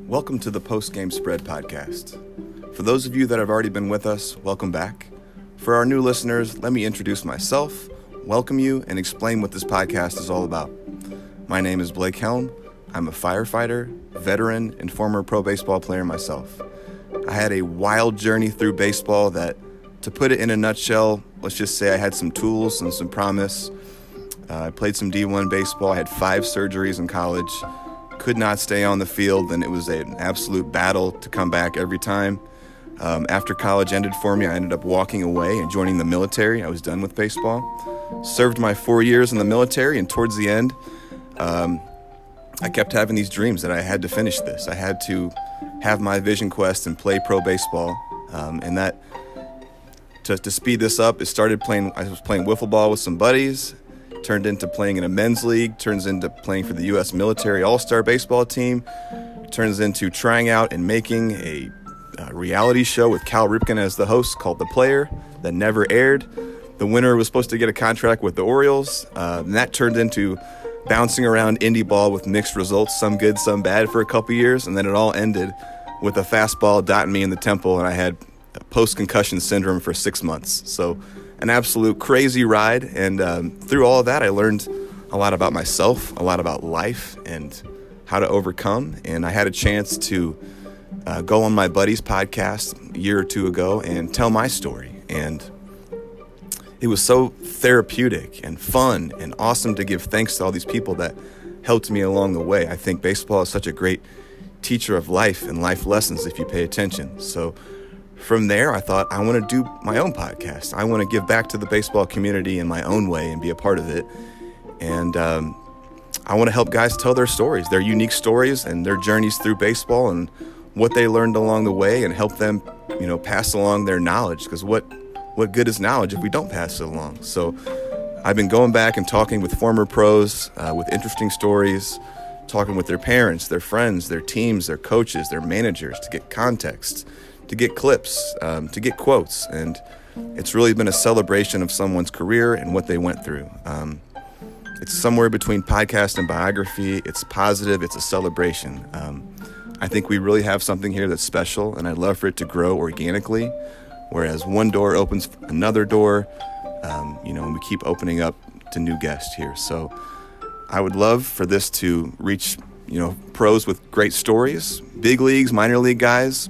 Welcome to the Post-Game Spread podcast. For those of you that have already been with us, welcome back. For our new listeners, let me introduce myself, welcome you, and explain what this podcast is all about. My name is Blake Helm. I'm a firefighter, veteran, and former pro baseball player myself. I had a wild journey through baseball that, to put it in a nutshell, let's just say I had some tools and some promise. I played some D1 baseball. I had 5 surgeries in college. Could not stay on the field, and it was an absolute battle to come back every time. After college ended for me, I ended up walking away and joining the military. I was done with baseball. Served my 4 years in the military, and towards the end, I kept having these dreams that I had to finish this. I had to have my vision quest and play pro baseball, and that to speed this up, I was playing wiffle ball with some buddies. Turned into playing in a men's league, turns into playing for the U.S. military all-star baseball team, turns into trying out and making a reality show with Cal Ripken as the host called The Player that never aired. The winner was supposed to get a contract with the Orioles, and that turned into bouncing around indie ball with mixed results, some good, some bad for a couple years, and then it all ended with a fastball dotting me in the temple, and I had post-concussion syndrome for 6 months. So an absolute crazy ride, and through all of that, I learned a lot about myself, a lot about life, and how to overcome. And I had a chance to go on my buddy's podcast a year or two ago and tell my story. And it was so therapeutic and fun and awesome to give thanks to all these people that helped me along the way. I think baseball is such a great teacher of life and life lessons if you pay attention. So from there, I thought, I want to do my own podcast. I want to give back to the baseball community in my own way and be a part of it. And I want to help guys tell their stories, their unique stories and their journeys through baseball and what they learned along the way, and help them, pass along their knowledge. Because what good is knowledge if we don't pass it along? So I've been going back and talking with former pros with interesting stories, talking with their parents, their friends, their teams, their coaches, their managers to get context, to get clips, to get quotes. And it's really been a celebration of someone's career and what they went through. It's somewhere between podcast and biography. It's positive. It's a celebration. I think we really have something here that's special, and I'd love for it to grow organically, whereas one door opens another door, and we keep opening up to new guests here. So I would love for this to reach, pros with great stories, big leagues, minor league guys.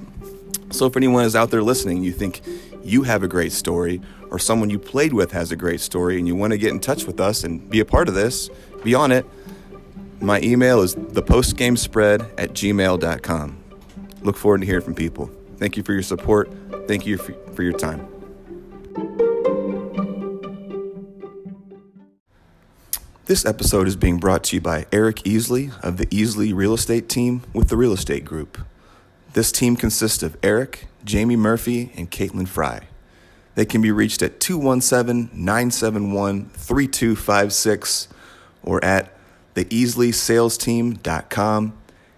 So if anyone is out there listening, you think you have a great story, or someone you played with has a great story, and you want to get in touch with us and be a part of this, be on it, my email is thepostgamespread@gmail.com. Look forward to hearing from people. Thank you for your support. Thank you for your time. This episode is being brought to you by Eric Easley of the Easley Real Estate Team with the Real Estate Group. This team consists of Eric, Jamie Murphy, and Caitlin Fry. They can be reached at 217-971-3256 or at theeasleysalesteam.com.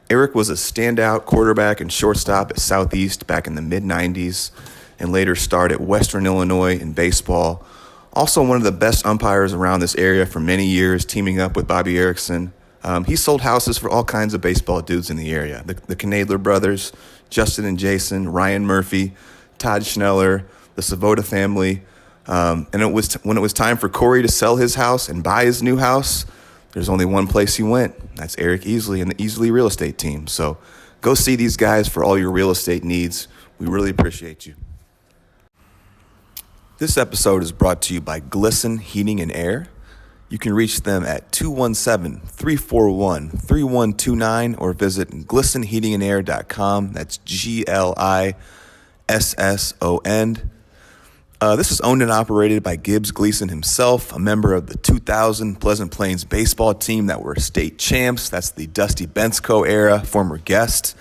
Eric was a standout quarterback and shortstop at Southeast back in the mid-90s and later starred at Western Illinois in baseball. Also one of the best umpires around this area for many years, teaming up with Bobby Erickson. He sold houses for all kinds of baseball dudes in the area. The Knadler brothers, Justin and Jason, Ryan Murphy, Todd Schneller, the Savota family. And when it was time for Corey to sell his house and buy his new house, there's only one place he went. That's Eric Easley and the Easley Real Estate Team. So go see these guys for all your real estate needs. We really appreciate you. This episode is brought to you by Glisten Heating and Air. You can reach them at 217-341-3129 or visit glistenheatingandair.com. That's GLISSON. This is owned and operated by Gibbs Gleason himself, a member of the 2000 Pleasant Plains baseball team that were state champs. That's the Dusty Bensko era, former guest.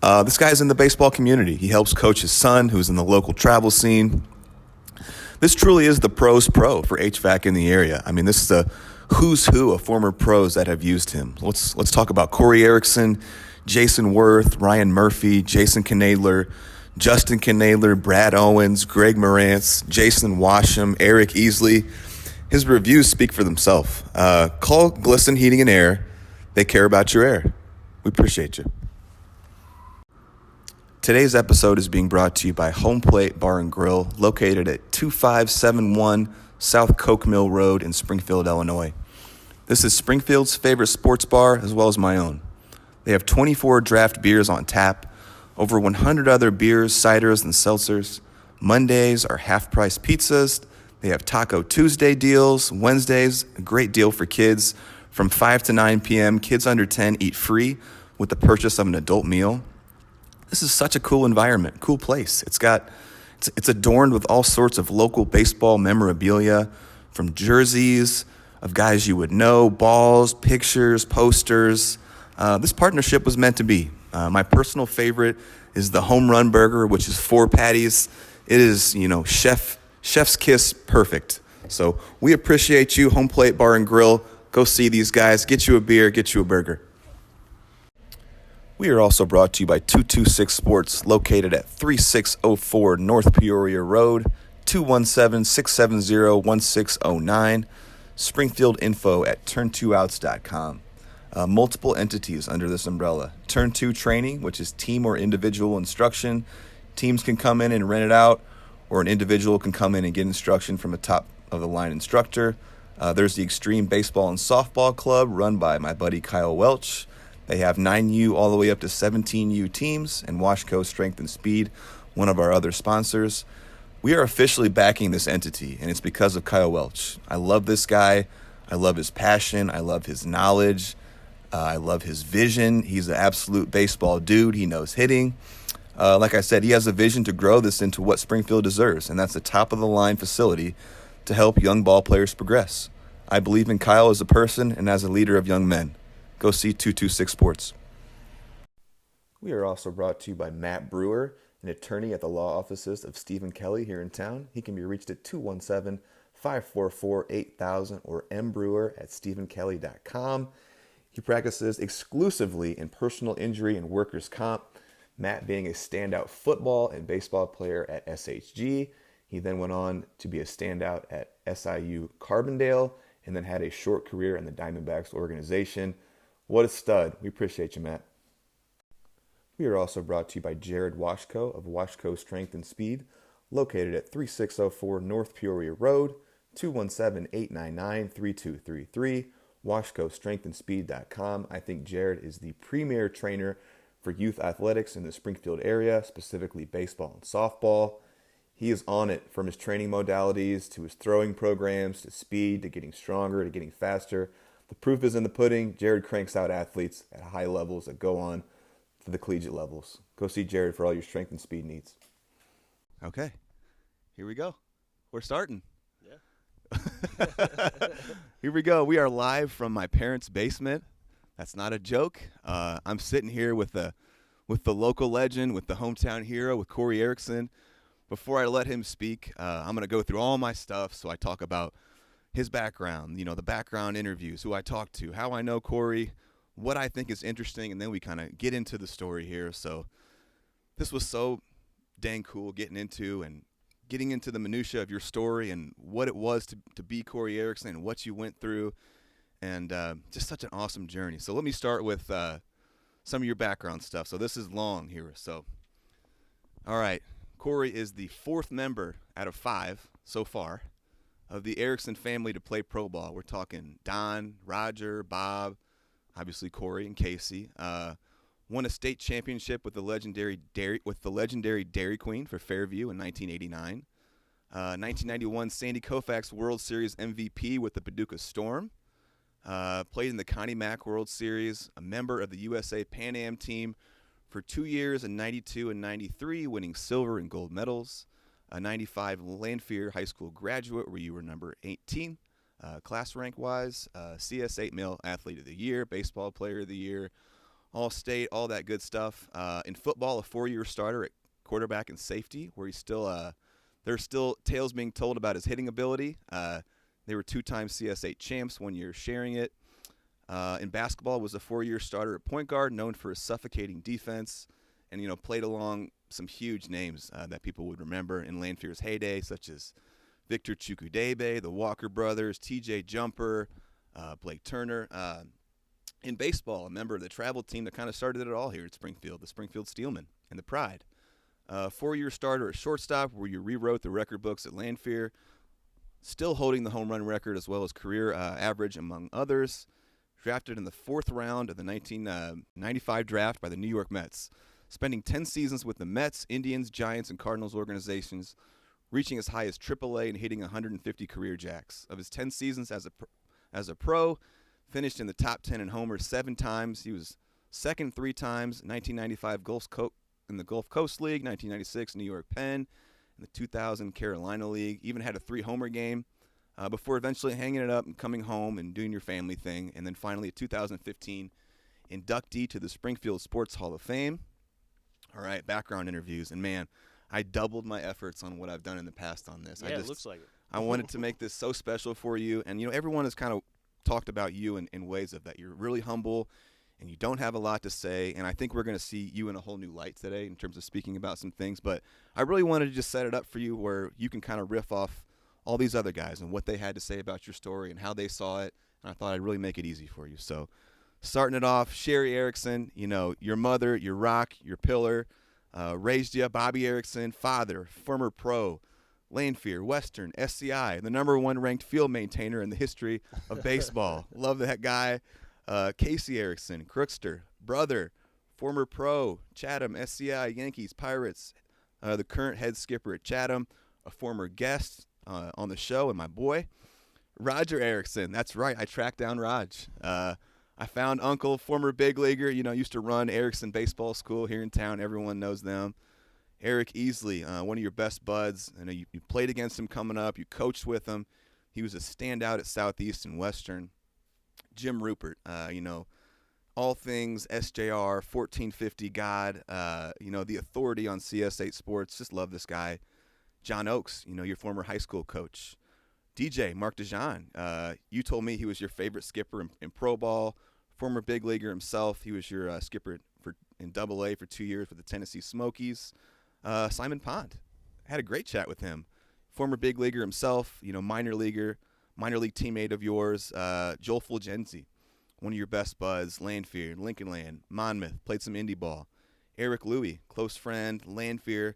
This guy's in the baseball community. He helps coach his son, who's in the local travel scene. This truly is the pros pro for HVAC in the area. I mean, this is a who's who of former pros that have used him. Let's talk about Corey Erickson, Jason Worth, Ryan Murphy, Jason Knadler, Justin Knadler, Brad Owens, Greg Morantz, Jason Washam, Eric Easley. His reviews speak for themselves. Call Glisten Heating and Air. They care about your air. We appreciate you. Today's episode is being brought to you by Home Plate Bar and Grill, located at 2571 South Coke Mill Road in Springfield, Illinois. This is Springfield's favorite sports bar, as well as my own. They have 24 draft beers on tap, over 100 other beers, ciders, and seltzers. Mondays are half-price pizzas. They have Taco Tuesday deals. Wednesdays, a great deal for kids. From 5 to 9 p.m., kids under 10 eat free with the purchase of an adult meal. This is such a cool environment, cool place. It's adorned with all sorts of local baseball memorabilia, from jerseys of guys you would know, balls, pictures, posters. This partnership was meant to be. My personal favorite is the home run burger, which is 4 patties. It is, chef's kiss perfect. So we appreciate you, Home Plate Bar and Grill. Go see these guys, get you a beer, get you a burger. We are also brought to you by 226 Sports, located at 3604 North Peoria Road, 217-670-1609. Springfield info at turn2outs.com. Multiple entities under this umbrella. Turn 2 training, which is team or individual instruction. Teams can come in and rent it out, or an individual can come in and get instruction from a top-of-the-line instructor. There's the Extreme Baseball and Softball Club, run by my buddy Kyle Welch. They have 9U all the way up to 17U teams, and Washco Strength and Speed, one of our other sponsors. We are officially backing this entity, and it's because of Kyle Welch. I love this guy. I love his passion. I love his knowledge. I love his vision. He's an absolute baseball dude. He knows hitting. Like I said, he has a vision to grow this into what Springfield deserves, and that's a top-of-the-line facility to help young ball players progress. I believe in Kyle as a person and as a leader of young men. Go see 226 Sports. We are also brought to you by Matt Brewer, an attorney at the law offices of Stephen Kelly here in town. He can be reached at 217-544-8000 or mbrewer@stephenkelly.com. He practices exclusively in personal injury and workers' comp, Matt being a standout football and baseball player at SHG. He then went on to be a standout at SIU Carbondale and then had a short career in the Diamondbacks organization. What a stud. We appreciate you, Matt. We are also brought to you by Jared Washco of Washco Strength and Speed, located at 3604 North Peoria Road, 217-899-3233, washcostrengthandspeed.com. I think Jared is the premier trainer for youth athletics in the Springfield area, specifically baseball and softball. He is on it, from his training modalities to his throwing programs to speed to getting stronger to getting faster. The proof is in the pudding. Jared cranks out athletes at high levels that go on to the collegiate levels. Go see Jared for all your strength and speed needs. Okay, here we go. We're starting. Yeah. Here we go. We are live from my parents' basement. That's not a joke. I'm sitting here with the local legend, with the hometown hero, with Corey Erickson. Before I let him speak, I'm going to go through all my stuff. So I talk about his background, the background interviews, who I talked to, how I know Corey, what I think is interesting, and then we kind of get into the story here. So this was so dang cool getting into the minutia of your story and what it was to be Corey Erickson and what you went through, and just such an awesome journey. So let me start with some of your background stuff. So this is long here. So, all right, Corey is the 4th member out of 5 so far of the Erickson family to play pro ball. We're talking Don, Roger, Bob, obviously Corey and Casey. Won a state championship with the legendary Dairy Queen for Fairview in 1989. 1991 Sandy Koufax World Series MVP with the Paducah Storm. Played in the Connie Mack World Series. A member of the USA Pan Am team for 2 years in 92 and 93, winning silver and gold medals. A 95 Lanphier High School graduate, where you were number 18, class rank-wise. CS8 Male Athlete of the Year, Baseball Player of the Year, All-State, all that good stuff. In football, a 4-year starter at quarterback and safety, where he's still there's still tales being told about his hitting ability. They were 2-time CS8 champs, 1 year sharing it. In basketball, was a 4-year starter at point guard, known for his suffocating defense, and played along some huge names that people would remember in Lanphier's heyday, such as Victor Chukudebe, the Walker brothers, TJ Jumper, Blake Turner. In baseball, a member of the travel team that kind of started it all here at Springfield, the Springfield Steelmen and the Pride. 4-year starter at shortstop, where you rewrote the record books at Lanphier, still holding the home run record as well as career average among others. Drafted in the 4th round of the 1995 draft by the New York Mets, spending 10 seasons with the Mets, Indians, Giants, and Cardinals organizations, reaching as high as AAA and hitting 150 career jacks. Of his 10 seasons as a pro, finished in the top 10 in homers 7 times. He was second 3 times, 1995 in the Gulf Coast League, 1996 New York Penn, in the 2000 Carolina League. Even had a 3-homer game before eventually hanging it up and coming home and doing your family thing. And then finally, a 2015 inductee to the Springfield Sports Hall of Fame. All right, background interviews. And, man, I doubled my efforts on what I've done in the past on this. Yeah, it looks like it. I wanted to make this so special for you. And, everyone has kind of talked about you in ways of that you're really humble and you don't have a lot to say. And I think we're going to see you in a whole new light today in terms of speaking about some things. But I really wanted to just set it up for you where you can kind of riff off all these other guys and what they had to say about your story and how they saw it. And I thought I'd really make it easy for you. So starting it off, Sherry Erickson, your mother, your rock, your pillar, raised you, Bobby Erickson, father, former pro, Lanphier, Western, SCI, the #1 ranked field maintainer in the history of baseball. Love that guy. Casey Erickson, Crookster, brother, former pro, Chatham, SCI, Yankees, Pirates, the current head skipper at Chatham, a former guest on the show, and my boy, Roger Erickson. That's right, I tracked down Raj. I found Uncle, former big leaguer, used to run Erickson Baseball School here in town. Everyone knows them. Eric Easley, one of your best buds. I know you played against him coming up. You coached with him. He was a standout at Southeast and Western. Jim Rupert, all things SJR, 1450 God, the authority on CS8 Sports. Just love this guy. John Oakes, your former high school coach. DJ, Mark DeJean, you told me he was your favorite skipper in pro ball. Former big leaguer himself. He was your skipper in AA for 2 years with the Tennessee Smokies. Simon Pond, had a great chat with him. Former big leaguer himself, minor league teammate of yours. Joel Fulgenzi, one of your best buds. Lanphier, Lincoln Land, Monmouth, played some indie ball. Eric Louie, close friend. Lanphier,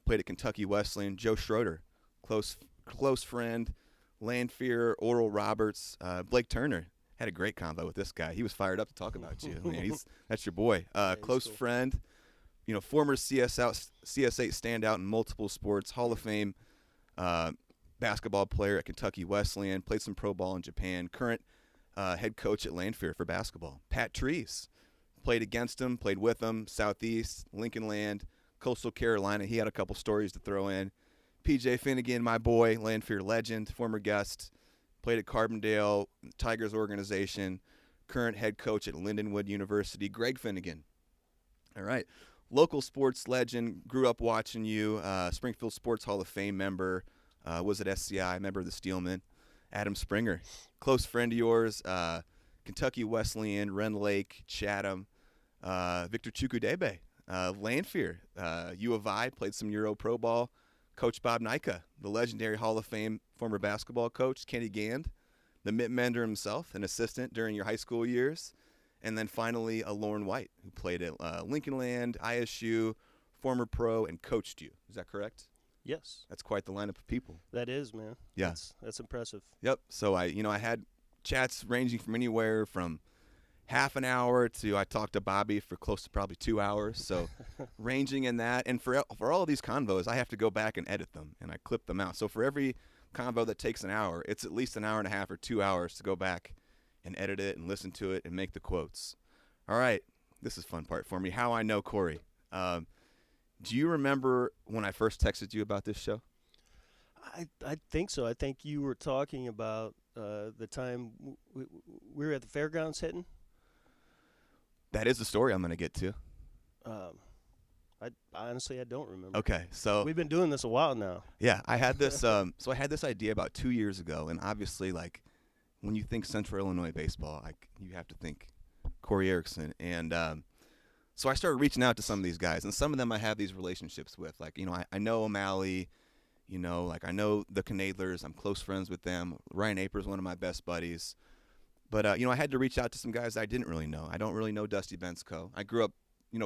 played at Kentucky Wesleyan. Joe Schroeder, close friend. Lanphier, Oral Roberts, Blake Turner. Had a great convo with this guy. He was fired up to talk about you. Man, that's your boy. Close friend. Former CS8 standout in multiple sports. Hall of Fame basketball player at Kentucky Wesleyan. Played some pro ball in Japan. Current head coach at Lanphier for basketball. Pat Trees. Played against him. Played with him. Southeast, Lincoln Land, Coastal Carolina. He had a couple stories to throw in. PJ Finnegan, my boy, Lanphier legend, former guest. Played at Carbondale, Tigers organization. Current head coach at Lindenwood University. Greg Finnegan. All right. Local sports legend. Grew up watching you. Springfield Sports Hall of Fame member. Was at SCI, member of the Steelmen. Adam Springer, close friend of yours. Kentucky Wesleyan, Ren Lake, Chatham. Victor Chukudebe, Lanphier, U of I, played some Euro Pro Ball. Coach Bob Nika, the legendary Hall of Fame former basketball coach. Kenny Gand, the Mitt Mender himself, an assistant during your high school years. And then finally, Lauren White, who played at Lincoln Land, ISU, former pro, and coached you. Is that correct? Yes. That's quite the lineup of people. That is, man. Yeah. That's impressive. Yep. So I had chats ranging from anywhere from half an hour to I talked to Bobby for close to probably 2 hours. So ranging in that. And for all of these convos, I have to go back and edit them, and I clip them out. So for every convo that takes an hour, it's at least an hour and a half or 2 hours to go back and edit it and listen to it and make the quotes. All right. This is a fun part for me. How I know Corey. Do you remember when I first texted you about this show? I think so. I think you were talking about the time we were at the fairgrounds hitting. That is the story I'm going to get to. I honestly don't remember. Okay, so we've been doing this a while now. Yeah, I had this. So I had this idea about 2 years ago, and obviously, like when you think Central Illinois baseball, you have to think Corey Erickson, and so I started reaching out to some of these guys, and some of them I have these relationships with. Like, I know O'Malley, I know the Canadlers. I'm close friends with them. Ryan Aper's one of my best buddies. But, I had to reach out to some guys I didn't really know. I don't really know Dusty Bensko. I grew up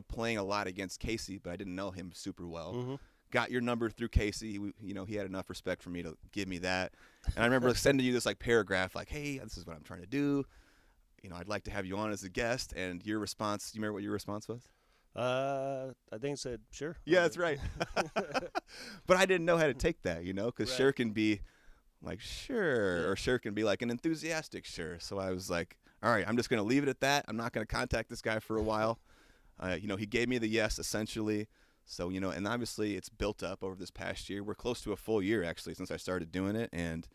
playing a lot against Casey, but I didn't know him super well. Mm-hmm. Got your number through Casey. He had enough respect for me to give me that. And I remember sending you this like paragraph, like, "Hey, this is what I'm trying to do. I'd like to have you on as a guest." And your response, do you remember what your response was? I think it said sure. Yeah, that's right. But I didn't know how to take that, because Right. sure can be like sure, or sure can be like an enthusiastic sure. So I was like, all right, I'm just going to leave it at that. I'm not going to contact this guy for a while. He gave me the yes, essentially. So, and obviously it's built up over this past year. We're close to a full year, actually, since I started doing it. And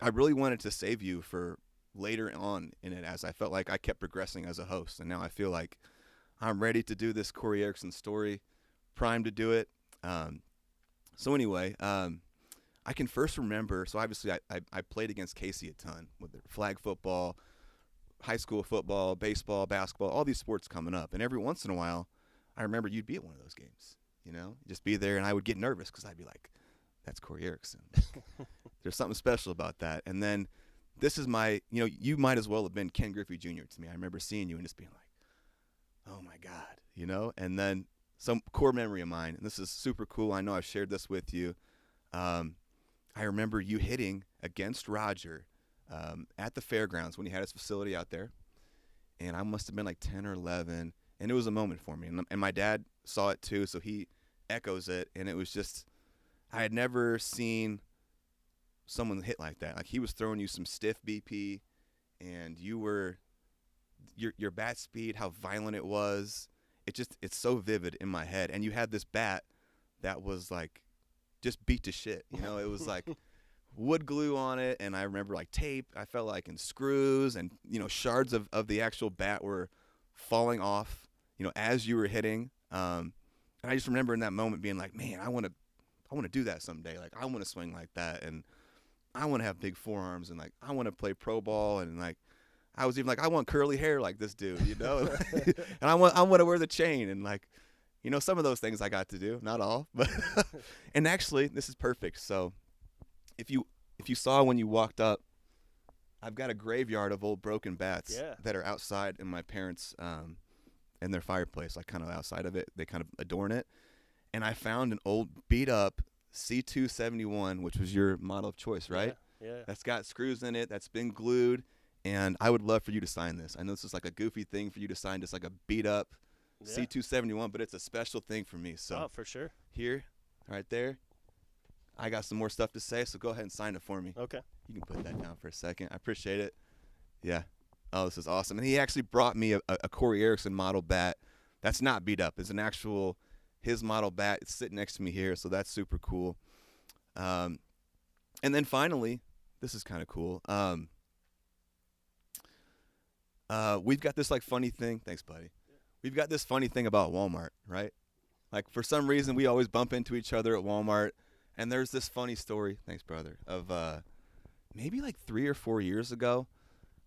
I really wanted to save you for later on in it, as I felt like I kept progressing as a host. And now I feel like I'm ready to do this Corey Erickson story, primed to do it. So anyway, I can first remember, so obviously I played against Casey a ton with flag football, high school football, baseball, basketball, all these sports coming up. And every once in a while, I remember you'd be at one of those games, just be there, and I would get nervous because I'd be like, that's Corey Erickson. There's something special about that. And then this is my, you might as well have been Ken Griffey Jr. to me. I remember seeing you and just being like, oh my God, and then some core memory of mine, and this is super cool. I know I've shared this with you. I remember you hitting against Roger at the fairgrounds when he had his facility out there, and I must have been like 10 or 11, and it was a moment for me. And my dad saw it too, so he echoes it, and it was just, I had never seen someone hit like that. Like, he was throwing you some stiff BP, and you were, your bat speed, how violent it was, it's so vivid in my head. And you had this bat that was like just beat to shit. It was like wood glue on it, and I remember like tape, I felt like, and screws, and shards of the actual bat were falling off as you were hitting. And I just remember in that moment being like, man, I want to do that someday. Like, I want to swing like that, and I want to have big forearms, and like I want to play pro ball, and like I was even like, I want curly hair like this dude, and I want to wear the chain, and like, some of those things I got to do, not all, but and actually this is perfect. So if you saw when you walked up, I've got a graveyard of old broken bats that are outside in my parents' in their fireplace, like kind of outside of it. They kind of adorn it, and I found an old beat up C271, which was your model of choice, right? Yeah. That's got screws in it. That's been glued. And I would love for you to sign this. I know this is like a goofy thing for you to sign, just like a beat up C271, but it's a special thing for me. So for sure. Here, right there, I got some more stuff to say, so go ahead and sign it for me. Okay. You can put that down for a second. I appreciate it. Yeah. Oh, this is awesome. And he actually brought me a Corey Erickson model bat that's not beat up. It's an actual, his model bat. It's sitting next to me here, so that's super cool. And then finally, this is kind of cool. We've got this like funny thing. Thanks, buddy. We've got this funny thing about Walmart, right? Like, for some reason, we always bump into each other at Walmart, and there's this funny story. Thanks, brother. Of maybe like 3 or 4 years ago,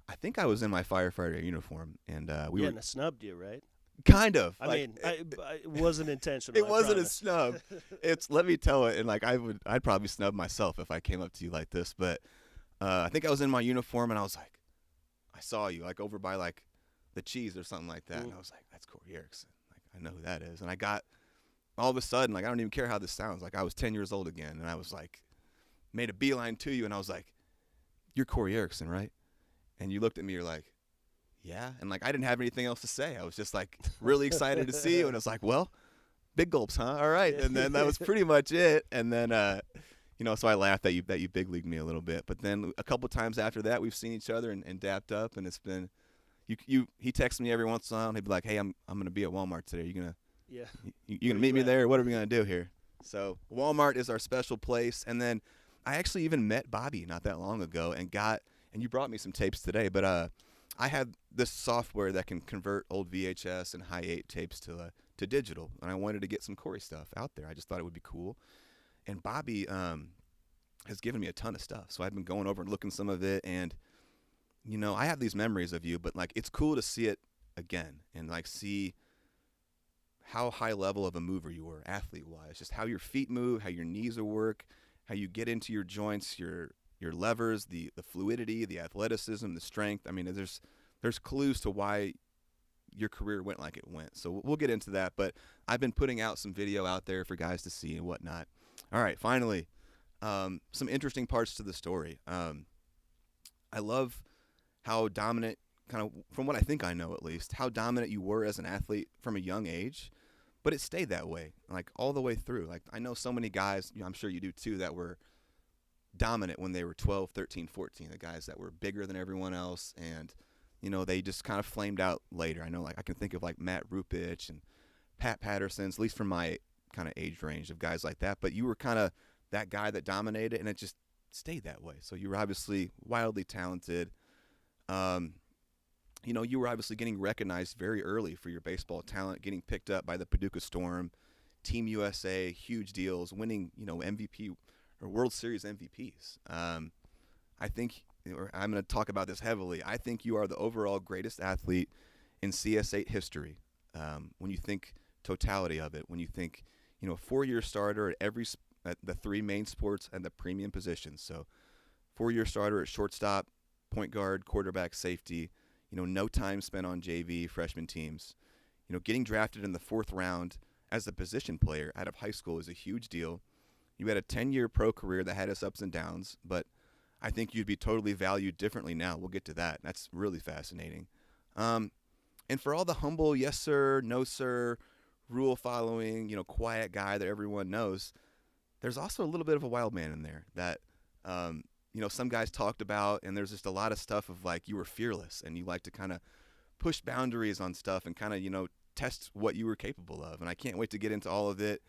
I think I was in my firefighter uniform, and we were. And I snubbed you, right? Kind of. I mean, it wasn't intentional. It wasn't a snub. Let me tell it, and like I'd probably snub myself if I came up to you like this. But I think I was in my uniform, and I was like, I saw you like over by like the cheese or something like that, and I was like, that's Corey Erickson. Like, I know who that is. And I got, all of a sudden, like, I don't even care how this sounds. Like, I was 10 years old again, and I was like, made a beeline to you, and I was like, you're Corey Erickson, right? And you looked at me, you're like, yeah. And like, I didn't have anything else to say. I was just like really excited to see you, and I was like, well, big gulps, huh? All right. And then that was pretty much it. And then so I laughed that you big leagued me a little bit. But then a couple times after that, we've seen each other and dapped up, and it's been he texts me every once in a while, and he'd be like, hey, I'm gonna be at Walmart today. You gonna meet me there? What are we gonna do here? So Walmart is our special place. And then I actually even met Bobby not that long ago, and you brought me some tapes today, but I had this software that can convert old VHS and high 8 tapes to digital, and I wanted to get some Corey stuff out there. I just thought it would be cool. And Bobby has given me a ton of stuff, so I've been going over and looking some of it, and I have these memories of you, but like, it's cool to see it again and like see how high level of a mover you were athlete-wise, just how your feet move, how your knees will work, how you get into your joints, your levers, the fluidity, the athleticism, the strength. I mean, there's clues to why your career went like it went. So we'll get into that, but I've been putting out some video out there for guys to see and whatnot. All right, finally, some interesting parts to the story. I love how dominant, kind of from what I think I know at least, how dominant you were as an athlete from a young age, but it stayed that way, like all the way through. Like I know so many guys, I'm sure you do too, that were dominant when they were 12, 13, 14, the guys that were bigger than everyone else, and they just kind of flamed out later. I know, like I can think of like Matt Rupich and Pat Patterson's, at least from my kind of age range of guys like that, but you were kind of that guy that dominated, and it just stayed that way. So you were obviously wildly talented. You were obviously getting recognized very early for your baseball talent, getting picked up by the Paducah Storm, Team USA, huge deals, winning, MVP or World Series MVPs. I think, I'm going to talk about this heavily, I think you are the overall greatest athlete in CS8 history. When you think totality of it, when you think, 4-year starter at the 3 main sports and the premium positions. So 4-year starter at shortstop, point guard, quarterback, safety, no time spent on JV freshman teams. Getting drafted in the 4th round as a position player out of high school is a huge deal. You had a 10-year pro career that had its ups and downs, but I think you'd be totally valued differently now. We'll get to that. That's really fascinating. And for all the humble yes sir, no sir, rule following, quiet guy that everyone knows, there's also a little bit of a wild man in there that some guys talked about, and there's just a lot of stuff of like you were fearless and you like to kind of push boundaries on stuff and kind of, test what you were capable of. And I can't wait to get into all of it.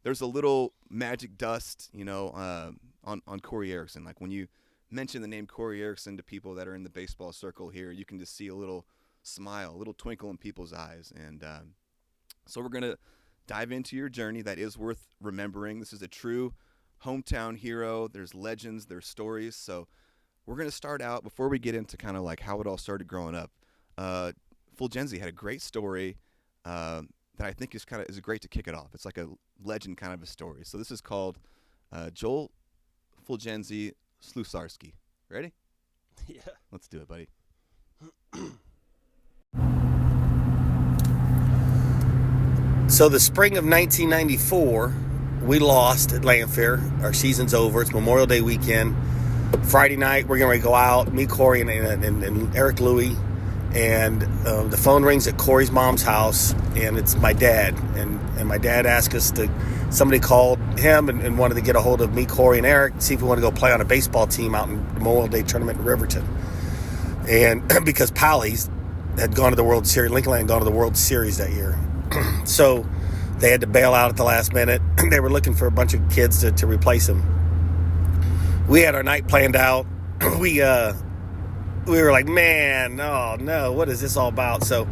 There's a little magic dust, on Corey Erickson. Like when you mention the name Corey Erickson to people that are in the baseball circle here, you can just see a little smile, a little twinkle in people's eyes. And so we're going to dive into your journey that is worth remembering. This is a true hometown hero. There's legends, there's stories. So we're going to start out, before we get into kind of like how it all started growing up, Fulgenzi had a great story that I think is great to kick it off. It's like a legend kind of a story. So this is called Joel Fulgenzi Slusarski. Ready? Yeah. Let's do it, buddy. So the spring of 1994, we lost at Lanphier. Our season's over. It's Memorial Day weekend. Friday night, we're going to go out, me, Corey, and Eric Louie. And the phone rings at Corey's mom's house, and it's my dad. And my dad asked us somebody called him and wanted to get a hold of me, Corey, and Eric, see if we want to go play on a baseball team out in the Memorial Day tournament in Riverton. And because Pally's had gone to the World Series, Lincoln had gone to the World Series that year. So they had to bail out at the last minute. They were looking for a bunch of kids to replace him. We had our night planned out. We were like, man, oh no, what is this all about? So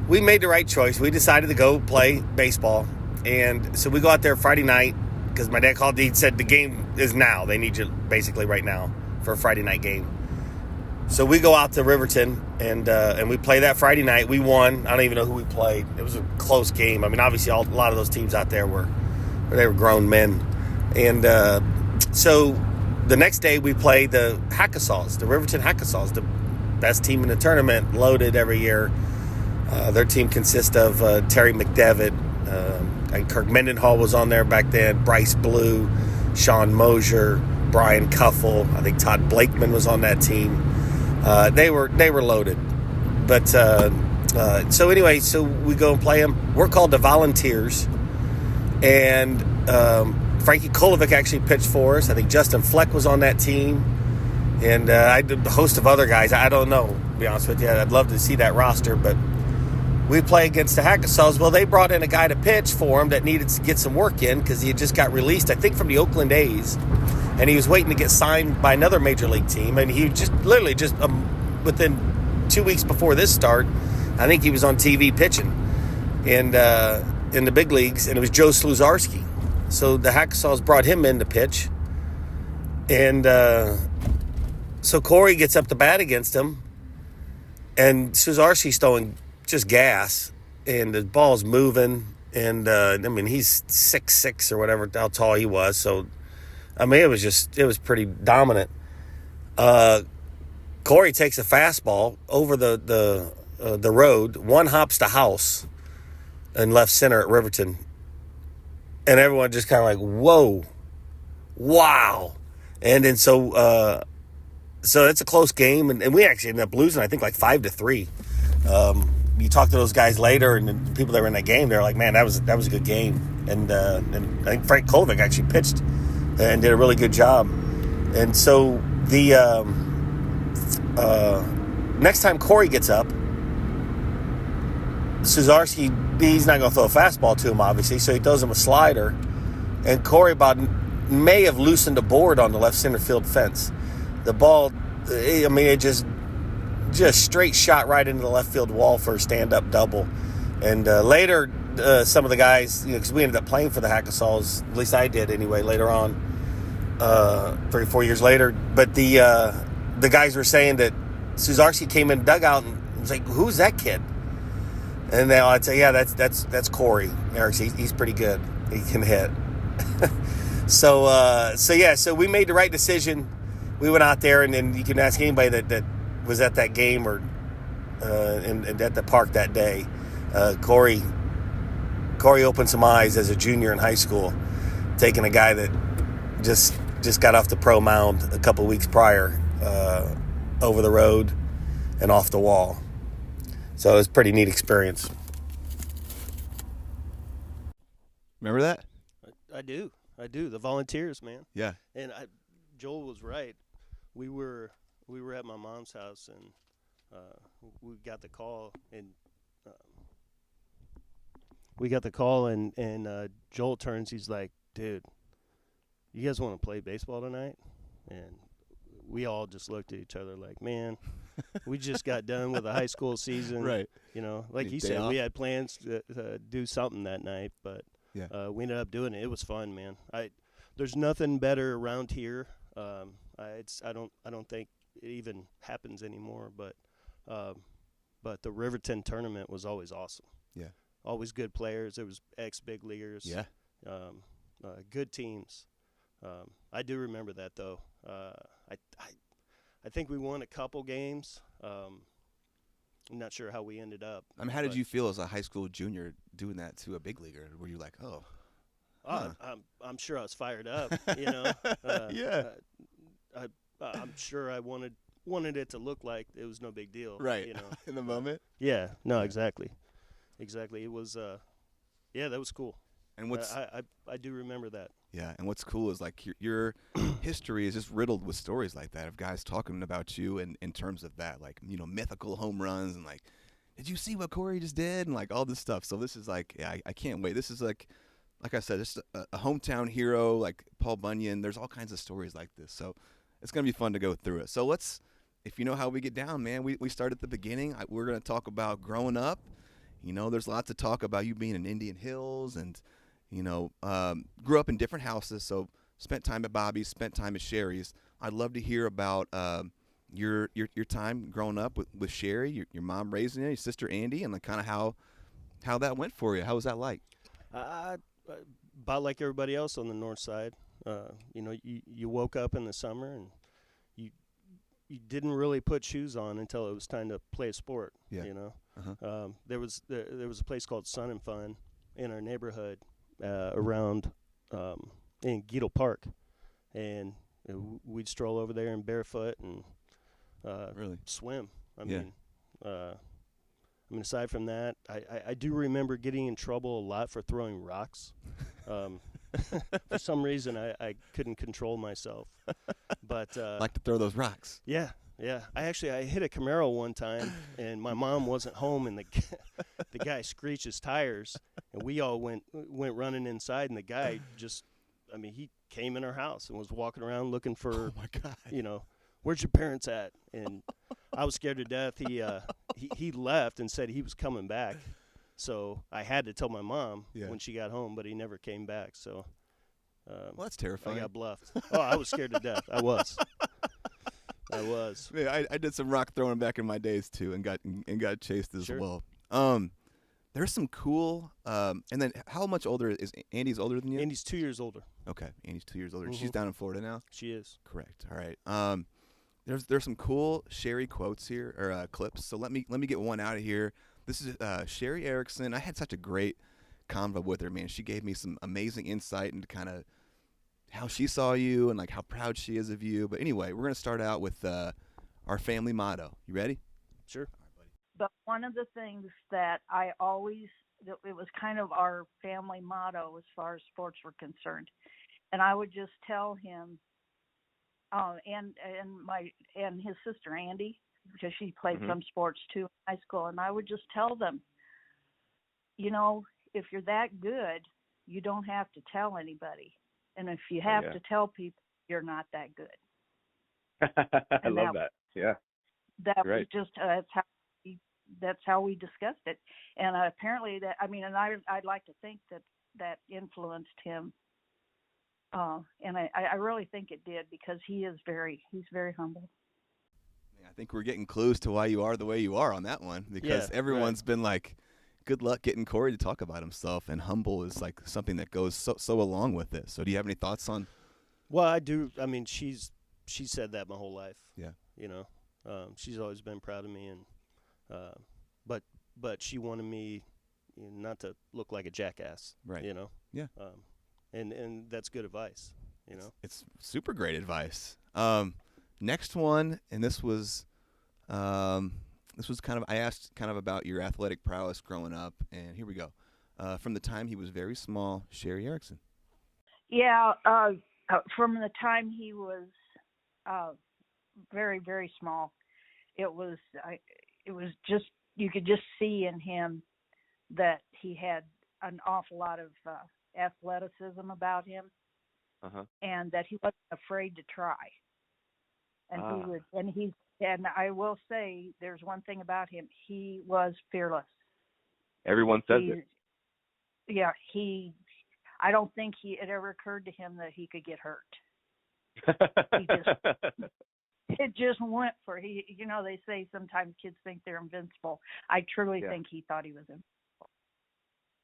we made the right choice. We decided to go play baseball. And so we go out there Friday night because my dad called. He said the game is now. They need you basically right now for a Friday night game. So we go out to Riverton and we play that Friday night. We won. I don't even know who we played. It was a close game. I mean, obviously a lot of those teams out there were grown men. And so the next day we played the Hackasaws, the Riverton Hackasaws, the best team in the tournament, loaded every year. Their team consists of Terry McDevitt, and Kirk Mendenhall was on there back then, Bryce Blue, Sean Mosier, Brian Cuffle. I think Todd Blakeman was on that team. They were loaded. But so anyway, so we go and play them. We're called the Volunteers. And Frankie Kolovic actually pitched for us. I think Justin Fleck was on that team. And I did a host of other guys. I don't know, to be honest with you. I'd love to see that roster. But we play against the Hackasaws. Well, they brought in a guy to pitch for him that needed to get some work in because he had just got released, I think, from the Oakland A's. And he was waiting to get signed by another major league team. And he just literally within 2 weeks before this start, I think he was on TV pitching and in the big leagues. And it was Joe Sluzarski. So the Hackasaws brought him in to pitch. And so Corey gets up to bat against him. And Sluzarski's throwing just gas. And the ball's moving. And, I mean, he's 6'6" or whatever, how tall he was. So, I mean, it was pretty dominant. Corey takes a fastball over the the road. One hops the house in left center at Riverton. And everyone just kind of like, whoa, wow. And then so it's a close game. And we actually ended up losing, I think, like 5-3. You talk to those guys later, and the people that were in that game, they're like, man, that was a good game. And I think Frank Kovic actually pitched and did a really good job. And so the next time Corey gets up, Suzarski, he's not going to throw a fastball to him, obviously, so he throws him a slider. And Corey may have loosened a board on the left center field fence. The ball, I mean, it just straight shot right into the left field wall for a stand-up double. And later, some of the guys, because we ended up playing for the Hackasaws, at least I did anyway, later on, 3 or 4 years later. But the guys were saying that Suzarski came in the dugout and was like, "Who's that kid?" And then I'd say, "Yeah, that's Corey Erickson. He's pretty good. He can hit." So we made the right decision. We went out there, and you can ask anybody that was at that game or and at the park that day. Corey opened some eyes as a junior in high school, taking a guy that just got off the pro mound a couple weeks prior, over the road and off the wall. So it was a pretty neat experience. Remember that? I do. The volunteers, man. Yeah. And Joel was right. We were at my mom's house, and we got the call, and Joel turns. He's like, "Dude, you guys want to play baseball tonight?" And we all just looked at each other like, "Man, we just got done with a high school season." Right. Like he said, we had plans to do something that night, but we ended up doing it. It was fun, man. There's nothing better around here. I don't think it even happens anymore, but the Riverton tournament was always awesome. Yeah. Always good players. It was ex-big leaguers. Yeah. Good teams. I do remember that, though. I think we won a couple games. I'm not sure how we ended up. I mean, how did you feel as a high school junior doing that to a big leaguer? Were you like, oh? I'm sure I was fired up. Yeah. I'm sure I wanted it to look like it was no big deal. Right. In the moment. Yeah. No. Exactly. It was. That was cool. And what's I do remember that. Yeah, and what's cool is like your history is just riddled with stories like that of guys talking about you in terms of that, like mythical home runs and like, did you see what Corey just did and like all this stuff. So this is like, I can't wait. This is like I said, just a hometown hero like Paul Bunyan. There's all kinds of stories like this, so it's gonna be fun to go through it. So if you know how we get down, man, we start at the beginning. We're gonna talk about growing up. There's lots to talk about you being in Indian Hills and. Grew up in different houses, so spent time at Bobby's, spent time at Sherry's. I'd love to hear about your time growing up with Sherry, your mom raising you, your sister Andy, and like kind of how that went for you. How was that like? About like everybody else on the north side. You woke up in the summer and you didn't really put shoes on until it was time to play a sport. Yeah. Uh-huh. There was a place called Sun and Fun in our neighborhood. Around in Geedle Park, and we'd stroll over there in barefoot and really swim. I mean, aside from that, I do remember getting in trouble a lot for throwing rocks. For some reason, I couldn't control myself. But like to throw those rocks. Yeah. I hit a Camaro one time, and my mom wasn't home, and the guy screeched his tires, and we all went running inside, and the guy he came in our house and was walking around looking for, oh my God, where's your parents at? And I was scared to death. He left and said he was coming back, so I had to tell my mom when she got home, but he never came back. So, well, that's terrifying. I got bluffed. Oh, I was scared to death. I was. Man, I did some rock throwing back in my days too, and got chased as well. There's some cool. And then how much older is Andy's older than you? Andy's 2 years older. Okay, Andy's 2 years older. Mm-hmm. She's down in Florida now. She is. Correct. All right. there's some cool Sherry quotes here or clips. So let me get one out of here. This is Sherry Erickson. I had such a great convo with her, man. She gave me some amazing insight into kind of how she saw you and like how proud she is of you. But anyway, we're gonna start out with our family motto. You ready? Sure. All right, buddy. But one of the things that it was kind of our family motto as far as sports were concerned, and I would just tell him, and his sister Andy, because she played some sports too in high school, and I would just tell them, if you're that good, you don't have to tell anybody. And if you have to tell people, you're not that good. I love that. Yeah. That was just that's how we discussed it. And apparently I'd like to think that influenced him. And I really think it did, because he's very humble. I think we're getting clues to why you are the way you are on that one, because everyone's been like, good luck getting Corey to talk about himself, and humble is like something that goes so along with it. So do you have any thoughts on? Well, I do. I mean, she said that my whole life. Yeah. She's always been proud of me, and but she wanted me not to look like a jackass. Right. Yeah. And that's good advice. It's super great advice. Next one, and this was kind of, I asked kind of about your athletic prowess growing up, and here we go. From the time he was very small, Sherry Erickson. Yeah, from the time he was very, very small, it was just, you could just see in him that he had an awful lot of athleticism about him, and that he wasn't afraid to try. And he would, and I will say, there's one thing about him: he was fearless. Everyone says it. Yeah, I don't think it ever occurred to him that he could get hurt. It just went for they say sometimes kids think they're invincible. I truly think he thought he was invincible.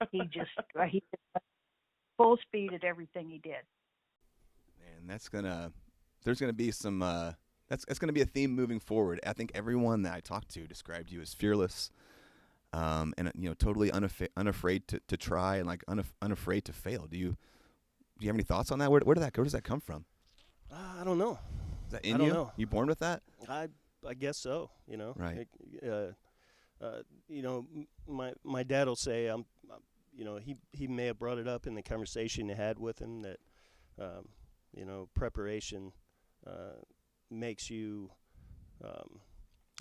He just full speed at everything he did. Man, there's gonna be some. That's going to be a theme moving forward. I think everyone that I talked to described you as fearless, and totally unafraid to try, and like unafraid to fail. Do you have any thoughts on that? Where does that come from? I don't know. Is that in you? Know. You born with that? I guess so. Right. My dad will say, he may have brought it up in the conversation you had with him that, preparation makes you,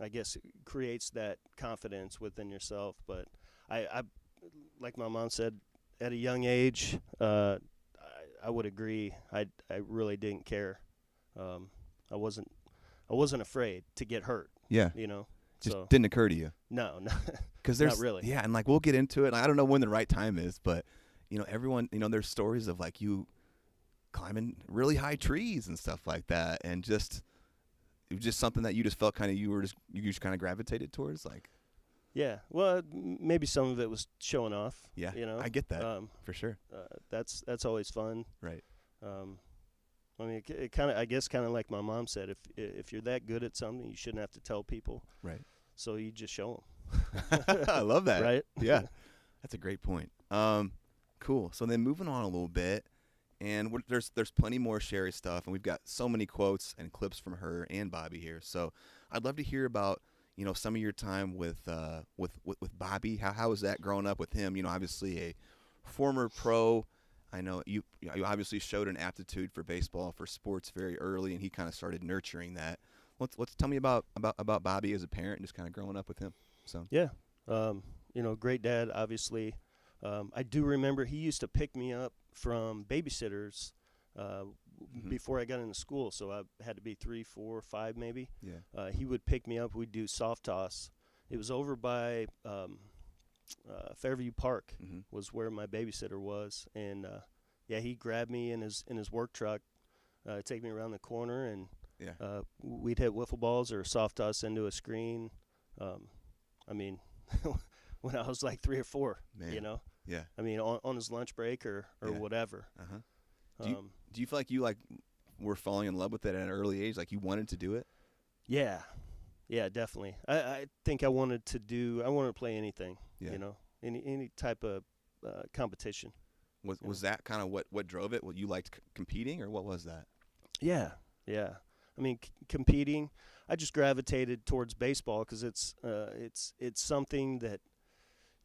I guess, creates that confidence within yourself. But I like my mom said, at a young age, I would agree. I really didn't care. I wasn't afraid to get hurt. Yeah. Just didn't occur to you. No. Because not really. Yeah, and like we'll get into it. I don't know when the right time is, but everyone, there's stories of like you climbing really high trees and stuff like that, and it was just something that you just felt kind of you just kind of gravitated towards, like. Yeah, well, maybe some of it was showing off. Yeah, I get that for sure. That's always fun. Right. I mean, it kind of like my mom said, if you're that good at something, you shouldn't have to tell people. Right. So you just show them. I love that. Right. Yeah, that's a great point. Cool. So then moving on a little bit. And there's plenty more Sherry stuff, and we've got so many quotes and clips from her and Bobby here. So I'd love to hear about some of your time with Bobby. How was that growing up with him? Obviously a former pro. I know you obviously showed an aptitude for baseball, for sports very early, and he kind of started nurturing that. Let's tell me about Bobby as a parent and just kind of growing up with him. So yeah, great dad, obviously. I do remember he used to pick me up from babysitters before I got into school, so I had to be 3, 4, 5 maybe. Yeah. He would pick me up. We'd do soft toss. It was over by Fairview Park was where my babysitter was, and he'd grab me in his work truck, take me around the corner, and we'd hit wiffle balls or soft toss into a screen. I mean, when I was like 3 or 4, Man. Yeah. I mean, on his lunch break or whatever. Do you feel like you were falling in love with it at an early age? Like you wanted to do it? Yeah, definitely. I think I wanted to play anything, any type of competition. Was that kind of what drove it? Well, you liked competing, or what was that? Yeah. I mean, competing. I just gravitated towards baseball because it's something that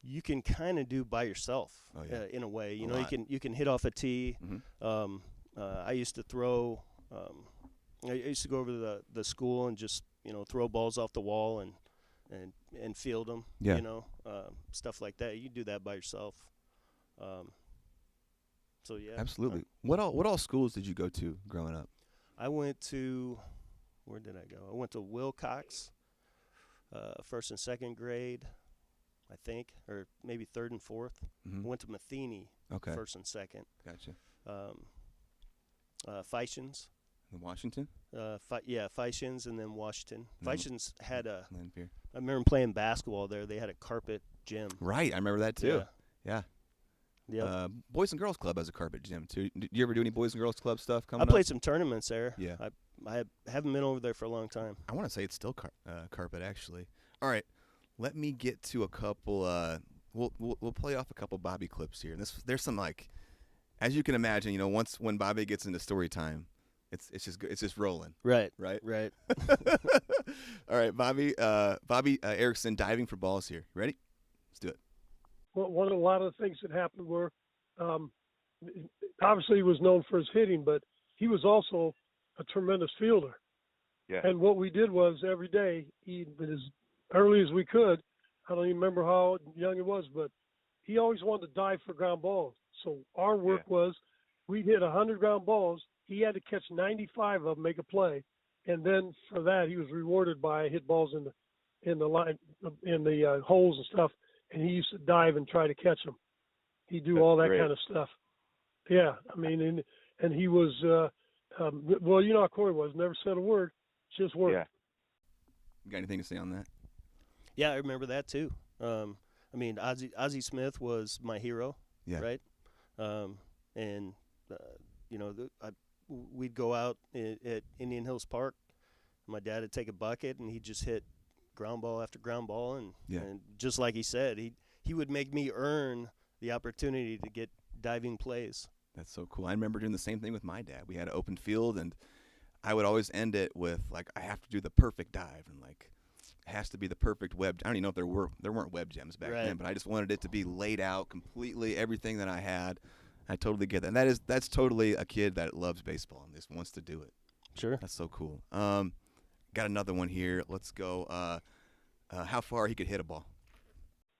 you can kind of do by yourself in a way. You can hit off a tee. Mm-hmm. I used to throw. I used to go over to the school and just throw balls off the wall and field them. Yeah. Stuff like that. You do that by yourself. So yeah. Absolutely. What all schools did you go to growing up? I went to, where did I go? I went to Wilcox, first and second grade, I think, or maybe third and fourth. Mm-hmm. I went to Matheny, first and second. Gotcha. Feischens. In Washington? Feischens and then Washington. Feischens had I Lanphier. remember playing basketball there. They had a carpet gym. Right, I remember that too. Yeah. Yeah. Boys and Girls Club has a carpet gym too. Did you ever do any Boys and Girls Club stuff coming I played up? some tournaments there. Yeah. I haven't been over there for a long time. I want to say it's still carpet actually. All right, let me get to a couple. We'll play off a couple Bobby clips here. There's some, like, as you can imagine, when Bobby gets into story time, it's just rolling. Right. All right, Bobby Erickson diving for balls here. You ready? Let's do it. Well, a lot of the things that happened were, obviously he was known for his hitting, but he was also a tremendous fielder. Yeah. And what we did was every day, as early as we could, I don't even remember how young he was, but he always wanted to dive for ground balls. So our work was, we'd hit 100 ground balls. He had to catch 95 of them, make a play, and then for that he was rewarded by hit balls in the line, in the holes and stuff. And he used to dive and try to catch them. He'd do all that kind of stuff. Yeah, I mean, and he was, well, you know how Corey was, never said a word, just worked. Yeah. You got anything to say on that? Yeah, I remember that too. I mean, Ozzie Smith was my hero, right? And we'd go out at Indian Hills Park. My dad would take a bucket and he'd just hit ground ball after ground ball, and just like he said, he would make me earn the opportunity to get diving plays. That's so cool. I remember doing the same thing with my dad. We had an open field, and I would always end it with, like, I have to do the perfect dive, and, like, it has to be the perfect web. I don't even know if there weren't web gems back then, but I just wanted it to be laid out completely, everything that I had. I totally get that. And that's totally a kid that loves baseball and just wants to do it. Sure. That's so cool. Got another one here. Let's go. How far he could hit a ball.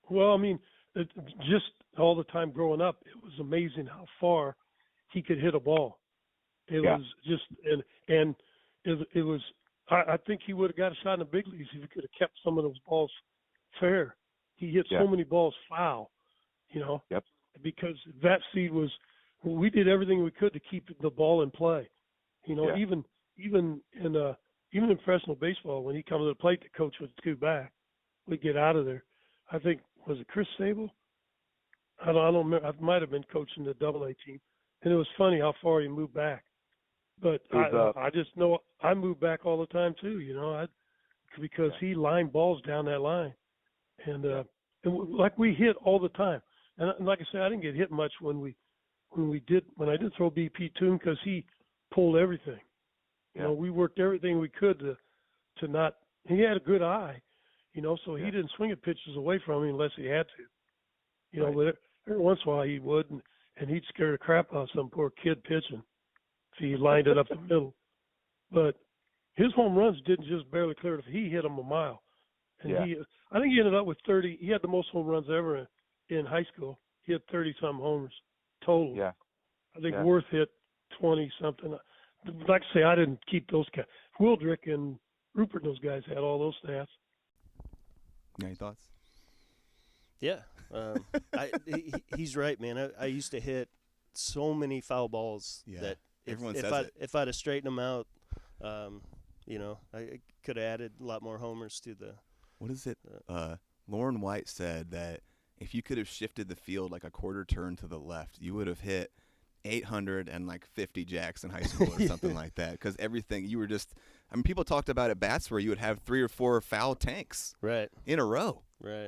Well, I mean, just all the time growing up, it was amazing how far he could hit a ball. It was just, and it was, I think he would have got a shot in the big leagues if he could have kept some of those balls fair. He hit so many balls foul, because that seed was, we did everything we could to keep the ball in play. Even in professional baseball, when he comes to the plate, the coach would scoot back. We'd get out of there. I think, was it Chris Sable? I don't remember. I might have been coaching the AA team. And it was funny how far he moved back. But I just know I move back all the time too, because he lined balls down that line. And like we hit all the time. And like I said, I didn't get hit much when I did throw BP to him, because he pulled everything. We worked everything we could to not. He had a good eye, so he didn't swing at pitches away from me unless he had to. But every once in a while he would, and he'd scare the crap out of some poor kid pitching if he lined it up the middle. But his home runs didn't just barely clear it. He hit them a mile, and I think he ended up with 30. He had the most home runs ever in high school. He had 30-some homers total. Yeah, I think Worth hit 20-something. Like I say, I didn't keep those guys. Wildrick and Rupert, those guys had all those stats. Any thoughts? Yeah, he's right, man. I used to hit so many foul balls that if I'd have straightened them out, I could have added a lot more homers to the. What is it? Lauren White said that if you could have shifted the field like a quarter turn to the left, you would have hit 850 jacks in high school or something like that, because everything you were just. I mean, people talked about at bats where you would have 3 or 4 foul tanks in a row,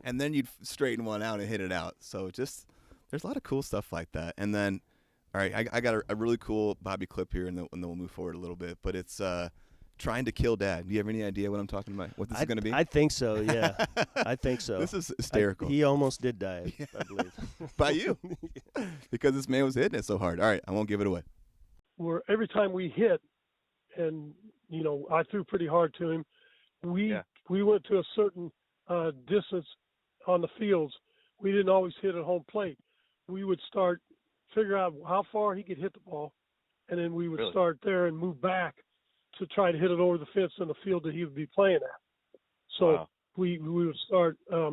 and then you'd straighten one out and hit it out. So just there's a lot of cool stuff like that. And then, all right, I got a really cool Bobby clip here, and then we'll move forward a little bit. But it's trying to kill dad. Do you have any idea what I'm talking about? What this is going to be? I think so. Yeah, I think so. This is hysterical. He almost did die, I believe. By you, because this man was hitting it so hard. All right, I won't give it away. Where every time we hit, and I threw pretty hard to him. We went to a certain distance on the fields. We didn't always hit at home plate. We would figure out how far he could hit the ball, and then we would start there and move back to try to hit it over the fence in the field that he would be playing at. So we would start a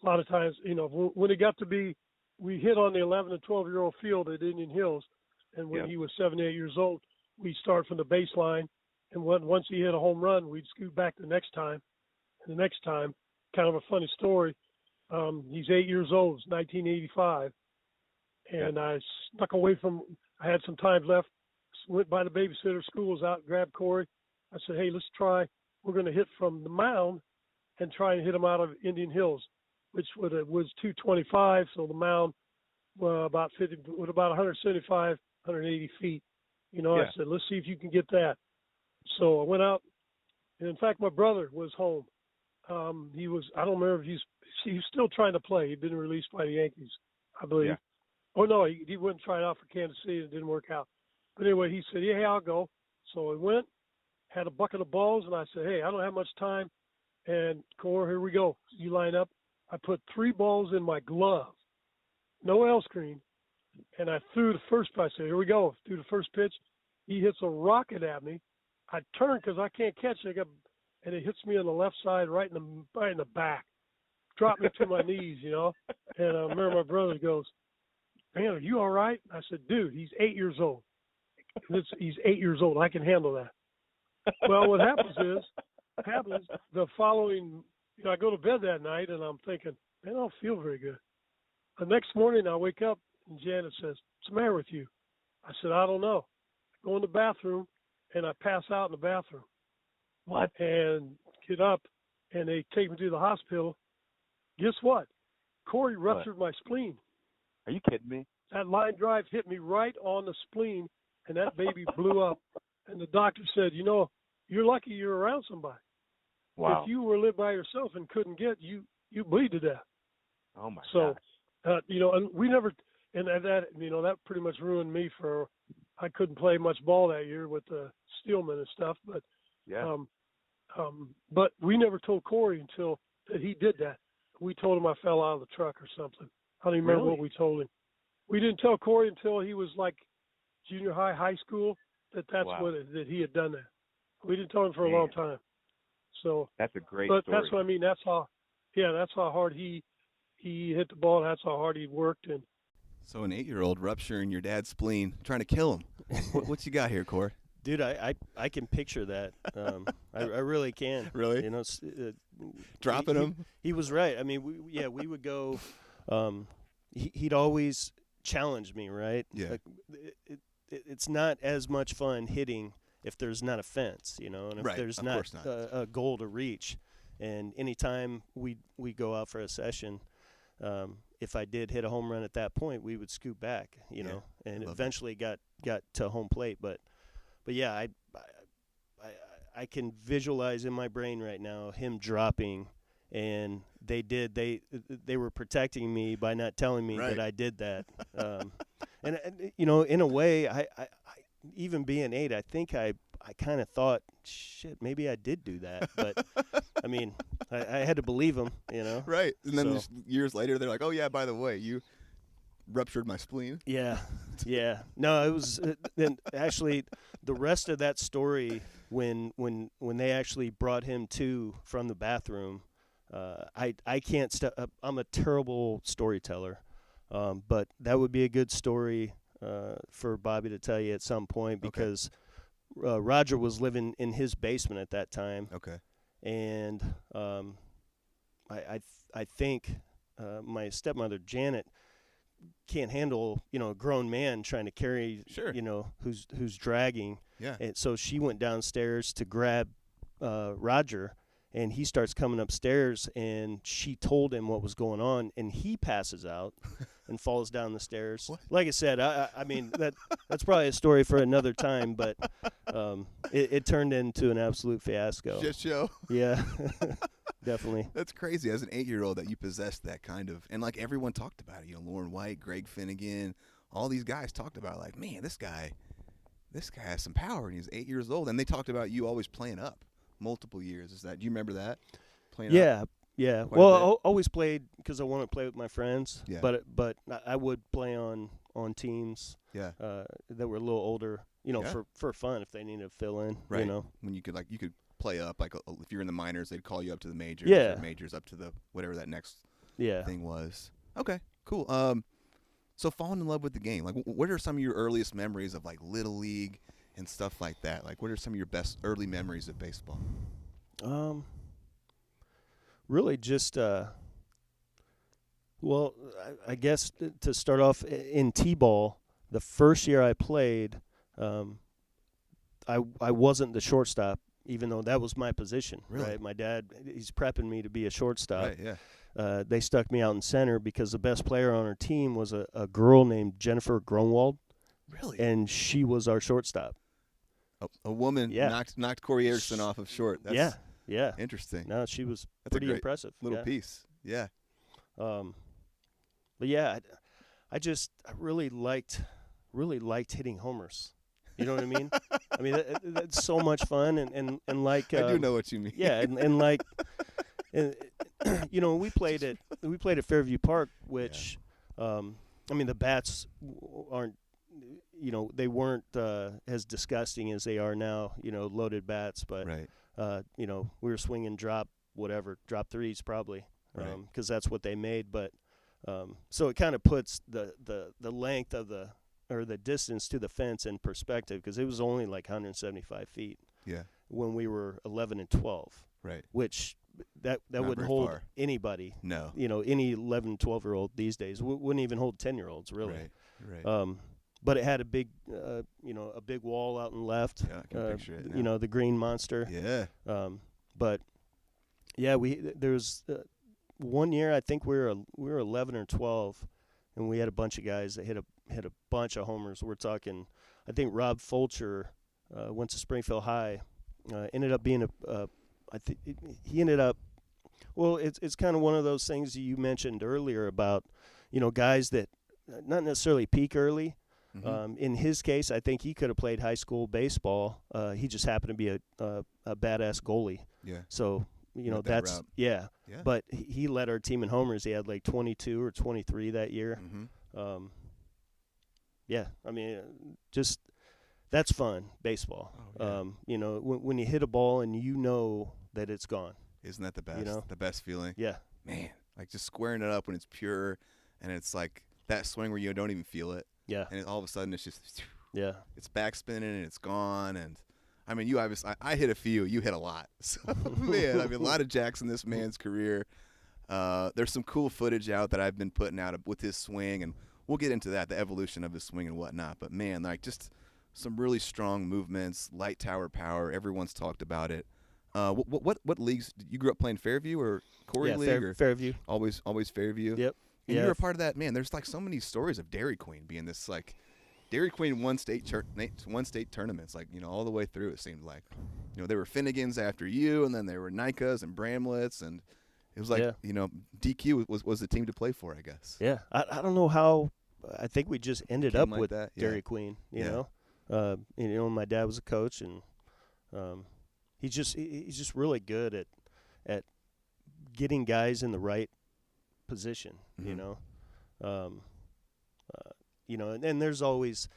lot of times. When it got to be, we hit on the 11 and 12-year-old field at Indian Hills, and when he was 7, 8 years old, we start from the baseline, and once he hit a home run, we'd scoot back the next time. And the next time, kind of a funny story, he's 8 years old. It's 1985, and I snuck away I had some time left, went by the babysitter, school was out, grabbed Corey. I said, hey, let's try. We're going to hit from the mound and try and hit him out of Indian Hills, which was 225, so the mound about 175, 180 feet. I said, let's see if you can get that. So I went out, and in fact, my brother was home. I don't remember if he was still trying to play. He'd been released by the Yankees, I believe. Yeah. Oh, no, he went and tried out for Kansas City, and it didn't work out. But anyway, he said, yeah, I'll go. So I went, had a bucket of balls, and I said, hey, I don't have much time. And Corey, here we go. You line up. I put 3 balls in my glove, no L screen. And I threw the first pitch. I said, here we go. Threw the first pitch. He hits a rocket at me. I turn because I can't catch it. And it hits me on the left side, right in the back. Dropped me to my knees, And I remember my brother goes, man, are you all right? I said, dude, he's 8 years old. He's 8 years old. I can handle that. Well, what happens the following, I go to bed that night, and I'm thinking, man, I don't feel very good. The next morning, I wake up, and Janet says, what's the matter with you? I said, I don't know. I go in the bathroom, and I pass out in the bathroom. What? And get up, and they take me to the hospital. Guess what? Corey ruptured my spleen. Are you kidding me? That line drive hit me right on the spleen, and that baby blew up. And the doctor said, you're lucky you're around somebody. Wow. If you were lived by yourself and couldn't get, you bleed to death. Oh, my gosh. And we never – and that pretty much ruined me I couldn't play much ball that year with Steelman and stuff. But but we never told Corey until that he did that. We told him I fell out of the truck or something. I don't even remember what we told him. We didn't tell Corey until he was like junior high school that he had done that. We didn't tell him for a long time. So that's a great story. But that's what I mean. That's how hard he hit the ball. That's how hard he worked. And so an 8-year-old rupturing your dad's spleen, trying to kill him. What you got here, Corey? Dude, I can picture that. I really can. Really? Dropping him? He was right. I mean, we would go. He'd always challenge me, right? Yeah. It's not as much fun hitting if there's not a fence, and if there's not a goal to reach. And anytime we go out for a session, if I did hit a home run at that point, we would scoot back, and eventually got to home plate. But yeah, I can visualize in my brain right now him dropping, and they were protecting me by not telling me that I did that. And in a way, I even being 8, I think I kind of thought, shit, maybe I did do that. But I mean, I had to believe him, Right. And then just years later, they're like, oh yeah, by the way, you ruptured my spleen. Yeah. No, it was then actually the rest of that story when they actually brought him from the bathroom. I can't I'm a terrible storyteller, but that would be a good story for Bobby to tell you at some point because Roger was living in his basement at that time. Okay. And I think my stepmother Janet can't handle, a grown man trying to carry, Sure. who's dragging. Yeah. And so she went downstairs to grab Roger, and he starts coming upstairs, and she told him what was going on, and he passes out and falls down the stairs. What? Like I said, I mean, that's probably a story for another time, but it turned into an absolute fiasco. Shit show. Yeah, definitely. That's crazy. As an 8-year-old, that you possessed that kind of, and like everyone talked about it. Lauren White, Greg Finnegan, all these guys talked about it, like, man, this guy has some power, and he's 8 years old. And they talked about you always playing up multiple years. Do you remember that? Playing up? Yeah. Quite Well, I always played because I wanted to play with my friends. Yeah. But I would play on teams. Yeah. That were a little older. For fun if they needed to fill in. Right. When you could play up, like if you're in the minors, they'd call you up to the majors. Yeah. Or majors up to the whatever that next Yeah. thing was. Okay. Cool. So falling in love with the game. Like, what are some of your earliest memories of like Little League and stuff like that? Like, what are some of your best early memories of baseball? Really just well, I guess to start off in T-ball, the first year I played, I wasn't the shortstop, even though that was my position. Really? Right? My dad, he's prepping me to be a shortstop. Right. Yeah. They stuck me out in center because the best player on our team was a girl named Jennifer Gronwald. Really? And she was our shortstop. A woman knocked Corey Erickson off of short. That's yeah. Interesting. No, she was That's pretty impressive. Little piece. Yeah. But yeah, I really liked hitting homers. You know what I mean? I mean, that's so much fun, and like I do know what you mean. Yeah, and like, we played at Fairview Park, which, I mean, the bats aren't, they weren't as disgusting as they are now. Loaded bats, but right. we were swinging drop threes probably, because that's what they made. But so it kind of puts the length of the distance to the fence in perspective, because it was only like 175 feet. Yeah. When we were 11 and 12. Right. Which that Not wouldn't very hold far. anybody. No. Any 11, 12-year-old these days wouldn't even hold 10-year-olds really. Right. But it had a big, a big wall out and left. Yeah, I can picture it now. The green monster. Yeah. But yeah, there was one year I think we were 11 or 12, and we had a bunch of guys that hit a bunch of homers. We're talking, I think Rob Fulcher went to Springfield High, ended up being he ended up. Well, it's kind of one of those things you mentioned earlier about, guys that not necessarily peak early. Mm-hmm. In his case, I think he could have played high school baseball. He just happened to be a badass goalie. Yeah. So, that's route. Yeah. Yeah. But he led our team in homers. He had like 22 or 23 that year. Mm-hmm. Yeah. I mean, just that's fun, baseball. Oh, yeah. When you hit a ball and that it's gone. Isn't that the best? The best feeling? Yeah. Man, like just squaring it up when it's pure, and it's like that swing where you don't even feel it. Yeah. And all of a sudden it's just it's backspinning and it's gone. And I mean, you obviously I hit a few, you hit a lot. So man, I mean, a lot of jacks in this man's career. There's some cool footage out that I've been putting out with his swing, and we'll get into that, the evolution of his swing and whatnot. But man, like just some really strong movements, light tower power. Everyone's talked about it. What leagues you grew up playing? Fairview or Corey League? Or Fairview. Always Fairview. Yep. And you're a part of that, man. There's like so many stories of Dairy Queen being this like Dairy Queen won state tournaments, like all the way through. It seemed like there were Finnegans after you, and then there were Nikas and Bramletts, and it was like DQ was the team to play for, I guess. Yeah, I don't know how. I think we just ended up like with that. Dairy Queen. My dad was a coach, and he's just really good at getting guys in the right position. Mm-hmm. And there's always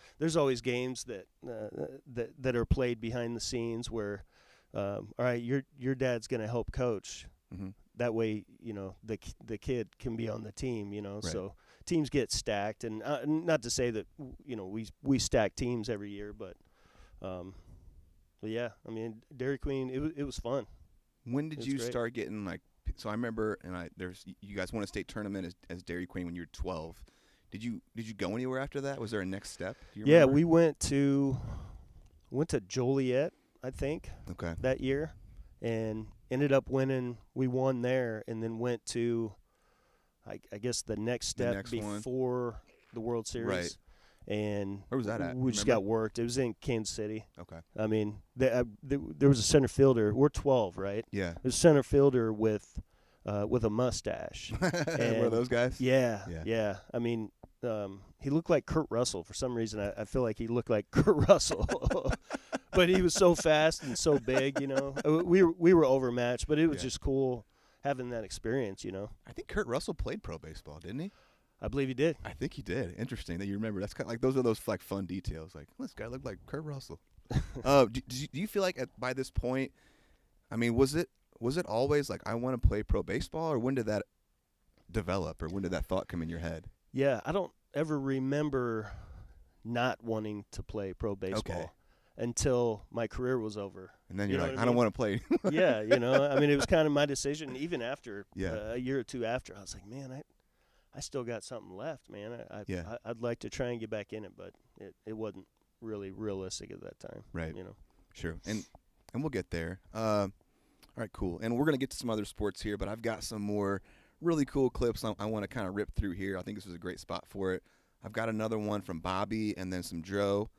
games that are played behind the scenes where, all right, your dad's going to help coach. Mm-hmm. That way, the kid can be on the team. Right. So teams get stacked, and not to say that we stack teams every year, but yeah, I mean, Dairy Queen, it was fun. When did you start getting like? So I remember, you guys won a state tournament as Dairy Queen when you were 12. Did you go anywhere after that? Was there a next step? Do you Yeah, remember? we went to Joliet, I think, that year, and ended up winning. We won there, and then went to, I guess, the next step before the World Series. Right. And where was that at? We just got worked. It was in Kansas City. Okay. I mean, there was a center fielder. We're 12, right? Yeah. There's a center fielder with a mustache. And one of those guys? Yeah. I mean, he looked like Kurt Russell. For some reason, I feel like he looked like Kurt Russell. But he was so fast and so big, you know. We were overmatched, but it was just cool having that experience, you know. I think Kurt Russell played pro baseball, didn't he? I believe he did. I think he did. Interesting that you remember. That's kind of like those are those like fun details. Like this guy looked like Kurt Russell. Do you feel like by this point, I mean, was it always like I want to play pro baseball, or when did that develop, or when did that thought come in your head? Yeah, I don't ever remember not wanting to play pro baseball until my career was over. And then you're like, I don't want to play. Yeah, you know, I mean, it was kind of my decision. Even after a year or two after, I was like, man, I still got something left, man. I'd like to try and get back in it, but it wasn't really realistic at that time. Right. You know. Sure. And we'll get there. All right, cool. And we're going to get to some other sports here, but I've got some more really cool clips I want to kind of rip through here. I think this is a great spot for it. I've got another one from Bobby, and then some Joe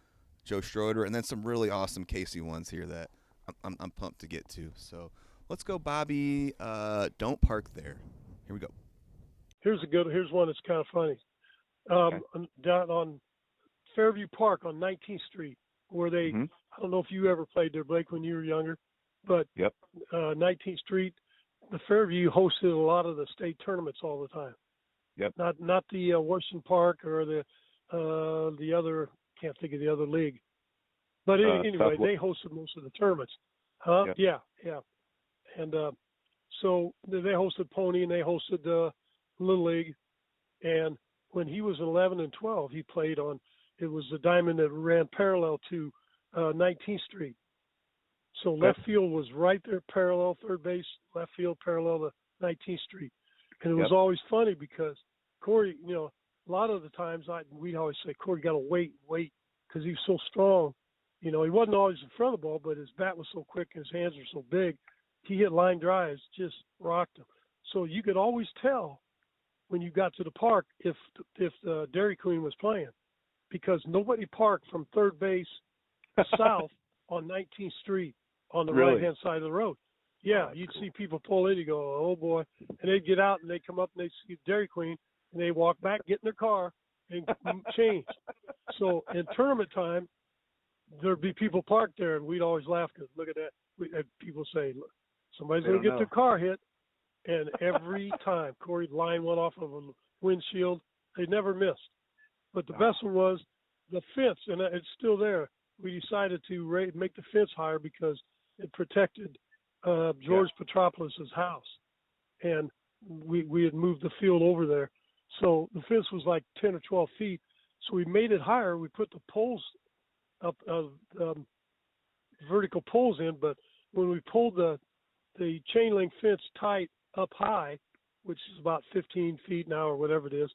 Schroeder, and then some really awesome Casey ones here that I'm pumped to get to. So let's go, Bobby. Don't park there. Here we go. Here's one that's kind of funny. Down on Fairview Park on 19th Street, where they, I don't know if you ever played there, Blake, when you were younger, but 19th Street, the Fairview hosted a lot of the state tournaments all the time. Yep. Not the Washington Park or the other, can't think of the other league. But anyway, they hosted most of the tournaments. Huh? Yep. Yeah. And so they hosted Pony, and they hosted Little League, and when he was 11 and 12, he played on. It was the diamond that ran parallel to 19th Street. So left field was right there, parallel. Third base, left field, parallel to 19th Street, and it was always funny because Corey, you know, a lot of the times we'd always say, Corey, got to wait, because he was so strong. You know, he wasn't always in front of the ball, but his bat was so quick and his hands were so big. He hit line drives, just rocked them. So you could always tell when you got to the park if the Dairy Queen was playing, because nobody parked from third base south on 19th Street on the right-hand side of the road. Yeah, you'd see people pull in, you go, oh boy, and they'd get out and they'd come up and they'd see Dairy Queen, and they'd walk back, get in their car, and change. So in tournament time, there'd be people parked there, and we'd always laugh because look at that. We'd have people say, look, somebody's going to get their car hit. And every time Corey'd line one off of a windshield, they never missed. But the best one was the fence, and it's still there. We decided to make the fence higher because it protected George Petropoulos' house. And we had moved the field over there. So the fence was like 10 or 12 feet. So we made it higher. We put the poles up, vertical poles in, but when we pulled the chain link fence tight up high, which is about 15 feet now or whatever it is,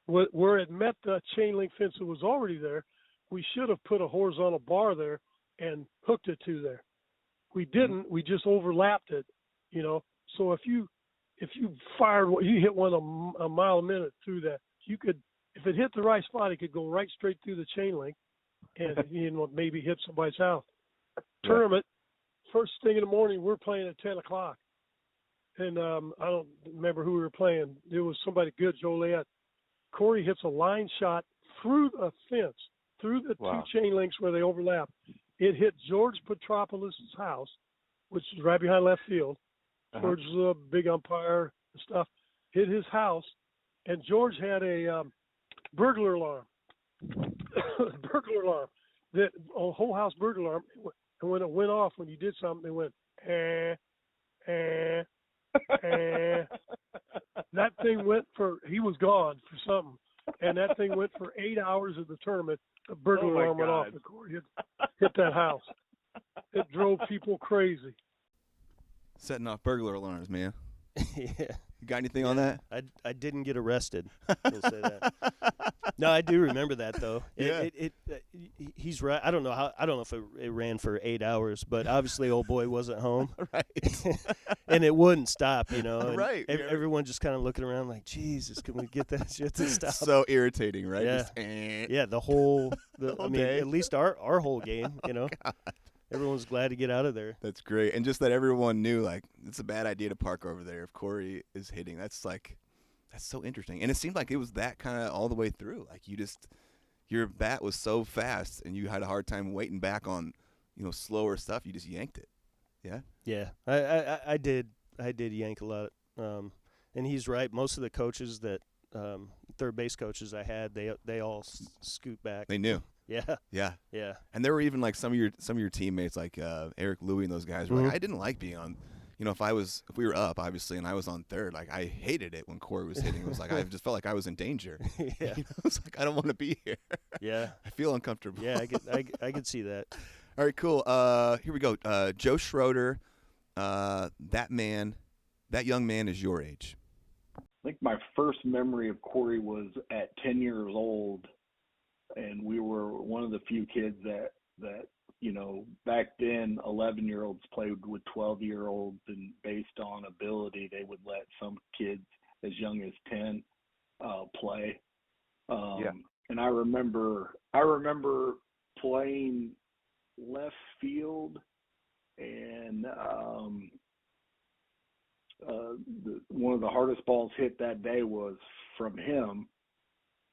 where it met the chain link fence that was already there, we should have put a horizontal bar there and hooked it to there. We didn't. We just overlapped it, you know. So if you hit one a mile a minute through that, you could, if it hit the right spot, it could go right straight through the chain link and maybe hit somebody's house. Tournament, first thing in the morning, we're playing at 10 o'clock. And I don't remember who we were playing. It was somebody good, Joliet. Corey hits a line shot through the fence, through the two chain links where they overlap. It hit George Petropoulos' house, which is right behind left field. George was a big umpire and stuff. Hit his house, and George had a burglar alarm. A whole house burglar alarm. And when it went off, when you did something, it went, that thing went he was gone for something. And that thing went for 8 hours of the tournament. The burglar alarm went off. The Corey hit that house. It drove people crazy. Setting off burglar alarms, man. Yeah. You got anything on that? I didn't get arrested. We'll say that. No, I do remember that though. Yeah. He's right. I don't know if it ran for 8 hours, but obviously old boy wasn't home. Right. And it wouldn't stop, you know. And Right. everyone just kind of looking around like, Jesus, can we get that shit to stop? So irritating, right? Yeah. Just, Yeah, the whole day. at least our whole game, you know. God. Everyone's glad to get out of there. That's great. And just that everyone knew, like, it's a bad idea to park over there if Corey is hitting. That's so interesting. And it seemed like it was that kind of all the way through. Like, your bat was so fast and you had a hard time waiting back on, you know, slower stuff. You just yanked it. Yeah? Yeah. I did yank a lot. And he's right. Most of the coaches that third base coaches I had, they all scoot back. They knew. Yeah. Yeah. Yeah. And there were even like some of your teammates, like Eric Louie and those guys were like, I didn't like being on. You know, if we were up, obviously, and I was on third, like I hated it when Corey was hitting. It was like I just felt like I was in danger. Yeah. You know, it was like I don't want to be here. Yeah. I feel uncomfortable. Yeah, I could see that. All right, cool. Here we go. Joe Schroeder, that young man is your age. I think my first memory of Corey was at 10 years old, and we were one of the few kids that you know, back then 11-year-olds played with 12-year-olds, and based on ability, they would let some kids as young as 10 play. And I remember playing left field, and one of the hardest balls hit that day was from him.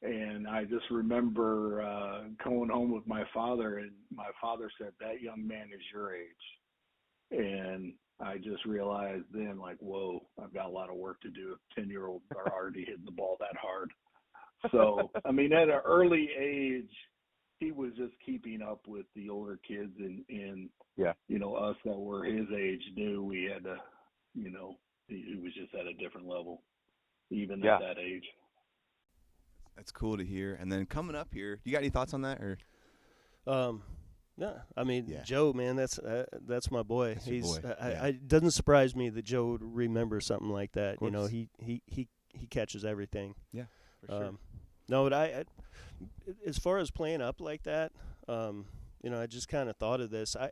And I just remember going home with my father, and my father said, "That young man is your age." And I just realized then, like, whoa, I've got a lot of work to do if 10-year-olds are already hitting the ball that hard. So, I mean, at an early age, he was just keeping up with the older kids, and you know, us that were his age knew we had to, you know, he was just at a different level, even at that age. That's cool to hear. And then coming up here, you got any thoughts on that, or? No, I mean, Joe, man, that's my boy. That's your boy. It doesn't surprise me that Joe would remember something like that. You know, he catches everything. Yeah, for sure. No, but I as far as playing up like that, you know, I just kind of thought of this. I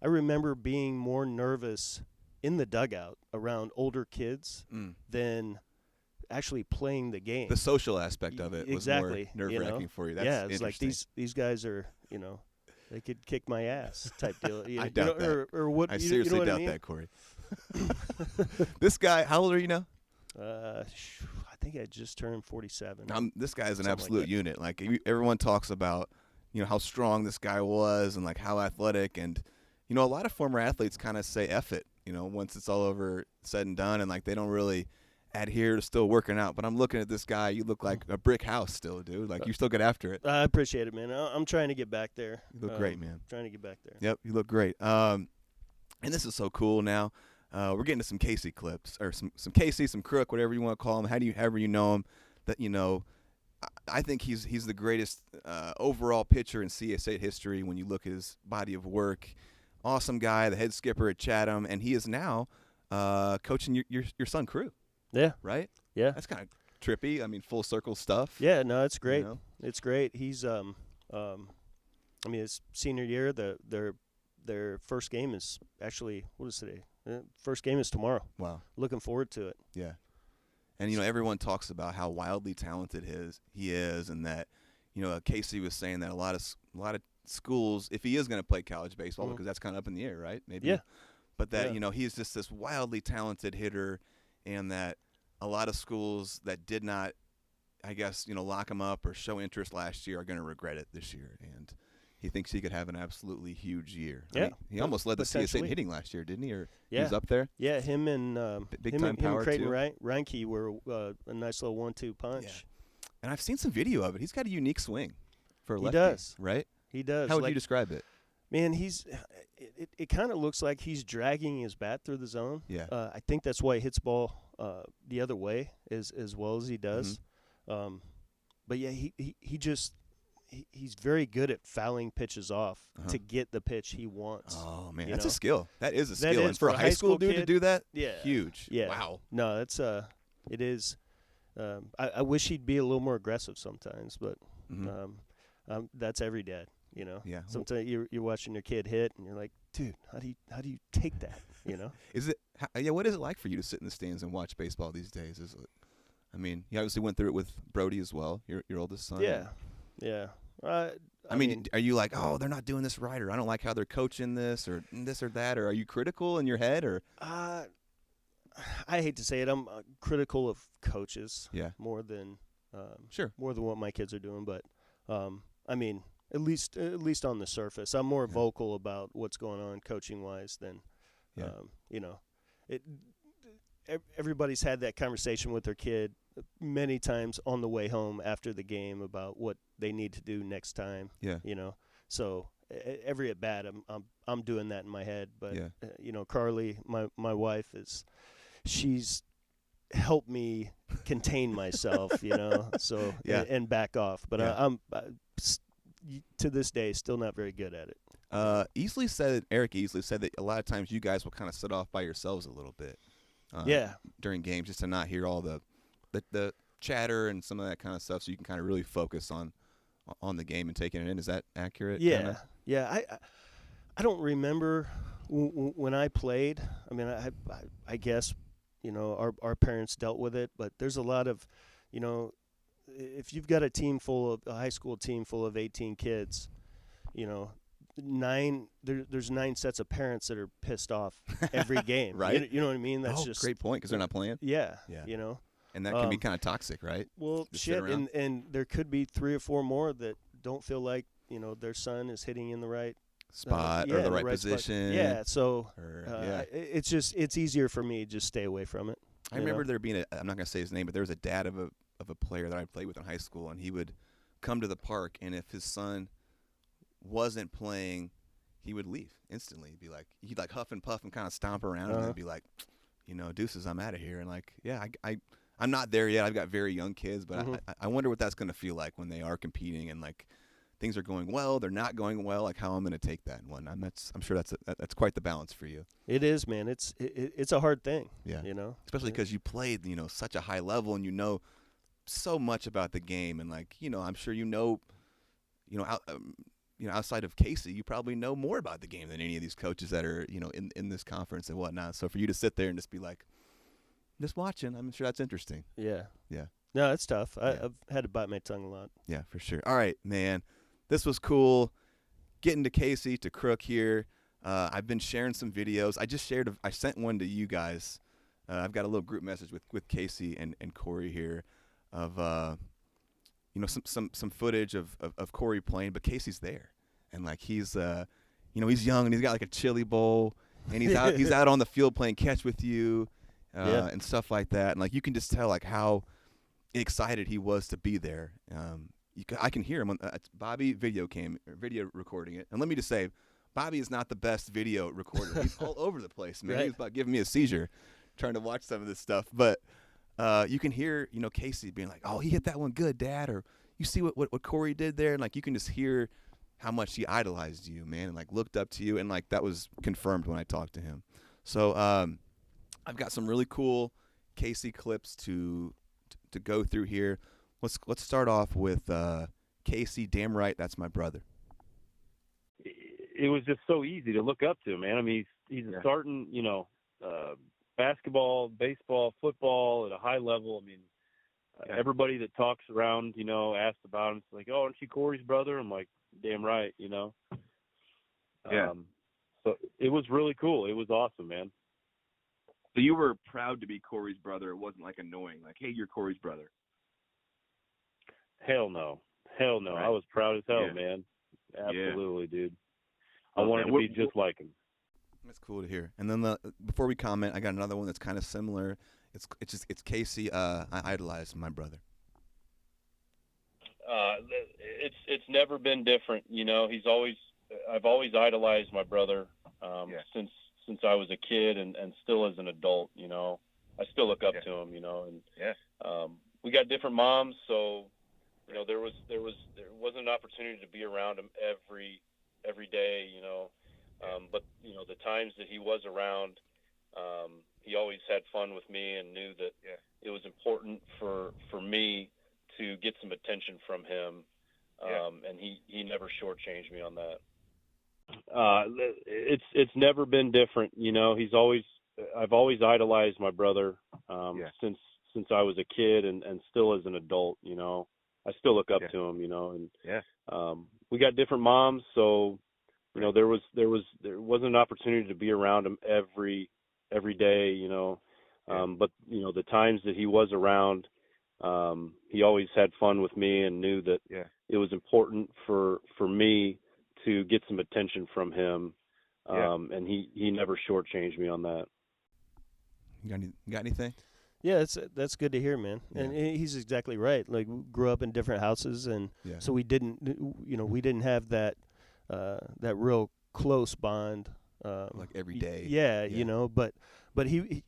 remember being more nervous in the dugout around older kids than actually playing the game. The social aspect of it was more nerve-wracking for you. That's it's like these guys are, you know, they could kick my ass type deal. I doubt that. Or what? I seriously doubt that, Corey. This guy, how old are you now? I think I just turned 47. This guy is an absolute unit. Like, everyone talks about, you know, how strong this guy was and like how athletic, and you know, a lot of former athletes kind of say F it, you know, once it's all over, said and done, and like they don't really adhere to still working out. But I'm looking at this guy. You look like a brick house still, dude. Like, you still get after it. I appreciate it, man. I'm trying to get back there. You look great, man. Trying to get back there. Yep, you look great. And this is so cool now. We're getting to some Casey clips, or some Casey, some Crook, whatever you want to call him. However you know him. That, you know, I think he's the greatest overall pitcher in CSA history when you look at his body of work. Awesome guy, the head skipper at Chatham, and he is now coaching your son Crew. Yeah. Right? Yeah. That's kind of trippy. I mean, full circle stuff. Yeah, no, it's great. You know? It's great. He's I mean, his senior year, their first game is actually, what is today? First game is tomorrow. Wow. Looking forward to it. Yeah. And, you know, everyone talks about how wildly talented he is, and that, you know, Casey was saying that a lot of schools, if he is going to play college baseball, because that's kind of up in the air, right? Maybe. Yeah. But that, you know, he's just this wildly talented hitter, and that a lot of schools that did not, I guess, you know, lock him up or show interest last year are going to regret it this year. And he thinks he could have an absolutely huge year. Yeah. I mean, he almost led the CSA in hitting last year, didn't he? Or he was up there? Yeah, him and big time power Creighton too. Reinke were a nice little 1-2 punch. Yeah. And I've seen some video of it. He's got a unique swing for a lefty. He does. Right? He does. How would you describe it? Man, it kind of looks like he's dragging his bat through the zone. Yeah. I think that's why he hits ball the other way as well as he does. Mm-hmm. But yeah, he's very good at fouling pitches off to get the pitch he wants. Oh man, that's a skill. That is a skill. Is, and for a high school dude kid, to do that, yeah, huge. Yeah. Wow. No, it is. I wish he'd be a little more aggressive sometimes, but that's every dad, you know. Yeah. Sometimes you're watching your kid hit, and you're like, dude, how do you take that, you know? What is it like for you to sit in the stands and watch baseball these days? I mean, you obviously went through it with Brody as well, your oldest son. Yeah. I mean, are you like, oh, they're not doing this right, or I don't like how they're coaching this or that, or are you critical in your head, or? I hate to say it, I'm critical of coaches. Yeah. More than Sure. More than what my kids are doing, but I mean, at least on the surface, I'm more vocal about what's going on coaching wise than you know, everybody's had that conversation with their kid many times on the way home after the game about what they need to do next time. Yeah. You know, so every at bat, I'm doing that in my head. But you know, Carly, my wife she's helped me contain myself. You know, so and back off. But I'm to this day still not very good at it. Eric Easley said that a lot of times you guys will kind of sit off by yourselves a little bit. During games, just to not hear all the chatter and some of that kind of stuff, so you can kind of really focus on the game and taking it in. Is that accurate? Yeah, yeah. I don't remember when I played. I mean, I guess, you know, our parents dealt with it, but there's a lot of, you know, if you've got a high school team full of 18 kids, you know, there's 9 sets of parents that are pissed off every game. Right. You know what I mean? That's just great point, because they're not playing. Yeah. You know. And that can be kind of toxic, right? Well, and there could be 3 or 4 more that don't feel like, you know, their son is hitting in the right spot or the right position. Spot. Yeah, so it's easier for me to just stay away from it. I remember there being I'm not going to say his name, but there was a dad of a player that I played with in high school, and he would come to the park, and if his son wasn't playing, he would leave instantly. He'd huff and puff and kind of stomp around and be like, you know, deuces, I'm out of here. And I'm not there yet. I've got very young kids, but I wonder what that's going to feel like when they are competing and things are going well, they're not going well, how I'm going to take that one. I'm sure that's quite the balance for you. It is, man. It's a hard thing. Yeah. You know, especially because you played, you know, such a high level, and you know so much about the game, and you know, I'm sure you know, outside of Casey, you probably know more about the game than any of these coaches that are, you know, in this conference and whatnot. So for you to sit there and just be like, just watching, I'm sure that's interesting. Yeah. Yeah. No, it's tough. I've had to bite my tongue a lot. Yeah, for sure. All right, man. This was cool. Getting to Casey, to Crook here. I've been sharing some videos. I sent one to you guys. I've got a little group message with Casey and Corey here of you know, some footage of Corey playing, but Casey's there, and he's you know, he's young and he's got a chili bowl, and he's out on the field playing catch with you, and stuff like that, and you can just tell how excited he was to be there. I can hear him on Bobby video recording it, and let me just say, Bobby is not the best video recorder. He's all over the place, man. Right. He was about giving me a seizure trying to watch some of this stuff, but you can hear, you know, Casey being like, "Oh, he hit that one good, Dad," or "You see what Corey did there?" And you can just hear how much he idolized you, man, and looked up to you, and that was confirmed when I talked to him. So I've got some really cool Casey clips to go through here. Let's start off with Casey. Damn right, that's my brother. It was just so easy to look up to, man. I mean, he's starting, you know, basketball, baseball, football at a high level. I mean, everybody that talks around, you know, asks about him. It's like, "Oh, aren't you Corey's brother?" I'm like, "Damn right," you know. Yeah. So it was really cool. It was awesome, man. So you were proud to be Corey's brother. It wasn't annoying, "Hey, you're Corey's brother." Hell no. Right. I was proud as hell, man. Absolutely, dude. I wanted to be just like him. That's cool to hear. And then before we comment, I got another one that's kind of similar. It's Casey. I idolized my brother. It's never been different. You know, I've always idolized my brother since I was a kid and still as an adult. You know, I still look up to him. You know, and we got different moms, so you know there wasn't an opportunity to be around him every day. You know. But, you know, the times that he was around, he always had fun with me and knew that, it was important for me to get some attention from him. And he never shortchanged me on that. It's never been different. You know, I've always idolized my brother, since I was a kid and still as an adult, you know, I still look up to him, you know, and, we got different moms. So, you know, there wasn't an opportunity to be around him every day, you know, but you know, the times that he was around, he always had fun with me and knew that it was important for me to get some attention from him. And he never shortchanged me on that. You got anything? Yeah, that's good to hear, man. And he's exactly right. Like, we grew up in different houses, and so we didn't have that real close bond. Like every day. You know, but he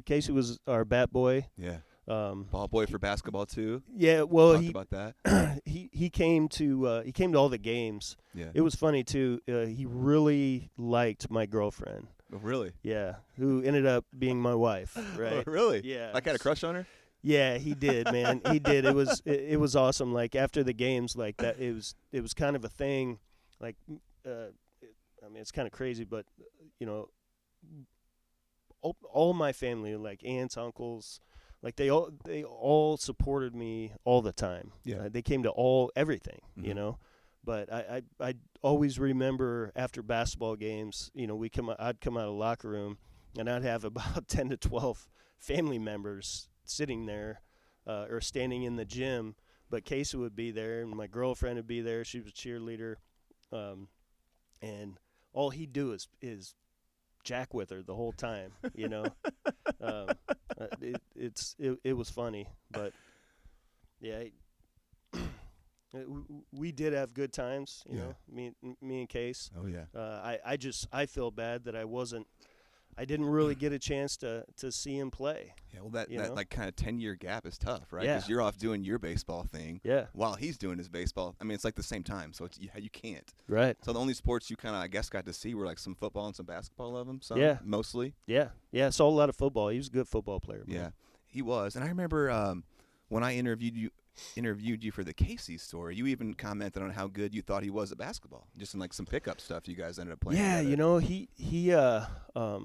Casey was our bat boy. Yeah. Ball boy for basketball too. Yeah, well, Talked about that. he came to all the games. Yeah. It was funny too. He really liked my girlfriend. Oh, really? Yeah, who ended up being my wife. Right. Oh, really? Yeah. Like, had a crush on her? Yeah, he did, man. He did. It was awesome. Like, after the games, like that, it was kind of a thing. Like, I mean, it's kind of crazy, but you know, all my family, like aunts, uncles, like they all supported me all the time. Yeah. They came to everything, you know. But I always remember after basketball games, you know, I'd come out of the locker room and I'd have about 10 to 12 family members sitting there or standing in the gym. But Casey would be there and my girlfriend would be there. She was a cheerleader. And all he'd do is jack with her the whole time, you know. It was funny, but yeah. We did have good times, you know, me and Case. Oh yeah. I feel bad that I didn't really get a chance to see him play. Yeah, well, that like kind of 10-year gap is tough, right? Yeah. Because you're off doing your baseball thing, while he's doing his baseball. I mean, it's like the same time, so you can't. Right. So the only sports you kind of, I guess, got to see were like some football and some basketball of him. Mostly. Yeah. I saw a lot of football. He was a good football player. Man. Yeah, he was. And I remember when I interviewed you for the Casey story, you even commented on how good you thought he was at basketball, just in like some pickup stuff you guys ended up playing. Yeah, together. you know,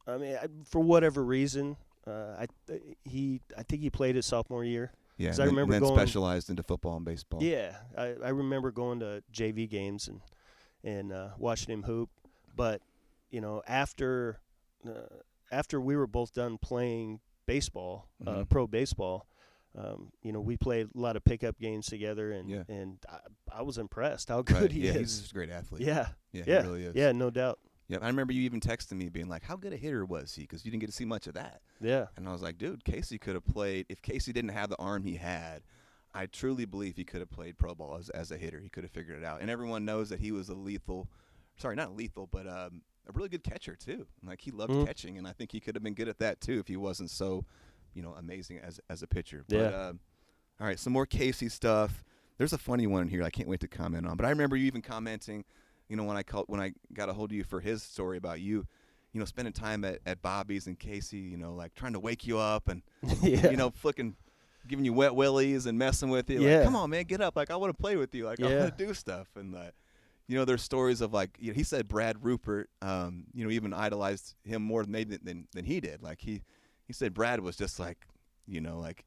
I mean, for whatever reason, I think he played his sophomore year. Yeah, I remember then going, specialized into football and baseball. Yeah, I remember going to JV games and watching him hoop. But you know, after we were both done playing baseball, pro baseball, you know, we played a lot of pickup games together, and I was impressed how good he is. He's a great athlete. Yeah, he really is. Yeah, no doubt. Yeah, I remember you even texting me being like, how good a hitter was he? Because you didn't get to see much of that. Yeah. And I was like, dude, Casey could have played. If Casey didn't have the arm he I truly believe he could have played pro ball as a hitter. He could have figured it out. And everyone knows that he was a really good catcher too. Like, he loved catching, and I think he could have been good at that too if he wasn't so, you know, amazing as a pitcher. But, all right, some more Casey stuff. There's a funny one here I can't wait to comment on. But I remember you even commenting, you know, when I got a hold of you for his story about you know, spending time at Bobby's and Casey, you know, like trying to wake you up and, you know, flicking, giving you wet willies and messing with you. Like, come on, man, get up. Like, I want to play with you. Like, I want to do stuff. And, you know, there's stories of, like, you know, he said Brad Rupert, you know, even idolized him more than he did. Like, he said Brad was just like, you know, like,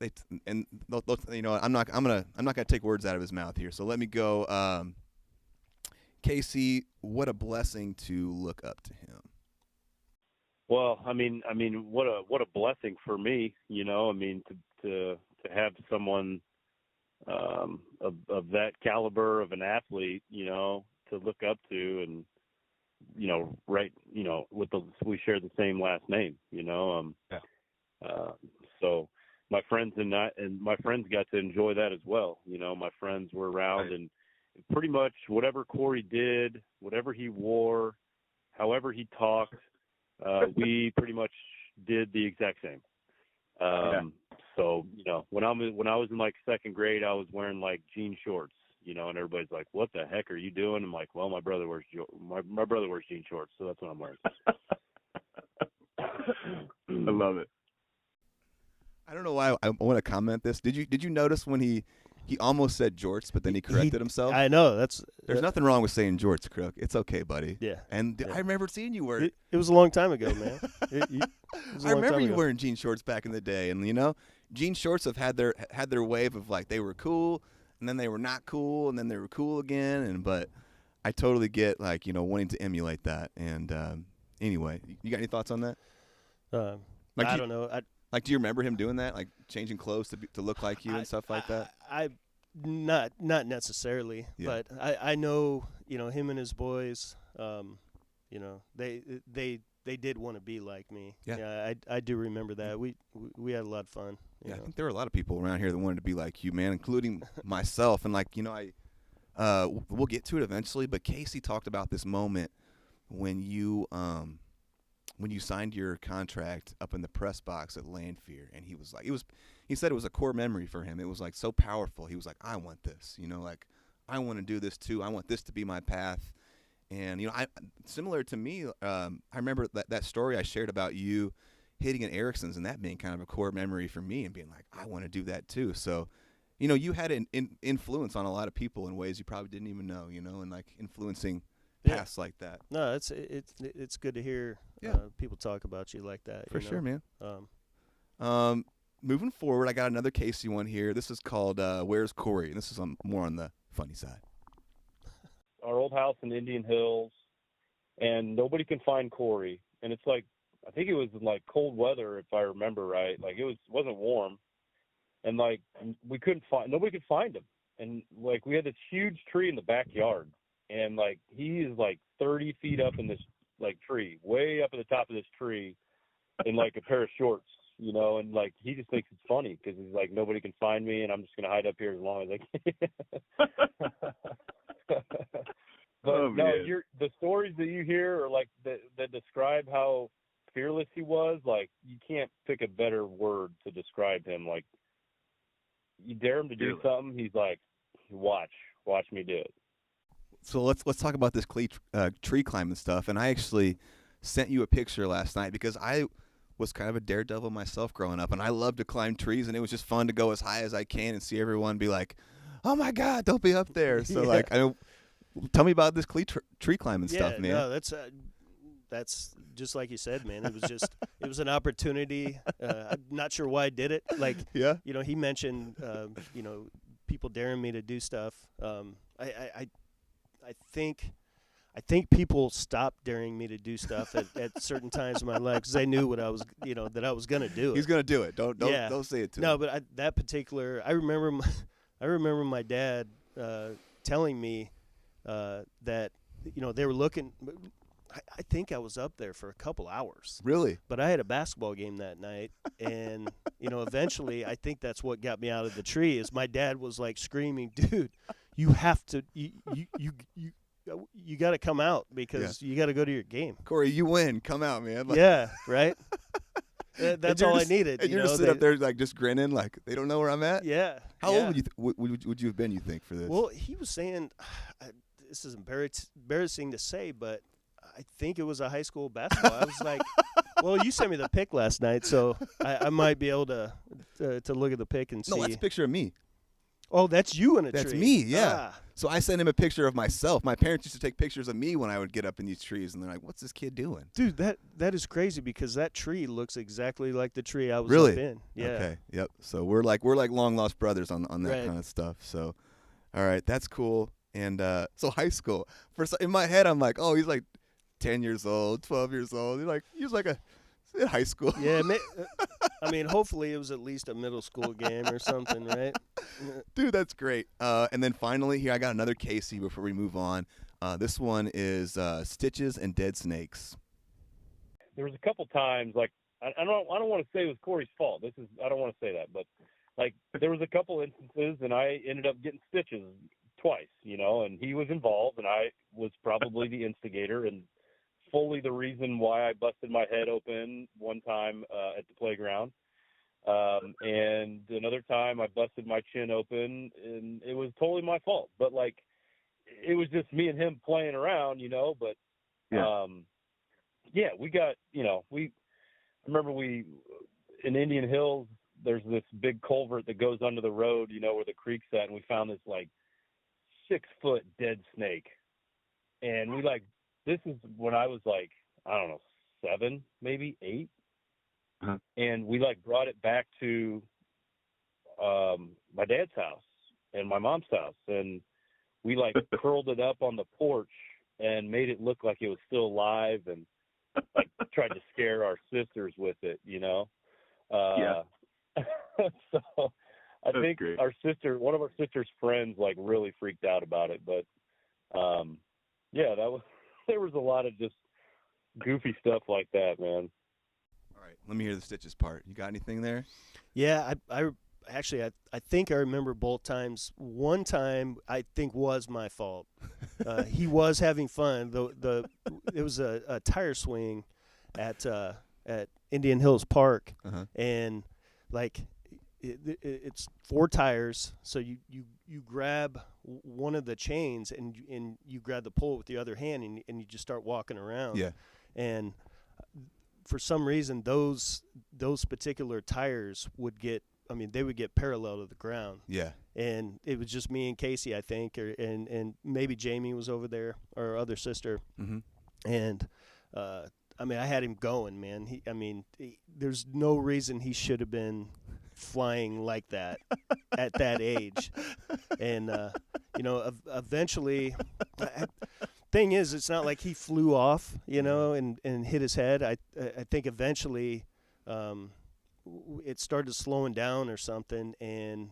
you know, I'm not gonna take words out of his mouth here. So let me go. Casey, what a blessing to look up to him. Well, I mean, what a blessing for me, you know. I mean, to have someone of that caliber of an athlete, you know, to look up to, and you know, right, you know, we share the same last name, you know. So my friends and my friends got to enjoy that as well. You know, my friends were around, and pretty much whatever Corey did, whatever he wore, however he talked, we pretty much did the exact same. So, you know, when I was in like second grade, I was wearing like jean shorts, you know, and everybody's like, "What the heck are you doing?" I'm like, "Well, my brother wears jean shorts, so that's what I'm wearing." I love it. I don't know why I want to comment this. Did you notice when he almost said jorts, but then he corrected himself? I know. There's nothing wrong with saying jorts, Crook. It's okay, buddy. Yeah. And yeah. I remember seeing you wear. It was a long time ago, man. I remember you wearing jean shorts back in the day, and jean shorts have had their wave of like they were cool, and then they were not cool, and then they were cool again. But I totally get like wanting to emulate that. And anyway, you got any thoughts on that? I don't know. Do you remember him doing that, like changing clothes to look like you and stuff like that? I not necessarily, yeah. But I know him and his boys. They did want to be like me. Yeah, I do remember that. We had a lot of fun. Yeah, I think there were a lot of people around here that wanted to be like you, man, including myself. And we'll get to it eventually. But Casey talked about this moment when you signed your contract up in the press box at Lanphier, and he was like, he said it was a core memory for him. It was like so powerful. He was like, I want this, like I want to do this too. I want this to be my path. And, similar to me, I remember that story I shared about you hitting an Erickson's and that being kind of a core memory for me and being like, I want to do that too. So, you had an influence on a lot of people in ways you probably didn't even know, and like influencing paths like that. No, it's good to hear people talk about you like that. For sure, man. Moving forward, I got another Casey one here. This is called Where's Corey? And this is more on the funny side. Our old house in Indian Hills, and nobody can find Corey. And it's like, I think it was like cold weather, if I remember right. Like it wasn't warm, and like nobody could find him. And like we had this huge tree in the backyard, and like he is like 30 feet up in this like tree, way up at the top of this tree, in like a pair of shorts, and like he just thinks it's funny because he's like, nobody can find me, and I'm just gonna hide up here as long as I can. But the stories that you hear are like that describe how fearless he was. Like you can't pick a better word to describe him. Like you dare him to do something, he's like, watch me do it. So let's talk about this tree climbing stuff. And I actually sent you a picture last night because I was kind of a daredevil myself growing up, and I love to climb trees, and it was just fun to go as high as I can and see everyone be like, oh my God, don't be up there. So like tell me about this tree climbing stuff, man. No, that's just like you said, man. It was an opportunity. I'm not sure why I did it. Like, he mentioned, people daring me to do stuff. I think people stopped daring me to do stuff at certain times in my life because they knew what I was, that I was gonna do it. He's gonna do it. Don't say it to him. No, but that particular, I remember my dad telling me that they were looking. I think I was up there for a couple hours. Really? But I had a basketball game that night, and eventually I think that's what got me out of the tree. Is my dad was like screaming, "Dude, you have to you got to come out because you got to go to your game." Corey, you win. Come out, man. Yeah, right. That's all I needed. And you're just sitting up there like just grinning, like they don't know where I'm at. Yeah. How old would you have been? You think for this? Well, he was saying, this is embarrassing to say, but I think it was a high school basketball. I was like, well, you sent me the pic last night, so I might be able to look at the pic and see. No, that's a picture of me. Oh, that's you in a tree. That's me, yeah. So I sent him a picture of myself. My parents used to take pictures of me when I would get up in these trees, and they're like, what's this kid doing? Dude, that is crazy because that tree looks exactly like the tree I was up in. Yeah. Okay, yep. So we're like long lost brothers on that kind of stuff. So, all right, that's cool. And so high school. In my head, I'm like, oh, he's like 10 years old, 12 years old. He was like in high school. Yeah, I mean, hopefully it was at least a middle school game or something, right? Dude, that's great. And then finally here, I got another Casey before we move on. This one is Stitches and Dead Snakes. There was a couple times, like, I don't want to say it was Corey's fault. I don't want to say that, but like there was a couple instances, and I ended up getting stitches twice, and he was involved, and I was probably the instigator and fully the reason why I busted my head open one time at the playground. And another time I busted my chin open, and it was totally my fault. But, like, it was just me and him playing around, but, we got, I remember in Indian Hills, there's this big culvert that goes under the road, where the creek's at, and we found this like 6-foot dead snake. And we this is when I was like, I don't know, 7, maybe 8. Uh-huh. And we brought it back to my dad's house and my mom's house, and we curled it up on the porch and made it look like it was still alive, and tried to scare our sisters with it, Yeah. So I think great. one of our sister's friends really freaked out about it, but yeah, there was a lot of just goofy stuff like that, man. All right, let me hear the stitches part. You got anything there? Yeah, I actually think I remember both times. One time I think was my fault. He was having fun. It was a tire swing at Indian Hills Park, uh-huh. and it's 4 tires. So you grab one of the chains and you grab the pole with the other hand and you just start walking around. Yeah. And for some reason those particular tires would get parallel to the ground. Yeah. And it was just me and Casey, I think, and maybe Jamie was over there, our other sister. Mm-hmm. And I had him going, man. There's no reason he should have been flying like that at that age. And eventually, thing is, it's not like he flew off, and hit his head. I think eventually, it started slowing down or something, and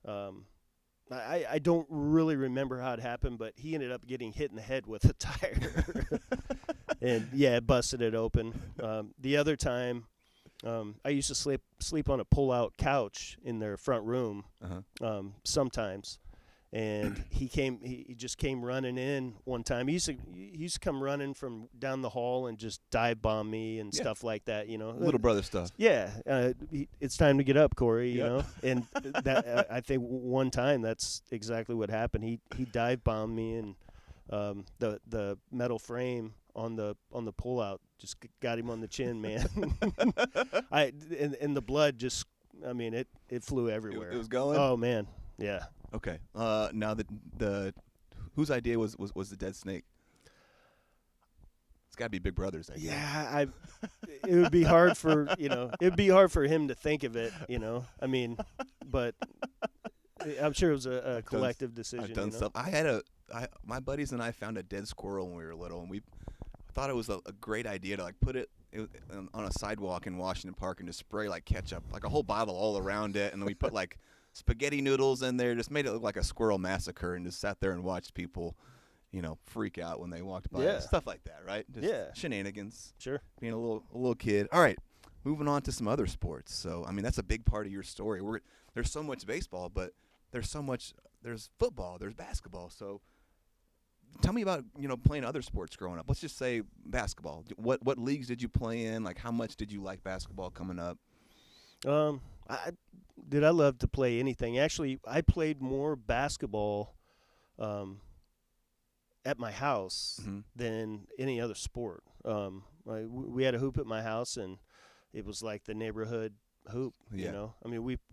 I don't really remember how it happened, but he ended up getting hit in the head with a tire. And yeah, it busted it open. The other time, I used to sleep on a pull-out couch in their front room, uh-huh. Sometimes. And he just came running in one time. He used to come running from down the hall and just dive bomb me and stuff like that, Little brother stuff. Yeah, it's time to get up, Corey. And that I think one time that's exactly what happened. He dive bombed me, and the metal frame on the pullout just got him on the chin, man. And the blood just, it flew everywhere. It was going. Oh man, yeah. Okay. Now the whose idea was the dead snake? It's got to be Big Brother's idea. Yeah, it would be hard for him to think of it, but I'm sure it was a collective decision. I've done stuff. My buddies and I found a dead squirrel when we were little, and we thought it was a great idea to put it on a sidewalk in Washington Park and just spray ketchup, a whole bottle all around it, and then we put spaghetti noodles in there, just made it look like a squirrel massacre, and just sat there and watched people, freak out when they walked by. Yeah. Stuff like that, right? Just shenanigans. Sure. Being a little kid. All right, moving on to some other sports. So, that's a big part of your story. There's so much baseball, but there's football, there's basketball. So tell me about, playing other sports growing up. Let's just say basketball. What leagues did you play in? How much did you like basketball coming up? I love to play anything. Actually, I played more basketball at my house than any other sport. We had a hoop at my house, and it was like the neighborhood hoop. Yeah.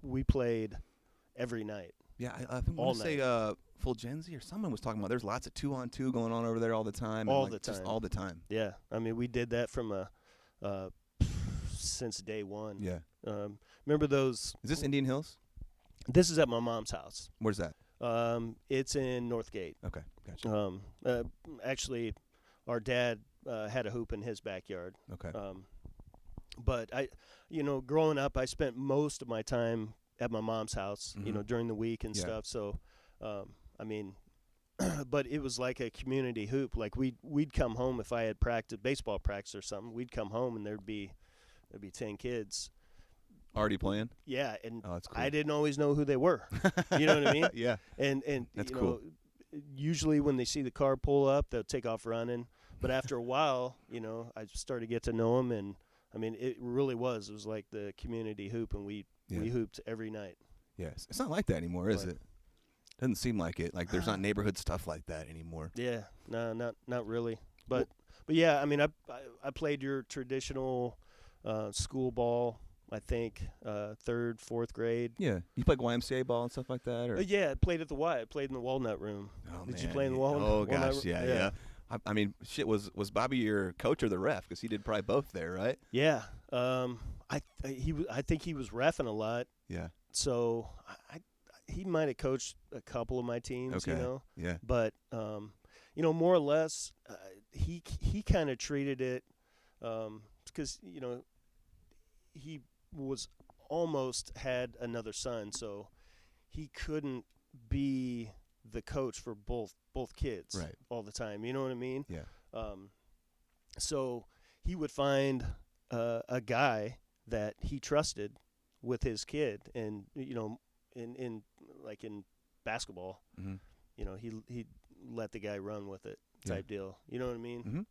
We played every night. Yeah, I think all say Fulgenzi or someone was talking about there's lots of 2-on-2 going on over there all the time. Just all the time. Yeah, we did that from since day one. Yeah. Remember those? Is this Indian Hills? This is at my mom's house. Where's that? It's in Northgate. Okay, gotcha. Actually, our dad had a hoop in his backyard. Okay. But growing up, I spent most of my time at my mom's house, during the week and stuff. So, but it was like a community hoop. We'd come home if I had baseball practice or something. We'd come home and there'd be 10 kids already playing. Yeah, and that's cool. I didn't always know who they were. You know what I mean? Yeah. And that's cool. Usually when they see the car pull up, they'll take off running. But after a while, I started to get to know them, and it really was. It was like the community hoop, and we hooped every night. Yes, it's not like that anymore, is it? Doesn't seem like it. There's not neighborhood stuff like that anymore. Yeah, no, not really. But yeah, I played your traditional school ball. I think, 3rd, 4th grade. Yeah. You played YMCA ball and stuff like that? Or? Yeah, I played at the Y. I played in the Walnut Room. Oh, Did man. you play in the Walnut? Oh, Walnut gosh, Room? yeah. I mean, shit, was Bobby your coach or the ref? Because he did probably both there, right? Yeah. I think he was reffing a lot. Yeah. So he might have coached a couple of my teams, Okay. you know. Yeah. But you know, more or less, he kind of treated it because you know he was almost had another son, so he couldn't be the coach for both kids all the time. You know what I mean? Yeah. So he would find a guy that he trusted with his kid, and you know, in basketball, mm-hmm. you know, he let the guy run with it type deal. You know what I mean?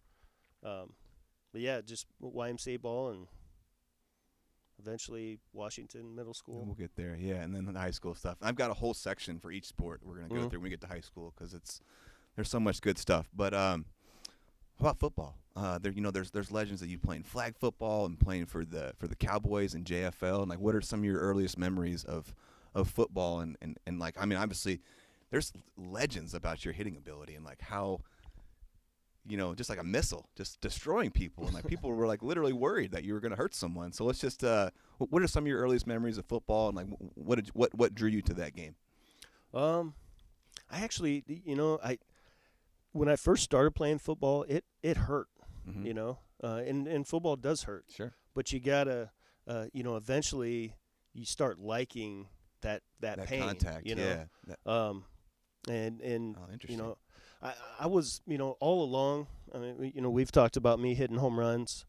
Mm-hmm. But yeah, just YMCA ball and eventually Washington Middle School. We'll get there, yeah, and then the high school stuff. I've got a whole section for each sport we're going to go Mm-hmm. through when we get to high school because there's so much good stuff. But how about football? There's legends that you playing flag football and playing for the Cowboys and JFL. And like, what are some of your earliest memories of football? And like, I mean, obviously, there's legends about your hitting ability and like how, you know, just like a missile, just destroying people. And like people were like literally worried that you were going to hurt someone. So let's just, what are some of your earliest memories of football? And like, what drew you to that game? I actually, you know, when I first started playing football, it hurt, mm-hmm. you know, and football does hurt. Sure. But you gotta, you know, eventually you start liking that pain, contact, you know. Yeah. And interesting. you know, I was, you know, all along. I mean, you know, we've talked about me hitting home runs,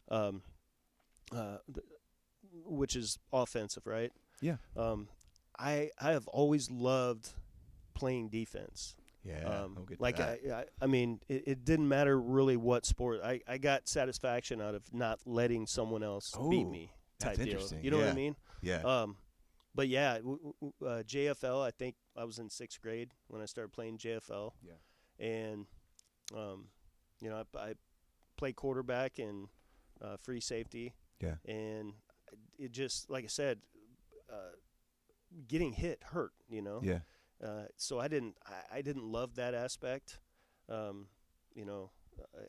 which is offensive, right? Yeah. I have always loved playing defense. Yeah. We'll get to like that. I mean, it didn't matter really what sport. I got satisfaction out of not letting someone else beat me. Type that's deal. interesting. You know what I mean? Yeah. But yeah, JFL. I think I was in 6th grade when I started playing JFL. Yeah. And you know, I played quarterback and free safety. Yeah. And it just, like I said, getting hit hurt. You know. Yeah. So I didn't love that aspect, you know,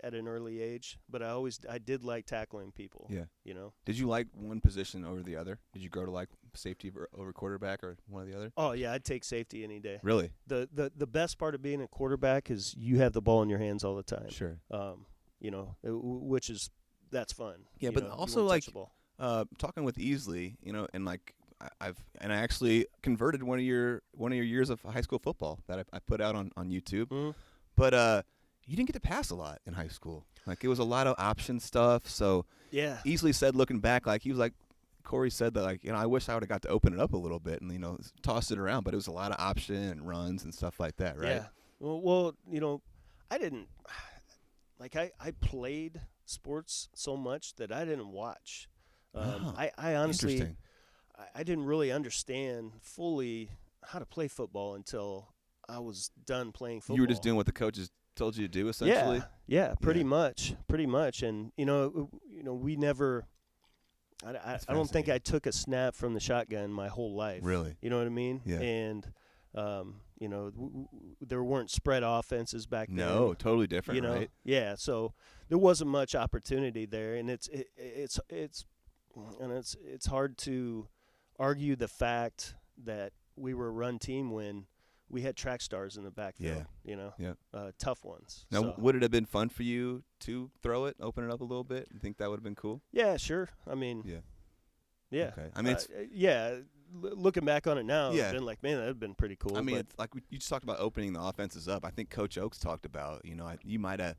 at an early age. But I did like tackling people. Yeah. You know. Did you like one position over the other? Did you grow to like safety over quarterback or one or the other? Oh yeah, I'd take safety any day. Really? The best part of being a quarterback is you have the ball in your hands all the time. Sure. You know, that's fun. Yeah, you but know, also like talking with Easley, you know, and like I actually converted one of your years of high school football that I put out on YouTube. Mm-hmm. But you didn't get to pass a lot in high school. Like it was a lot of option stuff. So yeah, Easley said, looking back, like he was like, Corey said that, like, you know, I wish I would have got to open it up a little bit and, you know, toss it around, but it was a lot of option and runs and stuff like that, right? Yeah. Well, you know, I didn't like I played sports so much that I didn't watch. I honestly I didn't really understand fully how to play football until I was done playing football. You were just doing what the coaches told you to do, essentially? Yeah, pretty much. And you know, we never. I don't think I took a snap from the shotgun my whole life. Really? You know what I mean? Yeah. And you know, there weren't spread offenses back then. No, totally different, you know? right? Yeah. So there wasn't much opportunity there, and it's hard to argue the fact that we were a run team when we had track stars in the backfield. Yeah. You know. Yeah. Tough ones. Now, so. would it have been fun for you to throw it, open it up a little bit? You think that would have been cool? Yeah, sure. I mean. Yeah. Yeah. Okay. I mean, looking back on it now, yeah. It's been like, man, that would have been pretty cool. I mean, it's like you just talked about opening the offenses up. I think Coach Oakes talked about, you know, you might have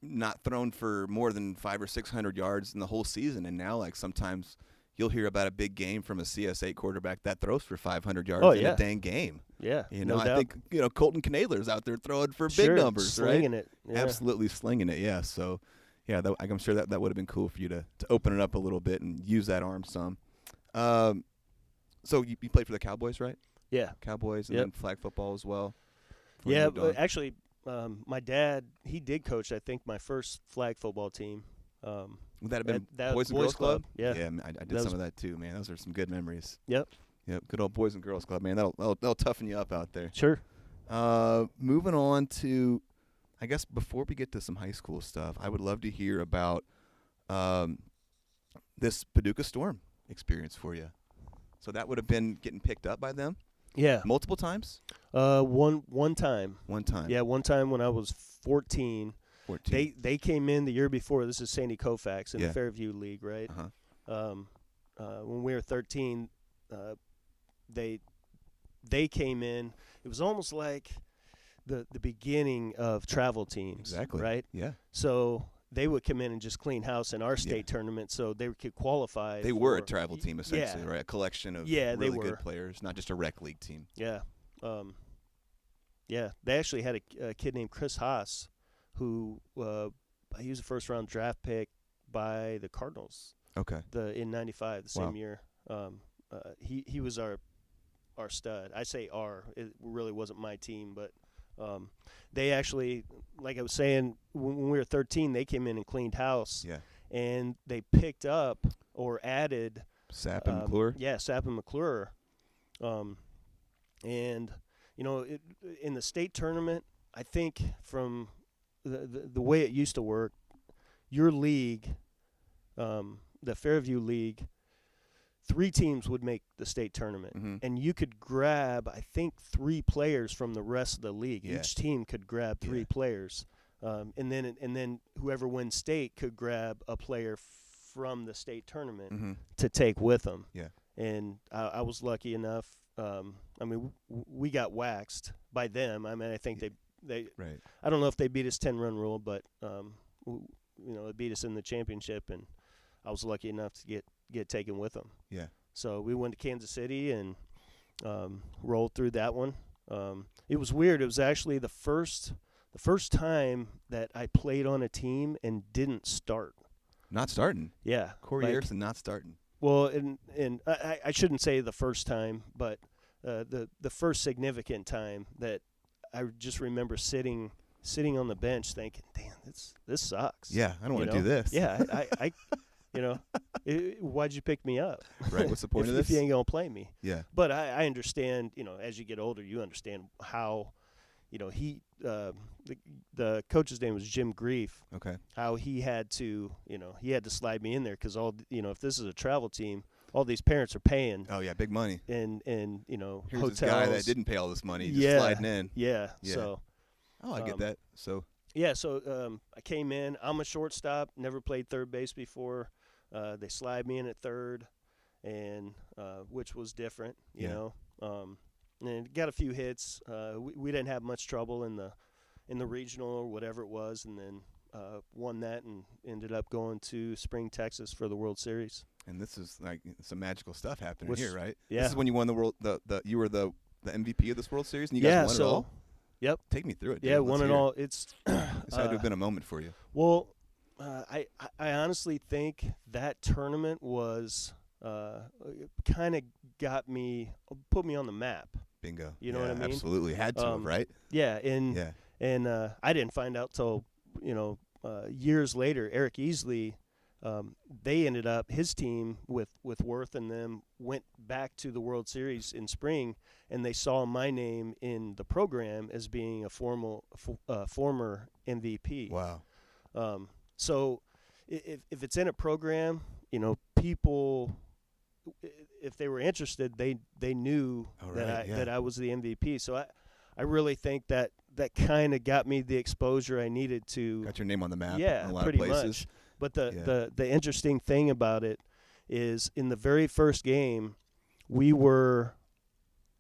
not thrown for more than 500 or 600 yards in the whole season, and now like sometimes you'll hear about a big game from a CS8 quarterback that throws for 500 yards in a dang game. Yeah, you know, no I doubt. think, you know, Colton Knadler's out there throwing for big numbers, slinging right? it. Yeah. Absolutely slinging it, yeah. So, yeah, I'm sure that would have been cool for you to open it up a little bit and use that arm some. So you played for the Cowboys, right? Yeah. Cowboys and then flag football as well. Yeah, but actually, my dad, he did coach, I think, my first flag football team. Would that have been that Boys and Girls Club? Yeah. Yeah, I did some of that too, man. Those are some good memories. Yep. Good old Boys and Girls Club, man. That'll toughen you up out there. Sure. Moving on to, I guess before we get to some high school stuff, I would love to hear about this Paducah Storm experience for you. So that would have been getting picked up by them? Yeah. Multiple times? One time. One time. Yeah, one time when I was 14. 14. They came in the year before. This is Sandy Koufax in the Fairview League, right? Uh-huh. When we were 13, they came in. It was almost like the beginning of travel teams. Exactly. Right? Yeah. So they would come in and just clean house in our state tournament, so they could qualify. They were a travel team, essentially, right? A collection of really they were good players, not just a rec league team. Yeah. They actually had a kid named Chris Haas, who he was a first-round draft pick by the Cardinals. Okay. In '95, the same year. He was our stud. I say it really wasn't my team, but they actually, like I was saying, when we were 13, they came in and cleaned house. Yeah. And they picked up or added Sapp and McClure. Yeah, Sapp and McClure. And in the state tournament, I think from the way it used to work, your league, the Fairview League, 3 teams would make the state tournament, and you could grab, I think, 3 players from the rest of the league. Yeah. Each team could grab 3 players, and then whoever wins state could grab a player from the state tournament to take with them. Yeah. And I was lucky enough. We got waxed by them. I think they right. I don't know if they beat us 10-run rule, but they beat us in the championship, and I was lucky enough to get taken with them. Yeah. So we went to Kansas City and rolled through that one. It was weird. It was actually the first time that I played on a team and didn't start. Not starting. Yeah. Corey Erickson not starting. Well, and I shouldn't say the first time, but the first significant time that I just remember sitting on the bench thinking, "Damn, this sucks." Yeah, I don't want to do this. Yeah, I why'd you pick me up? Right. What's the point of this? If you ain't gonna play me. Yeah. But I understand. As you get older, you understand how, the coach's name was Jim Grief. Okay. How he had to slide me in there because if this is a travel team, all these parents are paying. Oh yeah, big money. And here's hotels. This guy that didn't pay all this money, just sliding in. Yeah. Yeah. So. Oh, I get that. So. Yeah. So I came in. I'm a shortstop. Never played third base before. They slide me in at third, and which was different, you know. And got a few hits. We didn't have much trouble in the regional or whatever it was, and then won that and ended up going to Spring, Texas for the World Series. And this is like some magical stuff happening here, right? Yeah. This is when you won the world. You were the MVP of this World Series, and you guys won it all. Yep. Take me through it. Dude. Yeah, won it all. This had to have been a moment for you. Well, I honestly think that tournament was kind of put me on the map. Bingo. You know what I mean? Absolutely. Had to have, right? Yeah. And I didn't find out till, years later, Eric Easley, they ended up, his team with Worth and them went back to the World Series in spring, and they saw my name in the program as being a former MVP. Wow. So if it's in a program, people, if they were interested, they knew that I was the MVP. So I really think that kind of got me the exposure I needed to. Got your name on the map. Yeah, in a lot pretty of places. much. But the interesting thing about it is in the very first game, we were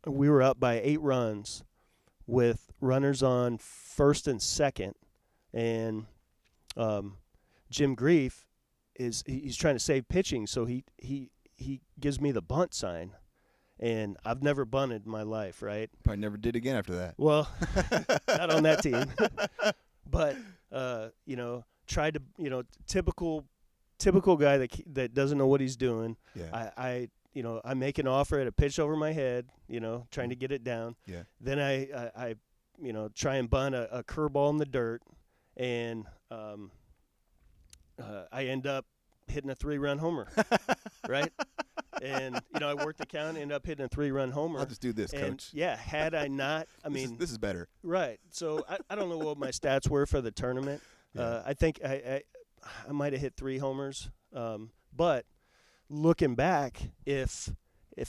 up by 8 runs with runners on first and second, and Jim Grief he's trying to save pitching, so he gives me the bunt sign, and I've never bunted in my life, right? Probably never did again after that. Well, not on that team, but tried to typical guy that doesn't know what he's doing. Yeah. I make an offer at a pitch over my head, trying to get it down. Yeah. Then I try and bunt a curveball in the dirt, and I end up hitting a 3-run homer, right? And, I worked the count, ended up hitting a 3-run homer. I'll just do this, Coach. Yeah, had I not, this is better. Right. So I don't know what my stats were for the tournament. Yeah. I think I might have hit 3 homers. But looking back, if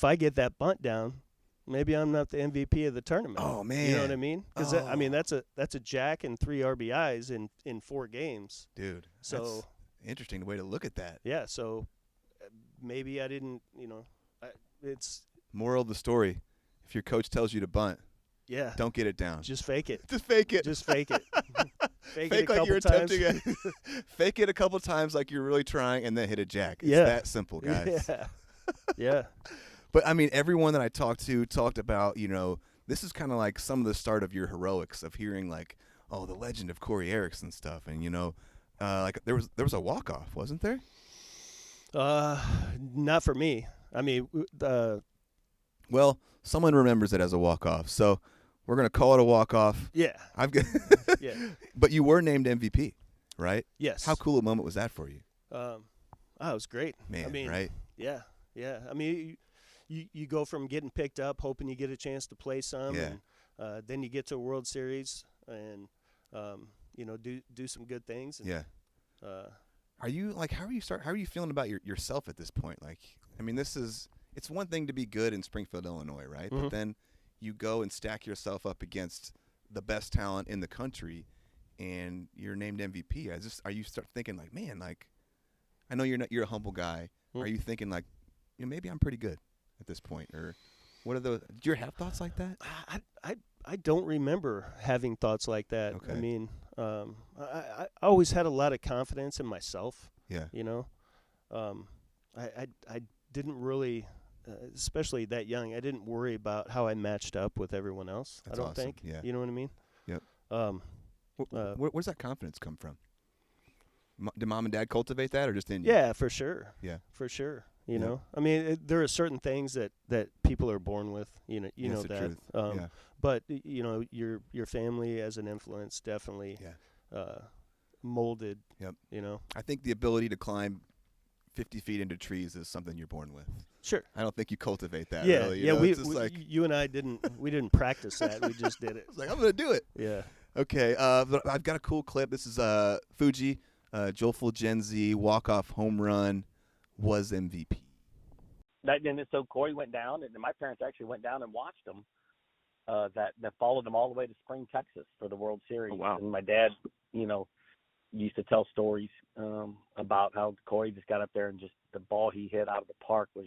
I get that bunt down, maybe I'm not the MVP of the tournament. Oh, man. You know what I mean? Because that's a jack and 3 RBIs in 4 games. Dude. So that's interesting way to look at that. Yeah. So maybe I didn't. It's moral of the story: if your coach tells you to bunt, don't get it down. Just fake it. Just fake it. Just fake it. Fake it a like you're times. attempting it. Fake it a couple times like you're really trying, and then hit a jack. It's that simple, guys. Yeah. Yeah. But everyone that I talked to talked about, this is kind of like some of the start of your heroics of hearing like, oh, the legend of Corey Erickson stuff, and like there was a walk-off, wasn't there? Not for me. Well, someone remembers it as a walk-off, so we're gonna call it a walk-off. Yeah. Yeah. But you were named MVP, right? Yes. How cool a moment was that for you? It was great. Man, right? Yeah, yeah. You go from getting picked up, hoping you get a chance to play some, and then you get to a World Series and do some good things. And, Are you how are you feeling about yourself at this point? Like, it's one thing to be good in Springfield, Illinois, right? Mm-hmm. But then you go and stack yourself up against the best talent in the country, and you're named MVP. Are you start thinking like, man, like, I know you're a humble guy. Mm-hmm. Are you thinking like, maybe I'm pretty good at this point, or what are those? Did you have thoughts like that? I don't remember having thoughts like that. Okay. I always had a lot of confidence in myself. Yeah. I didn't really, especially that young, I didn't worry about how I matched up with everyone else. That's I don't awesome. think. Yeah. You know what I mean? Yep. Where's that confidence come from? Did mom and dad cultivate that, or just in you? Yeah, for sure. Yeah. For sure. You know, there are certain things that people are born with. You know that. Truth. But your family as an influence definitely molded. Yep. I think the ability to climb 50 feet into trees is something you're born with. Sure. I don't think you cultivate that. Yeah. Really. You and I didn't practice that. We just did it. It's like, I'm gonna do it. Yeah. Okay. But I've got a cool clip. This is Fuji, Joel Fulgenzi walk-off home run. Was MVP. So Corey went down, and my parents actually went down and watched him. That followed him all the way to Spring, Texas, for the World Series. Oh, wow. And my dad, used to tell stories about how Corey just got up there and just the ball he hit out of the park was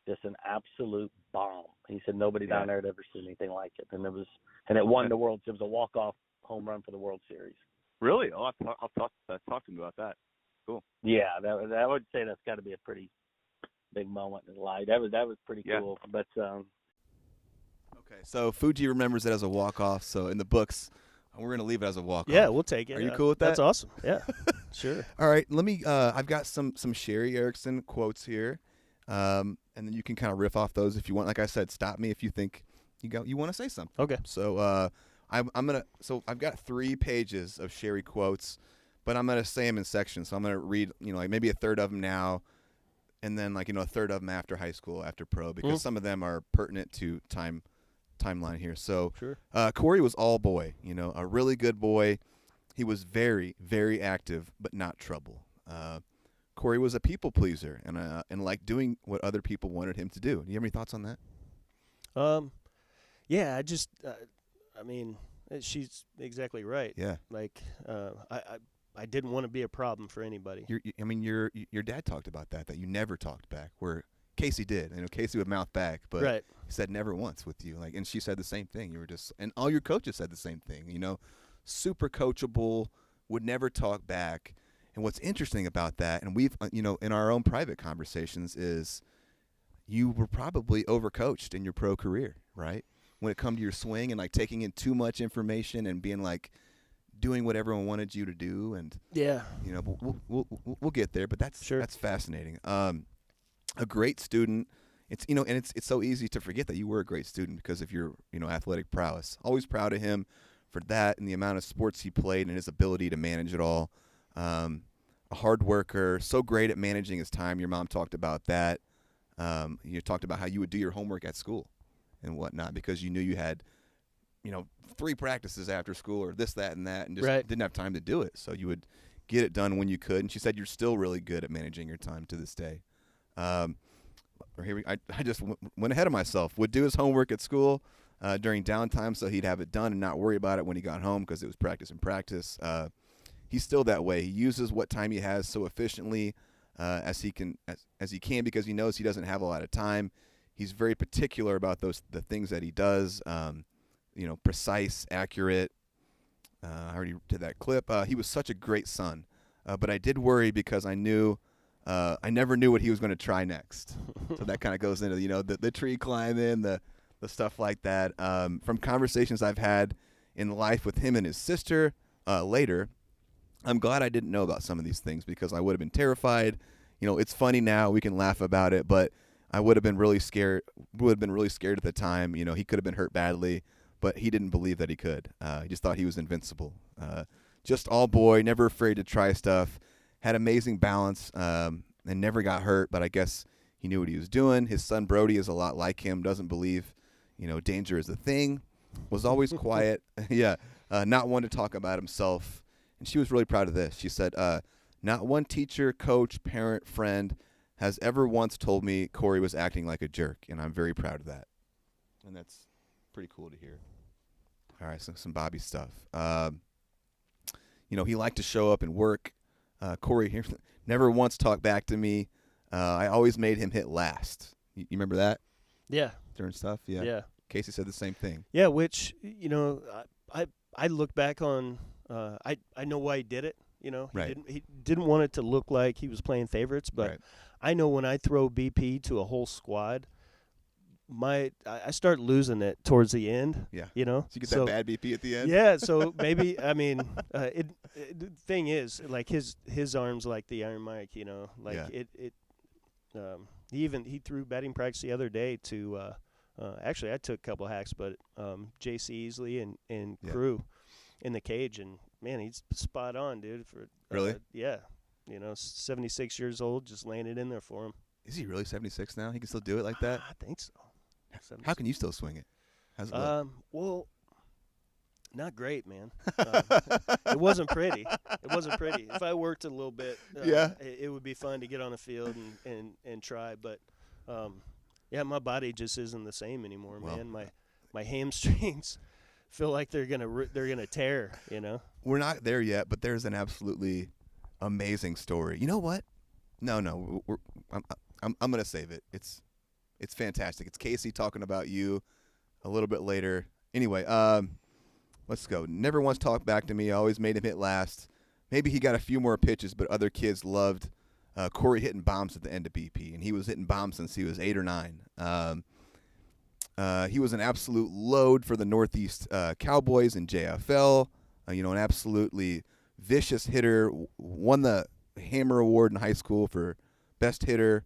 just an absolute bomb. He said nobody down there had ever seen anything like it, and it won the World. It was a walk-off home run for the World Series. Really? I'll talk to him about that. Cool. Yeah, I would say that's got to be a pretty big moment in life. That was pretty cool. But okay, so Fuji remembers it as a walk-off. So in the books, we're gonna leave it as a walk-off. Yeah, we'll take it. Are you cool with that? That's awesome. Yeah, sure. All right, let me. I've got some Sherry Erickson quotes here, and then you can kind of riff off those if you want. Like I said, stop me if you think you want to say something. Okay. So I'm gonna. So I've got 3 pages of Sherry quotes, but I'm gonna say them in sections. So I'm gonna read, like maybe a third of them now, and then a third of them after high school, after pro, because some of them are pertinent to timeline here. So sure. Corey was all boy, a really good boy. He was very, very active, but not trouble. Corey was a people pleaser and liked doing what other people wanted him to do. Do you have any thoughts on that? Yeah, I just, she's exactly right. Yeah. Like, I didn't want to be a problem for anybody. Your dad talked about that you never talked back, where Casey did. Casey would mouth back, but right. He said never once with you. And she said the same thing. You were just, and all your coaches said the same thing. Super coachable, would never talk back. And what's interesting about that, and we've, in our own private conversations, is you were probably overcoached in your pro career, right? When it come to your swing and taking in too much information and being doing what everyone wanted you to do, and yeah, we'll get there. But that's fascinating. A great student. It's and it's so easy to forget that you were a great student because of your athletic prowess. Always proud of him for that and the amount of sports he played and his ability to manage it all. A hard worker, so great at managing his time. Your mom talked about that. You talked about how you would do your homework at school and whatnot because you knew you had, 3 practices after school or this, that, and that, and just didn't have time to do it. So you would get it done when you could. And she said you're still really good at managing your time to this day. I just went ahead of myself. Would do his homework at school during downtime so he'd have it done and not worry about it when he got home because it was practice and practice. He's still that way. He uses what time he has so efficiently as he can because he knows he doesn't have a lot of time. He's very particular about the things that he does. Precise, accurate. I already did that clip. He was such a great son, but I did worry because I never knew what he was going to try next. So that kind of goes into the tree climbing, the stuff like that. From conversations I've had in life with him and his sister later, I'm glad I didn't know about some of these things because I would have been terrified. It's funny now, we can laugh about it, but I would have been really scared. At the time. He could have been hurt badly, but he didn't believe that he could. He just thought he was invincible. Just all boy, never afraid to try stuff. Had amazing balance and never got hurt, but I guess he knew what he was doing. His son Brody is a lot like him. Doesn't believe, danger is a thing. Was always quiet. Not one to talk about himself. And she was really proud of this. She said, not one teacher, coach, parent, friend has ever once told me Corey was acting like a jerk, and I'm very proud of that. And that's pretty cool to hear. All right, so some Bobby stuff. He liked to show up and work. Corey here never once talked back to me. I always made him hit last. You remember that? Yeah. During stuff? Yeah. Yeah. Casey said the same thing. Yeah, which, I look back on I know why he did it. He didn't want it to look like he was playing favorites, but I know when I throw BP to a whole squad, I start losing it towards the end. Yeah. So you get that bad BP at the end. Yeah. So maybe the thing is like his arms like the Iron Mike. He threw batting practice the other day to. Actually, I took a couple hacks, but J.C. Easley and crew in the cage, and man, he's spot on, dude. Really? Yeah. 76 years old, just laying it in there for him. Is he really 76 now? He can still do it like that? I think so. 76. How can you still swing it? How's it look? Well, not great, man. It wasn't pretty. If I worked a little bit, it would be fun to get on the field and try. But my body just isn't the same anymore, man. My hamstrings feel like they're gonna tear. We're not there yet, but there's an absolutely amazing story. You know what? No, I'm gonna save it. It's fantastic. It's Casey talking about you a little bit later. Anyway, let's go. Never once talked back to me. I always made him hit last. Maybe he got a few more pitches, but other kids loved Corey hitting bombs at the end of BP, and he was hitting bombs since he was 8 or 9. He was an absolute load for the Northeast Cowboys in JFL. An absolutely vicious hitter. Won the Hammer Award in high school for best hitter.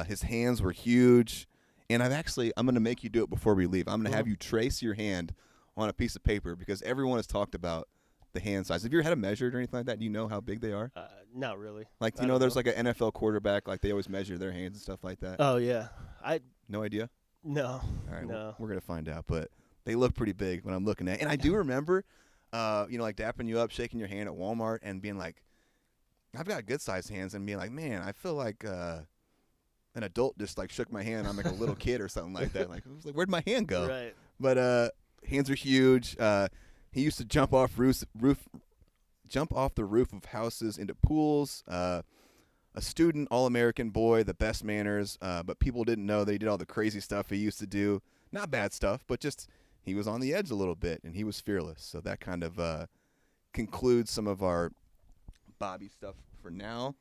His hands were huge. And I'm going to make you do it before we leave. I'm going to have you trace your hand on a piece of paper because everyone has talked about the hand size. Have you ever had them measured or anything like that? Do you know how big they are? Not really. Like, you know, there's like an NFL quarterback, like they always measure their hands and stuff like that. Oh, yeah. No idea? No. All right, no. We're going to find out. But they look pretty big when I'm looking at it. And I do remember, like dapping you up, shaking your hand at Walmart and being like, I've got good-sized hands, and being like, man, I feel like an adult just like shook my hand. I'm like a little kid or something like that. Like, I was like, where'd my hand go? Right. But hands are huge. He used to jump off the roof of houses into pools. A student, all-American boy, the best manners. But people didn't know that he did all the crazy stuff he used to do. Not bad stuff, but just he was on the edge a little bit, and he was fearless. So that kind of concludes some of our Bobby stuff for now.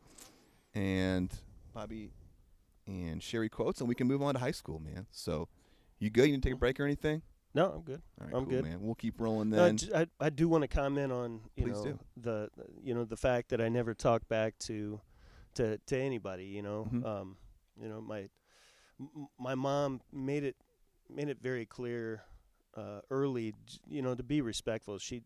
And Bobby and Sherry quotes, and we can move on to high school, man. So you good? You need to take a break or anything? No, I'm good. All right, I'm cool, good, man. We'll keep rolling then. I do want to comment on the fact that I never talked back to anybody. Mm-hmm. My mom made it very clear early, to be respectful. She,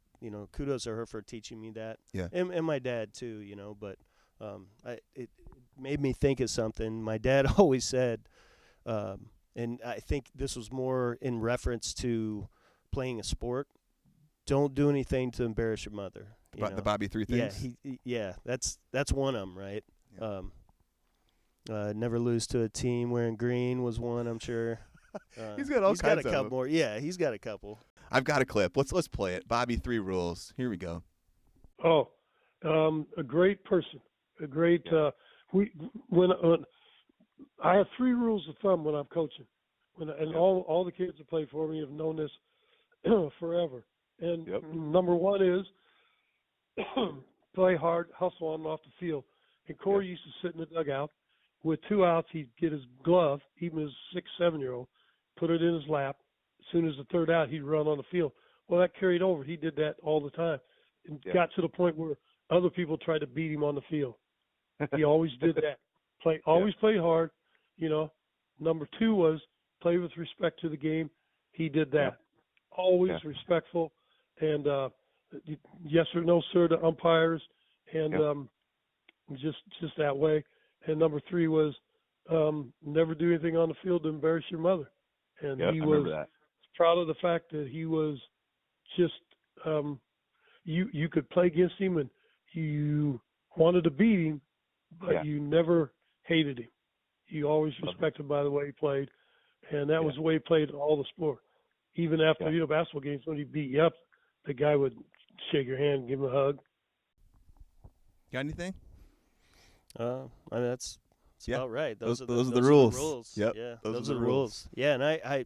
kudos to her for teaching me that. Yeah. And my dad too, but It made me think of something. My dad always said, and I think this was more in reference to playing a sport, don't do anything to embarrass your mother. The Bobby 3 things? Yeah, that's one of them, right? Yeah. Never lose to a team wearing green was one, I'm sure. He's got all kinds of them. He's got a couple more. Yeah, he's got a couple. I've got a clip. Let's play it. Bobby 3 rules. Here we go. Oh, a great person. A great when I have 3 rules of thumb when I'm coaching. All the kids that play for me have known this forever. And number 1 is play hard, hustle on and off the field. And Corey used to sit in the dugout with 2 outs. He'd get his glove, even his 6, 7-year-old, put it in his lap. As soon as the 3rd out, he'd run on the field. Well, that carried over. He did that all the time. And got to the point where other people tried to beat him on the field. He always did that. Always played hard. Number 2 was play with respect to the game. He did that. Always respectful and yes or no, sir, to umpires, and just that way. And number 3 was never do anything on the field to embarrass your mother. And he was proud of the fact that he was just you could play against him and you wanted to beat him, but you never hated him. You always respected by the way he played, and that was the way he played all the sport. Even after basketball games, when he beat you up, the guy would shake your hand and give him a hug. Got anything? That's about right. Those are the rules. Yep. Yeah, those are the rules. Yeah, and I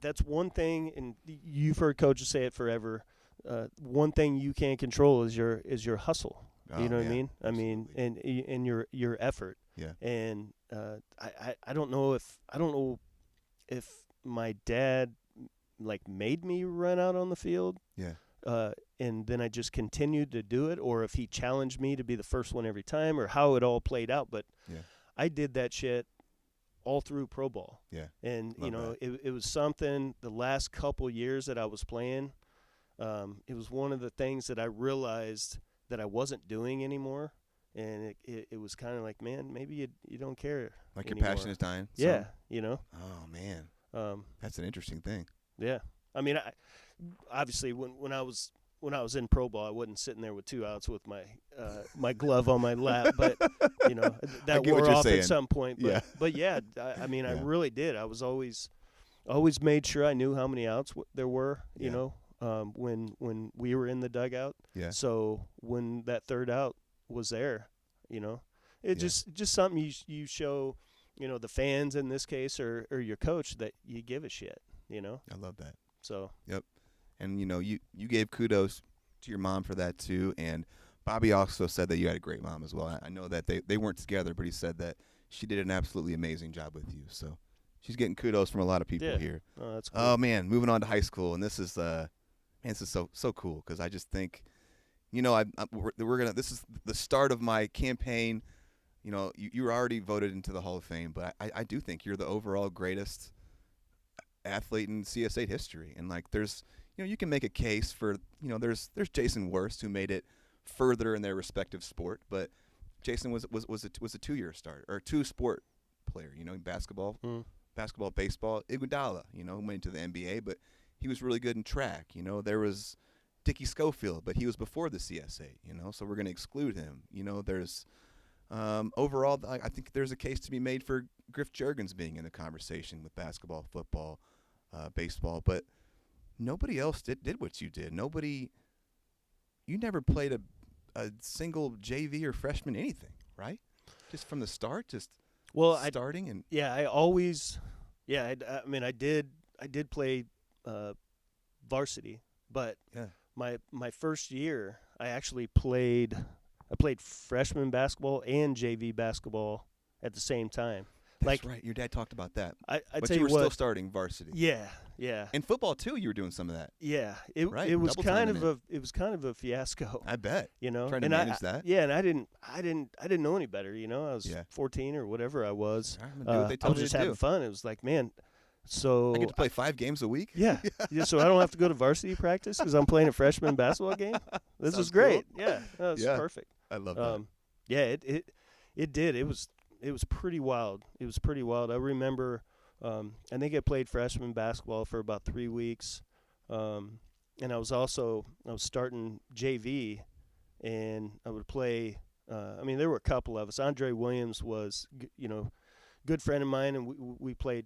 that's one thing, and you've heard coaches say it forever. One thing you can't control is your hustle. You know what I mean? Absolutely. I mean, and your effort. Yeah. And I don't know if my dad made me run out on the field. Yeah. And then I just continued to do it, or if he challenged me to be the first one every time, or how it all played out. But I did that shit all through pro ball. Yeah. And it was something the last couple years that I was playing. It was one of the things that I realized that I wasn't doing anymore. And it was kind of like, man, maybe you don't care. Like anymore. Your passion is dying. Yeah. Oh man. That's an interesting thing. Yeah. I mean, obviously when I was in pro ball, I wasn't sitting there with 2 outs with my glove on my lap, but that wore off at some point. But I mean, I really did. I was always made sure I knew how many outs there were. When we were in the dugout. Yeah. So when that 3rd out was there, it just something you show, the fans in this case or your coach that you give a shit. I love that. So. Yep. And you gave kudos to your mom for that too. And Bobby also said that you had a great mom as well. I know that they weren't together, but he said that she did an absolutely amazing job with you. So she's getting kudos from a lot of people here. Oh, that's cool. Oh man, moving on to high school, and this is so cool because I just think, we're gonna. This is the start of my campaign. You were already voted into the Hall of Fame, but I do think you're the overall greatest athlete in CSA history. And there's, you can make a case for, there's Jason Wurst who made it further in their respective sport, but Jason was a 2-year starter or 2-sport player. Basketball, baseball. Iguodala, who went into the NBA, but he was really good in track. There was Dickie Schofield, but he was before the CSA. So we're going to exclude him. There's overall, I think there's a case to be made for Griff Juergens being in the conversation with basketball, football, baseball, but nobody else did what you did. You never played a single JV or freshman anything, right? Just from the start, starting and I always, I did play varsity, but my first year I actually played freshman basketball and JV basketball at the same time. That's right. Your dad talked about that. But you were still starting varsity. Yeah. In football too, you were doing some of that. Yeah. It was kind of a fiasco. I bet. Trying to manage that. Yeah, and I didn't know any better. I was 14 or whatever I was. Do what they told I was just you to having do. fun. It was like, man, So I get to play 5 games a week? Yeah. So I don't have to go to varsity practice because I'm playing a freshman basketball game. This is great. Cool. Yeah. That's perfect. I love that. Yeah, it did. It was pretty wild. It was pretty wild. I remember I think I played freshman basketball for about 3 weeks. And I was starting JV, and I would play there were a couple of us. Andre Williams was, good friend of mine, and we played,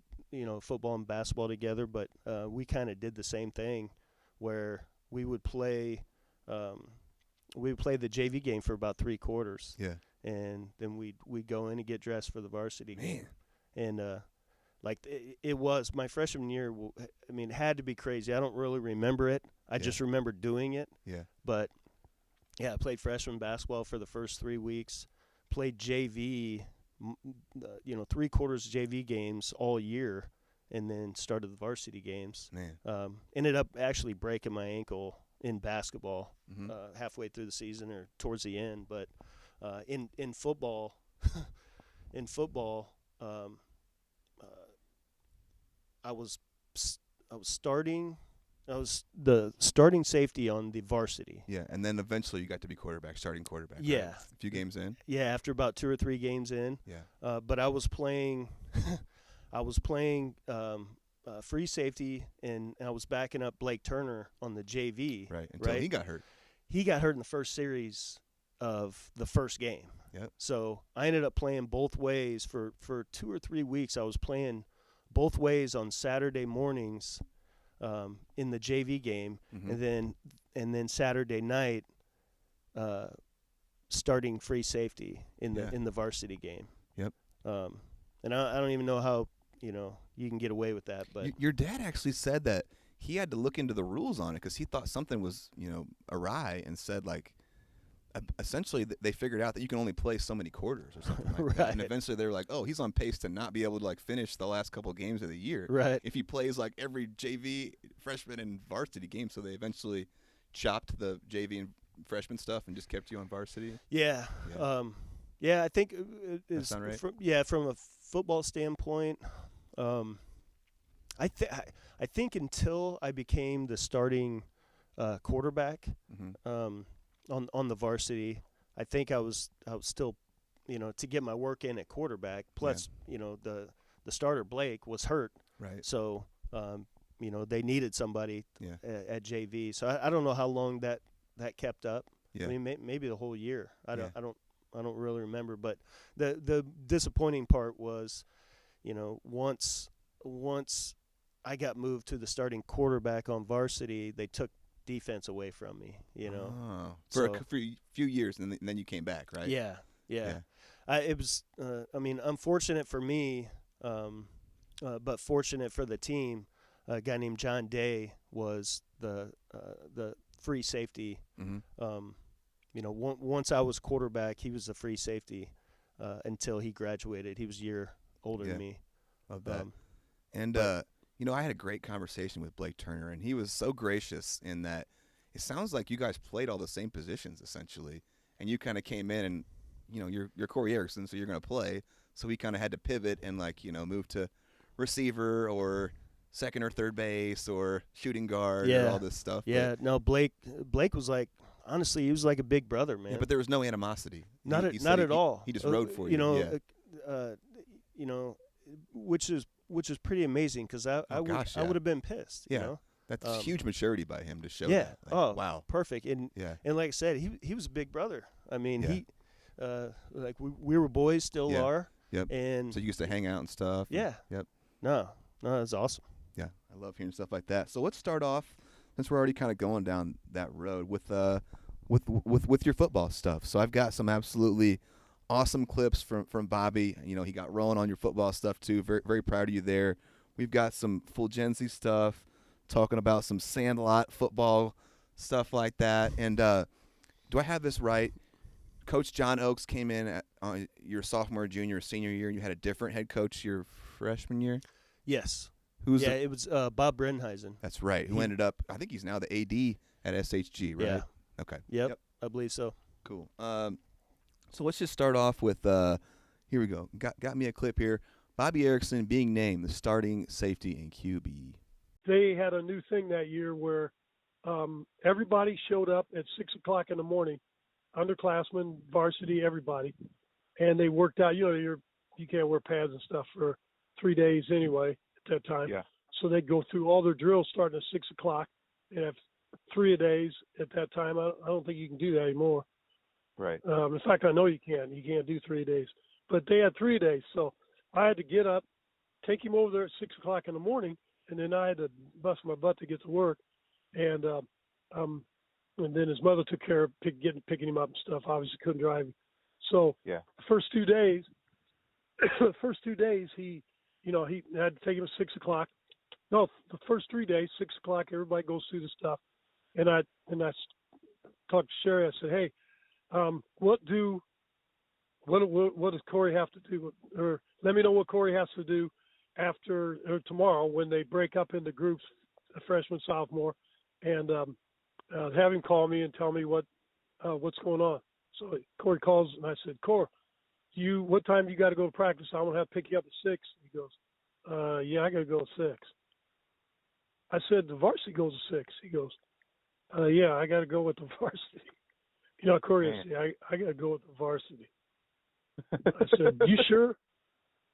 football and basketball together, but we kind of did the same thing where we would play the JV game for about 3 quarters. Yeah. And then we'd go in and get dressed for the varsity game. And it was my freshman year. It had to be crazy. I don't really remember it. I just remember doing it. Yeah. But I played freshman basketball for the first 3 weeks. Played JV, 3 quarters JV games all year, and then started the varsity games. Man. Ended up actually breaking my ankle in basketball halfway through the season or towards the end. But in football, I was the starting safety on the varsity. Yeah, and then eventually you got to be starting quarterback. Yeah. Right? A few games in. Yeah, after about 2 or 3 games in. Yeah. But I was playing free safety, and I was backing up Blake Turner on the JV. Right, until he got hurt. He got hurt in the first series of the first game. Yep. So I ended up playing both ways for 2 or 3 weeks. I was playing both ways on Saturday mornings in the JV game, and then Saturday night starting free safety in the varsity game. Yep. And I don't even know how you can get away with that. But your dad actually said that he had to look into the rules on it because he thought something was awry, and said essentially they figured out that you can only play so many quarters or something like that. And eventually they were like, oh, he's on pace to not be able to finish the last couple of games of the year. Right. If he plays every JV, freshman, and varsity game. So they eventually chopped the JV and freshman stuff and just kept you on varsity. Yeah. I think that sound right? From a football standpoint, I think until I became the starting quarterback, on the varsity, I think I was still, to get my work in at quarterback. Plus, the starter Blake was hurt, right? So, they needed somebody at JV. So I don't know how long that kept up. Yeah. I mean, maybe the whole year. I don't really remember. But the disappointing part was, once I got moved to the starting quarterback on varsity, they took defense away from me, for a few years, and then you came back, right? Yeah. It was unfortunate for me, but fortunate for the team. A guy named John Day was the free safety. Once I was quarterback, he was the free safety until he graduated. He was a year older than me. Love that. I had a great conversation with Blake Turner, and he was so gracious in that it sounds like you guys played all the same positions essentially, and you kind of came in and, you're Corey Erickson, so you're going to play. So he kind of had to pivot and move to receiver or second or third base or shooting guard or all this stuff. Yeah, no, Blake was honestly, he was like a big brother, man. Yeah, but there was no animosity. Not at all. He just rode for you. Which is pretty amazing because I would have been pissed. Yeah, that's huge maturity by him to show. Yeah. That. Wow. Perfect. And like I said, he was a big brother. I mean, he we were boys, still are. Yep. And so you used to hang out and stuff. Yeah. Yep. No, that's awesome. Yeah, I love hearing stuff like that. So let's start off, since we're already kind of going down that road, with your football stuff. So I've got some absolutely awesome clips from Bobby. He got rolling on your football stuff too. Very, very proud of you there. We've got some Fulgenzi stuff, talking about some Sandlot football stuff like that. And do I have this right? Coach John Oakes came in at your sophomore, junior, senior year, and you had a different head coach your freshman year? Yes. It was Bob Brenheisen. That's right. Who ended up, I think he's now the AD at SHG, right? Yeah. Okay. Yep. I believe so. Cool. So let's just start off with here we go. Got me a clip here. Bobby Erickson being named the starting safety in QB. They had a new thing that year where everybody showed up at 6 o'clock in the morning, underclassmen, varsity, everybody, and they worked out. You can't wear pads and stuff for 3 days anyway at that time. Yeah. So they'd go through all their drills starting at 6 o'clock. They'd have 3 a days at that time. I don't think you can do that anymore. Right. In fact, I know you can. You can't do 3 days. But they had 3 days. So I had to get up, take him over there at 6 o'clock in the morning, and then I had to bust my butt to get to work. And then his mother took care of picking him up and stuff. Obviously couldn't drive him. So yeah. the first 2 days, he had to take him at 6 o'clock. No, the first 3 days, 6 o'clock, everybody goes through the stuff. And I talked to Sherry. I said, hey, what does Corey have to do? Or let me know what Corey has to do after or tomorrow when they break up into groups, a freshman, sophomore, and have him call me and tell me what's going on. So Corey calls and I said, Corey, what time you got to go to practice? I'm gonna have to pick you up at 6. He goes, yeah, I got to go at 6. I said, the varsity goes at 6. He goes, yeah, I got to go with the varsity. Corey, I got to go with the varsity. I said, you sure?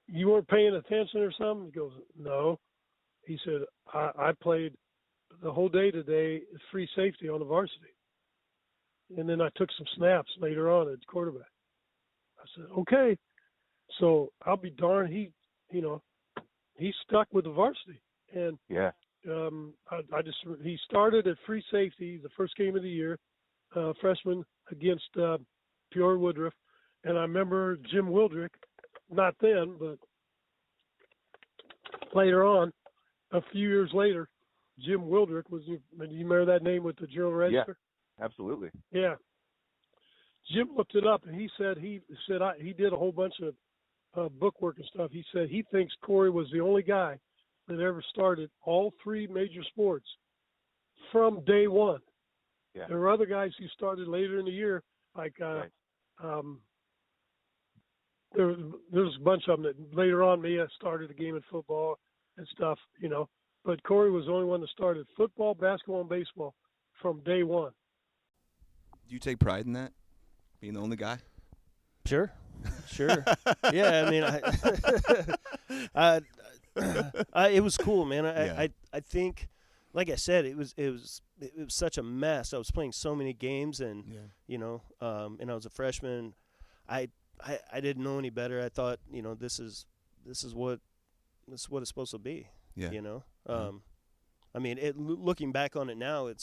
You weren't paying attention or something? He goes, no. He said, I played the whole day today as free safety on the varsity. And then I took some snaps later on at quarterback. I said, okay. So I'll be darned. He stuck with the varsity. And yeah. He started at free safety the first game of the year, freshman against Peoria Woodruff. And I remember Jim Wildrick, not then, but later on, a few years later, Jim Wildrick do you remember that name with the Journal Register? Yeah, absolutely. Yeah. Jim looked it up, and he said he did a whole bunch of bookwork and stuff. He said he thinks Corey was the only guy that ever started all 3 major sports from day one. Yeah. There were other guys who started later in the year, like right. There's a bunch of them that later on Mia started a game of football and stuff, but Corey was the only one that started football, basketball, and baseball from day one. Do you take pride in that, being the only guy? Sure. Yeah, I mean, it was cool, man. I think, like I said, it was such a mess. I was playing so many games, and and I was a freshman. I didn't know any better. I thought, this is what it's supposed to be. Yeah. I mean, looking back on it now, I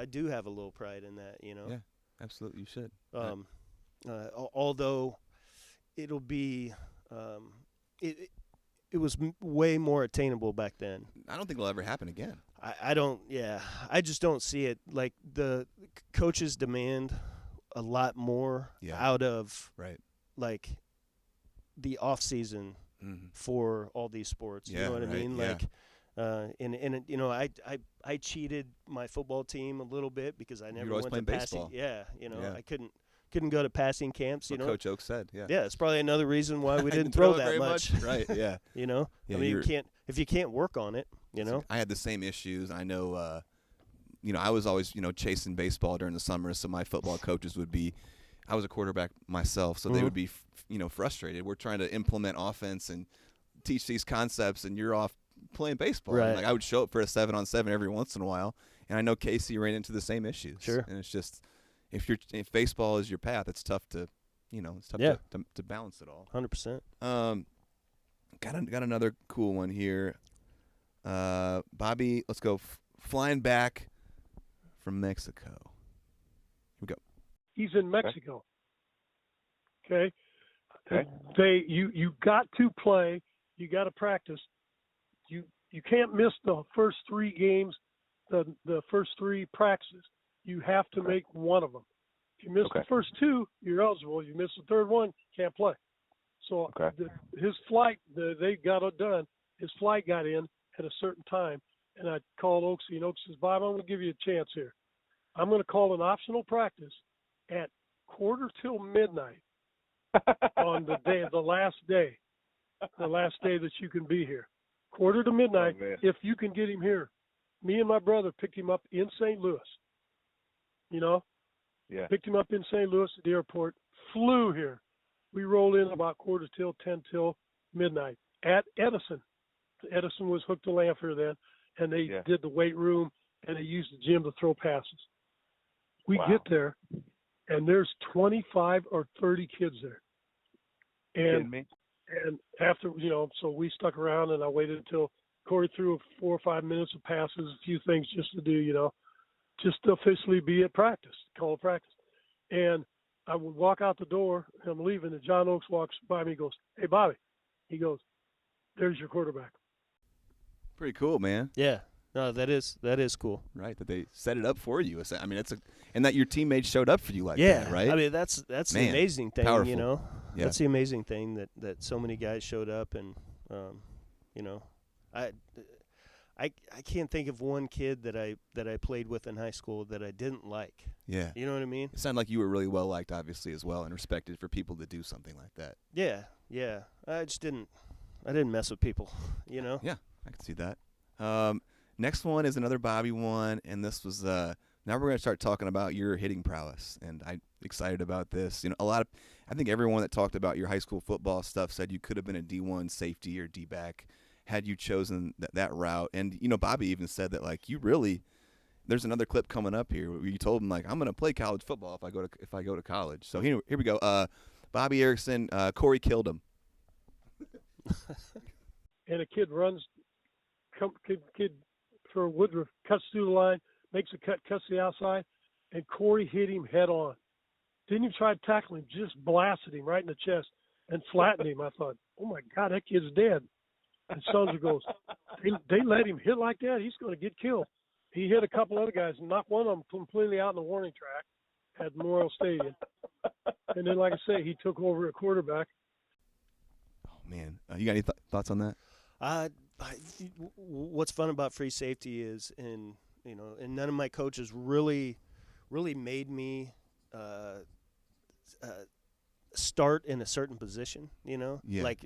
do have a little pride in that. Yeah, absolutely, you should. Although it'll be, it was way more attainable back then. I don't think it'll ever happen again. I don't. Yeah, I just don't see it. Like the coaches demand a lot more out of like the off season for all these sports. You know what I mean? Like, I cheated my football team a little bit because I never went to passing. Baseball. Yeah, I couldn't go to passing camps. What Coach Oak said. Yeah. Yeah, it's probably another reason why we didn't throw that much. Right. Yeah. I mean, if you can't work on it. I had the same issues. I know. I was always, chasing baseball during the summer, so my football coaches would be – I was a quarterback myself, so they would be, frustrated. We're trying to implement offense and teach these concepts, and you're off playing baseball. Right. And, like, I would show up for a 7-on-7 every once in a while, and I know Casey ran into the same issues. Sure. And it's just if baseball is your path, it's tough to to balance it all. 100%. Got another cool one here. Bobby, let's go flying back from Mexico. Here we go. He's in Mexico. Okay. You got to play. You got to practice. You can't miss the first 3 games, the first 3 practices. You have to make one of them. If you miss the first 2, you're eligible. You miss the 3rd one, can't play. So his flight, they got it done. His flight got in at a certain time, and I called Oaksy, and Oaksy says, Bob, I'm going to give you a chance here. I'm going to call an optional practice at 1:45 till midnight on the last day that you can be here. 1:45 midnight, if you can get him here. Me and my brother picked him up in St. Louis. Picked him up in St. Louis at the airport, flew here. We rolled in about 10 till midnight at Edison. Edison was hooked to Lanphier then, and they did the weight room, and they used the gym to throw passes. We get there, and there's 25 or 30 kids there. And after, so we stuck around, and I waited until Corey threw 4 or 5 minutes of passes, a few things just to do, just to officially be at practice, call it practice. And I would walk out the door, and I'm leaving, and John Oakes walks by me and goes, "Hey, Bobby." He goes, "There's your quarterback." Pretty cool, man. Yeah. No, that is cool. Right, that they set it up for you. I mean, and that your teammates showed up for you like that, right? I mean, that's Man, the amazing thing, powerful. Yeah. That's the amazing thing that so many guys showed up, and I can't think of one kid that I played with in high school that I didn't like. Yeah. You know what I mean? It sounded like you were really well liked, obviously, as well, and respected for people to do something like that. Yeah. I didn't mess with people, Yeah, I can see that. Next one is another Bobby one, and this was now we're going to start talking about your hitting prowess, and I'm excited about this. I think everyone that talked about your high school football stuff said you could have been a D1 safety or D-back had you chosen that route. And Bobby even said that there's another clip coming up here where you told him I'm going to play college football if I go to college. So here we go. Bobby Erickson, Corey killed him. And a kid runs, kid for Woodruff, cuts through the line, makes a cut, cuts the outside, and Corey hit him head on. Didn't even try to tackle him, just blasted him right in the chest and flattened him. I thought, oh my God, that kid's dead. And Sandra goes, they let him hit like that, he's going to get killed. He hit a couple other guys and knocked one of them completely out in the warning track at Memorial Stadium. And then, like I say, he took over at quarterback. Oh, man. You got any thoughts on that? What's fun about free safety is, and none of my coaches really made me start in a certain position, like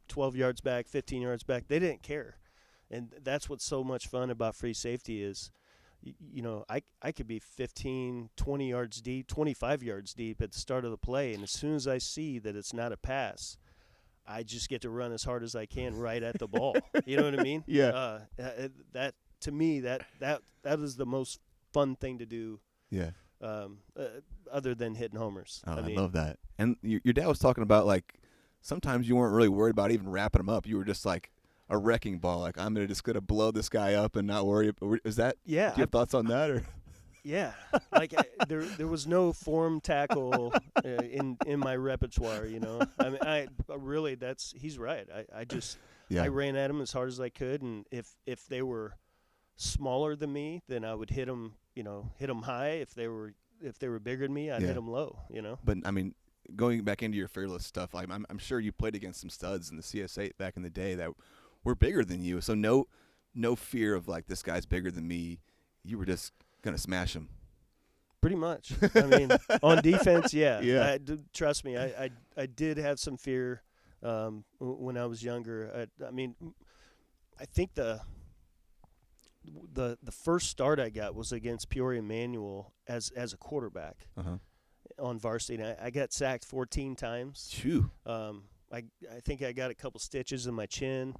12 yards back, 15 yards back. They didn't care. And that's what's so much fun about free safety is, I could be 15, 20 yards deep, 25 yards deep at the start of the play. And as soon as I see that it's not a pass, I just get to run as hard as I can right at the ball. You know what I mean? Yeah. That to me, that is the most fun thing to do. Yeah. Other than hitting homers. Oh, I love that. And your dad was talking about sometimes you weren't really worried about even wrapping them up. You were just like a wrecking ball. I'm just gonna blow this guy up and not worry. Is that? Yeah. Do you have thoughts on that or? Yeah, there was no form tackle in my repertoire. I mean, he's right. I ran at him as hard as I could, and if they were smaller than me, then I would hit them. Hit them high. If they were bigger than me, I'd hit them low. But I mean, going back into your fearless stuff, I'm sure you played against some studs in the CS8 back in the day that were bigger than you. So no fear of this guy's bigger than me. You were just gonna smash him. Pretty much. I mean, on defense, yeah. Yeah. Trust me, I did have some fear when I was younger. I mean, I think the first start I got was against Peoria Manual as a quarterback on varsity. And I got sacked 14 times. Phew. I think I got a couple stitches in my chin.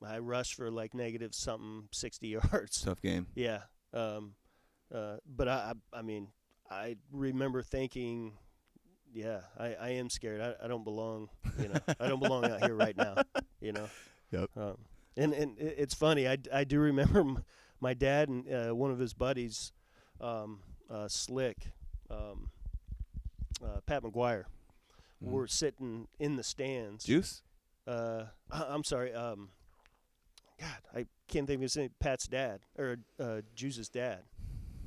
I rushed for negative something 60 yards. Tough game. Yeah. But I mean, I remember thinking, yeah, I am scared. I don't belong. I don't belong out here right now. Yep. And it's funny. I do remember my dad and one of his buddies, Slick, Pat McGuire, were sitting in the stands. Juice? I'm sorry. God, I can't think of his name. Pat's dad or Juice's dad.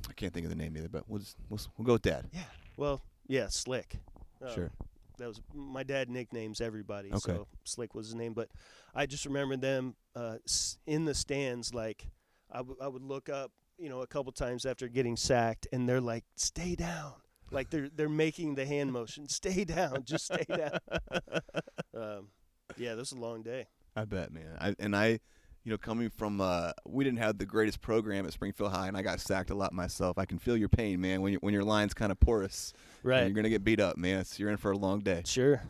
I can't think of the name either, but we'll go with Dad. Yeah. Well, yeah, Slick. Sure. That was my dad nicknames everybody, okay. So Slick was his name. But I just remember them in the stands. I would look up, a couple times after getting sacked, and they're like, "Stay down, Like they're making the hand motion. Stay down. Just stay down. Yeah, this is a long day. I bet, man. I coming from we didn't have the greatest program at Springfield High, and I got sacked a lot myself. I can feel your pain, man, when your line's kind of porous. Right. You're gonna get beat up, man. You're in for a long day. Sure.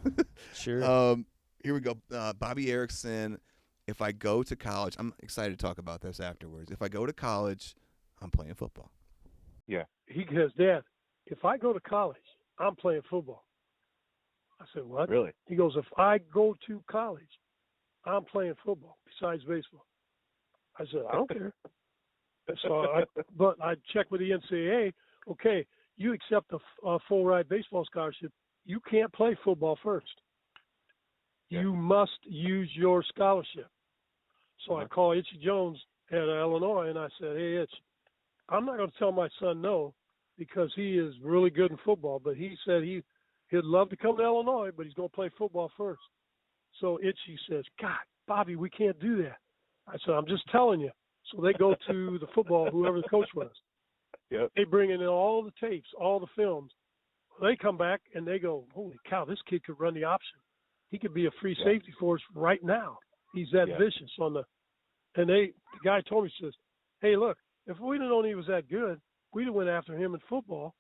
Sure. Here we go. Bobby Erickson. If I go to college, I'm excited to talk about this afterwards. If I go to college, I'm playing football. Yeah. He goes, Dad, if I go to college, I'm playing football. I said, what? Really? He goes, if I go to college, I'm playing football besides baseball. I said, I don't care. But I checked with the NCAA. Okay, you accept a full ride baseball scholarship. You can't play football first. Yeah. You must use your scholarship. So I called Itchy Jones at Illinois, and I said, hey, Itch, I'm not going to tell my son no because he is really good in football, but he said he'd love to come to Illinois, but he's going to play football first. So Itchy says, God, Bobby, we can't do that. I said, I'm just telling you. So they go to the football, whoever the coach was. Yep. They bring in all the tapes, all the films. They come back, and they go, holy cow, this kid could run the option. He could be a free safety for us right now. He's that vicious and the guy told me, he says, hey, look, if we'd have known he was that good, we'd have went after him in football.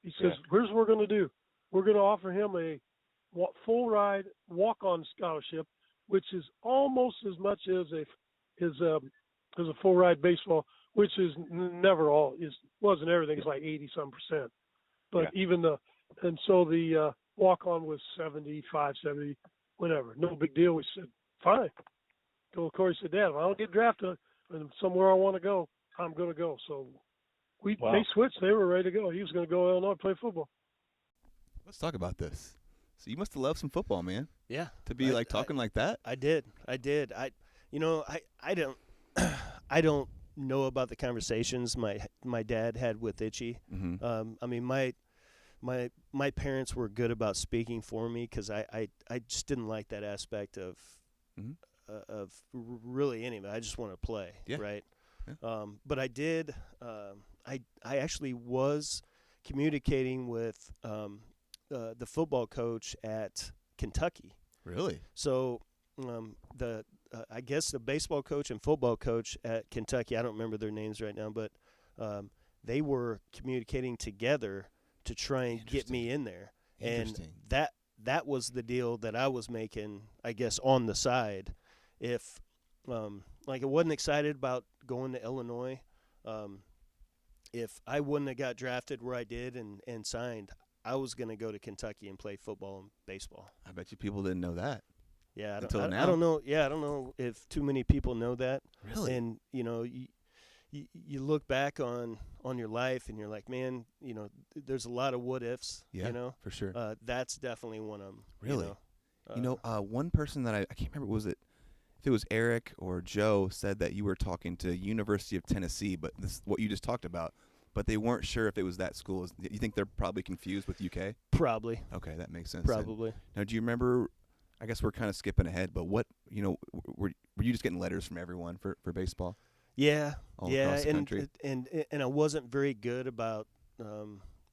He says, here's what we're going to do. We're going to offer him a full ride walk-on scholarship, which is almost as much as a full ride baseball, which is never wasn't everything. It's like 80-some%. But even so the walk-on was 75, 70, whatever. No big deal. We said, fine. So Corey said, Dad, if I don't get drafted and somewhere I want to go, I'm going to go. So they switched. They were ready to go. He was going to go to Illinois play football. Let's talk about this. So you must have loved some football, man. Yeah. To be talking like that? I did. I don't I don't know about the conversations my dad had with Itchy. Mm-hmm. I mean, my parents were good about speaking for me because I just didn't like that aspect of really any of it. I just want to play, right? Yeah. But I did. I actually was communicating with the football coach at Kentucky. Really? So I guess the baseball coach and football coach at Kentucky, I don't remember their names right now, but they were communicating together to try and get me in there. And that was the deal that I was making, I guess, on the side. If I wasn't excited about going to Illinois, if I wouldn't have got drafted where I did and signed, I was going to go to Kentucky and play football and baseball. I bet you people didn't know that. Yeah, I don't know. Yeah, I don't know if too many people know that. Really? And you look back on your life and you're like, man, there's a lot of what ifs. Yeah, for sure. That's definitely one of them. Really? One person that I can't remember, was it? If it was Eric or Joe, said that you were talking to University of Tennessee, but this is what you just talked about. But they weren't sure if it was that school. You think they're probably confused with UK? Probably. Okay, that makes sense. Probably. Now, do you remember? I guess we're kind of skipping ahead, but were you just getting letters from everyone for baseball? Yeah, all across the country? And I wasn't very good about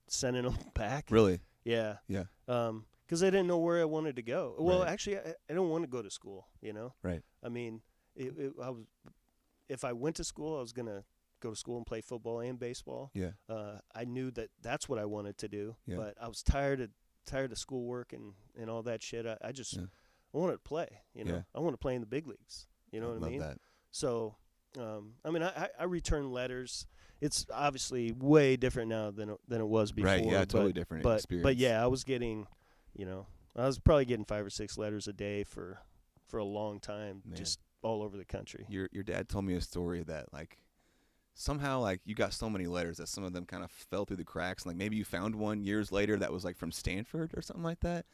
sending them back. Really? Yeah. Yeah. Because I didn't know where I wanted to go. Well, actually, I don't want to go to school. Right. I mean, if I went to school, I was gonna go to school and play football and baseball. Yeah. I knew that's what I wanted to do. Yeah. But I was tired of schoolwork and all that shit. I wanted to play. I want to play in the big leagues. You know what I mean? Love that. So, I return letters. It's obviously way different now than it was before. Right. Yeah. Totally different experience. But yeah, I was getting, I was probably getting 5 or 6 letters a day for a long time, just all over the country. Your dad told me a story that somehow you got so many letters that some of them kind of fell through the cracks. And maybe you found one years later that was from Stanford or something like that.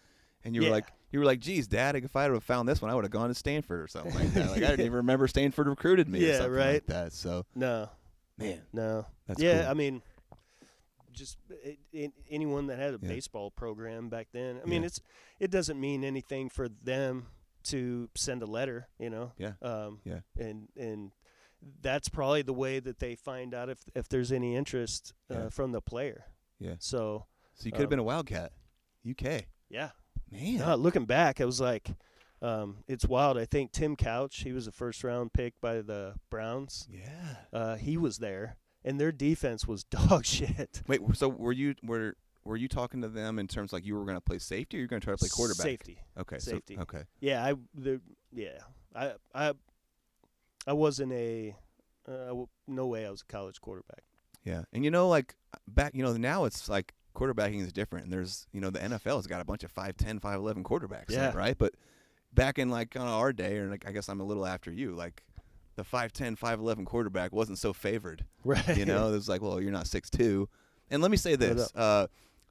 And you were like, geez, Dad, if I would have found this one, I would have gone to Stanford or something like that. I didn't even remember Stanford recruited me or something like that. So no. That's cool. I mean, just anyone that had a baseball program back then. I mean, it doesn't mean anything for them to send a letter, Yeah. And that's probably the way that they find out if there's any interest from the player. Yeah. So So you could have been a Wildcat. UK. Yeah. Man. Looking back, I was like, it's wild. I think Tim Couch, he was a first-round pick by the Browns. Yeah. He was there, and their defense was dog shit. Wait, so were you talking to them in terms like you were going to play safety, or you were going to try to play quarterback? Safety. Okay. Safety. So, okay. Yeah, I wasn't no way I was a college quarterback. Yeah, and like back, now it's like quarterbacking is different, and there's the NFL has got a bunch of 5'10", 5'11" quarterbacks, yeah, right? But back in like on our day, or like I guess I'm a little after you, like the 5'10", 5'11" quarterback wasn't so favored, right? It was like, well, you're not 6'2", and let me say this.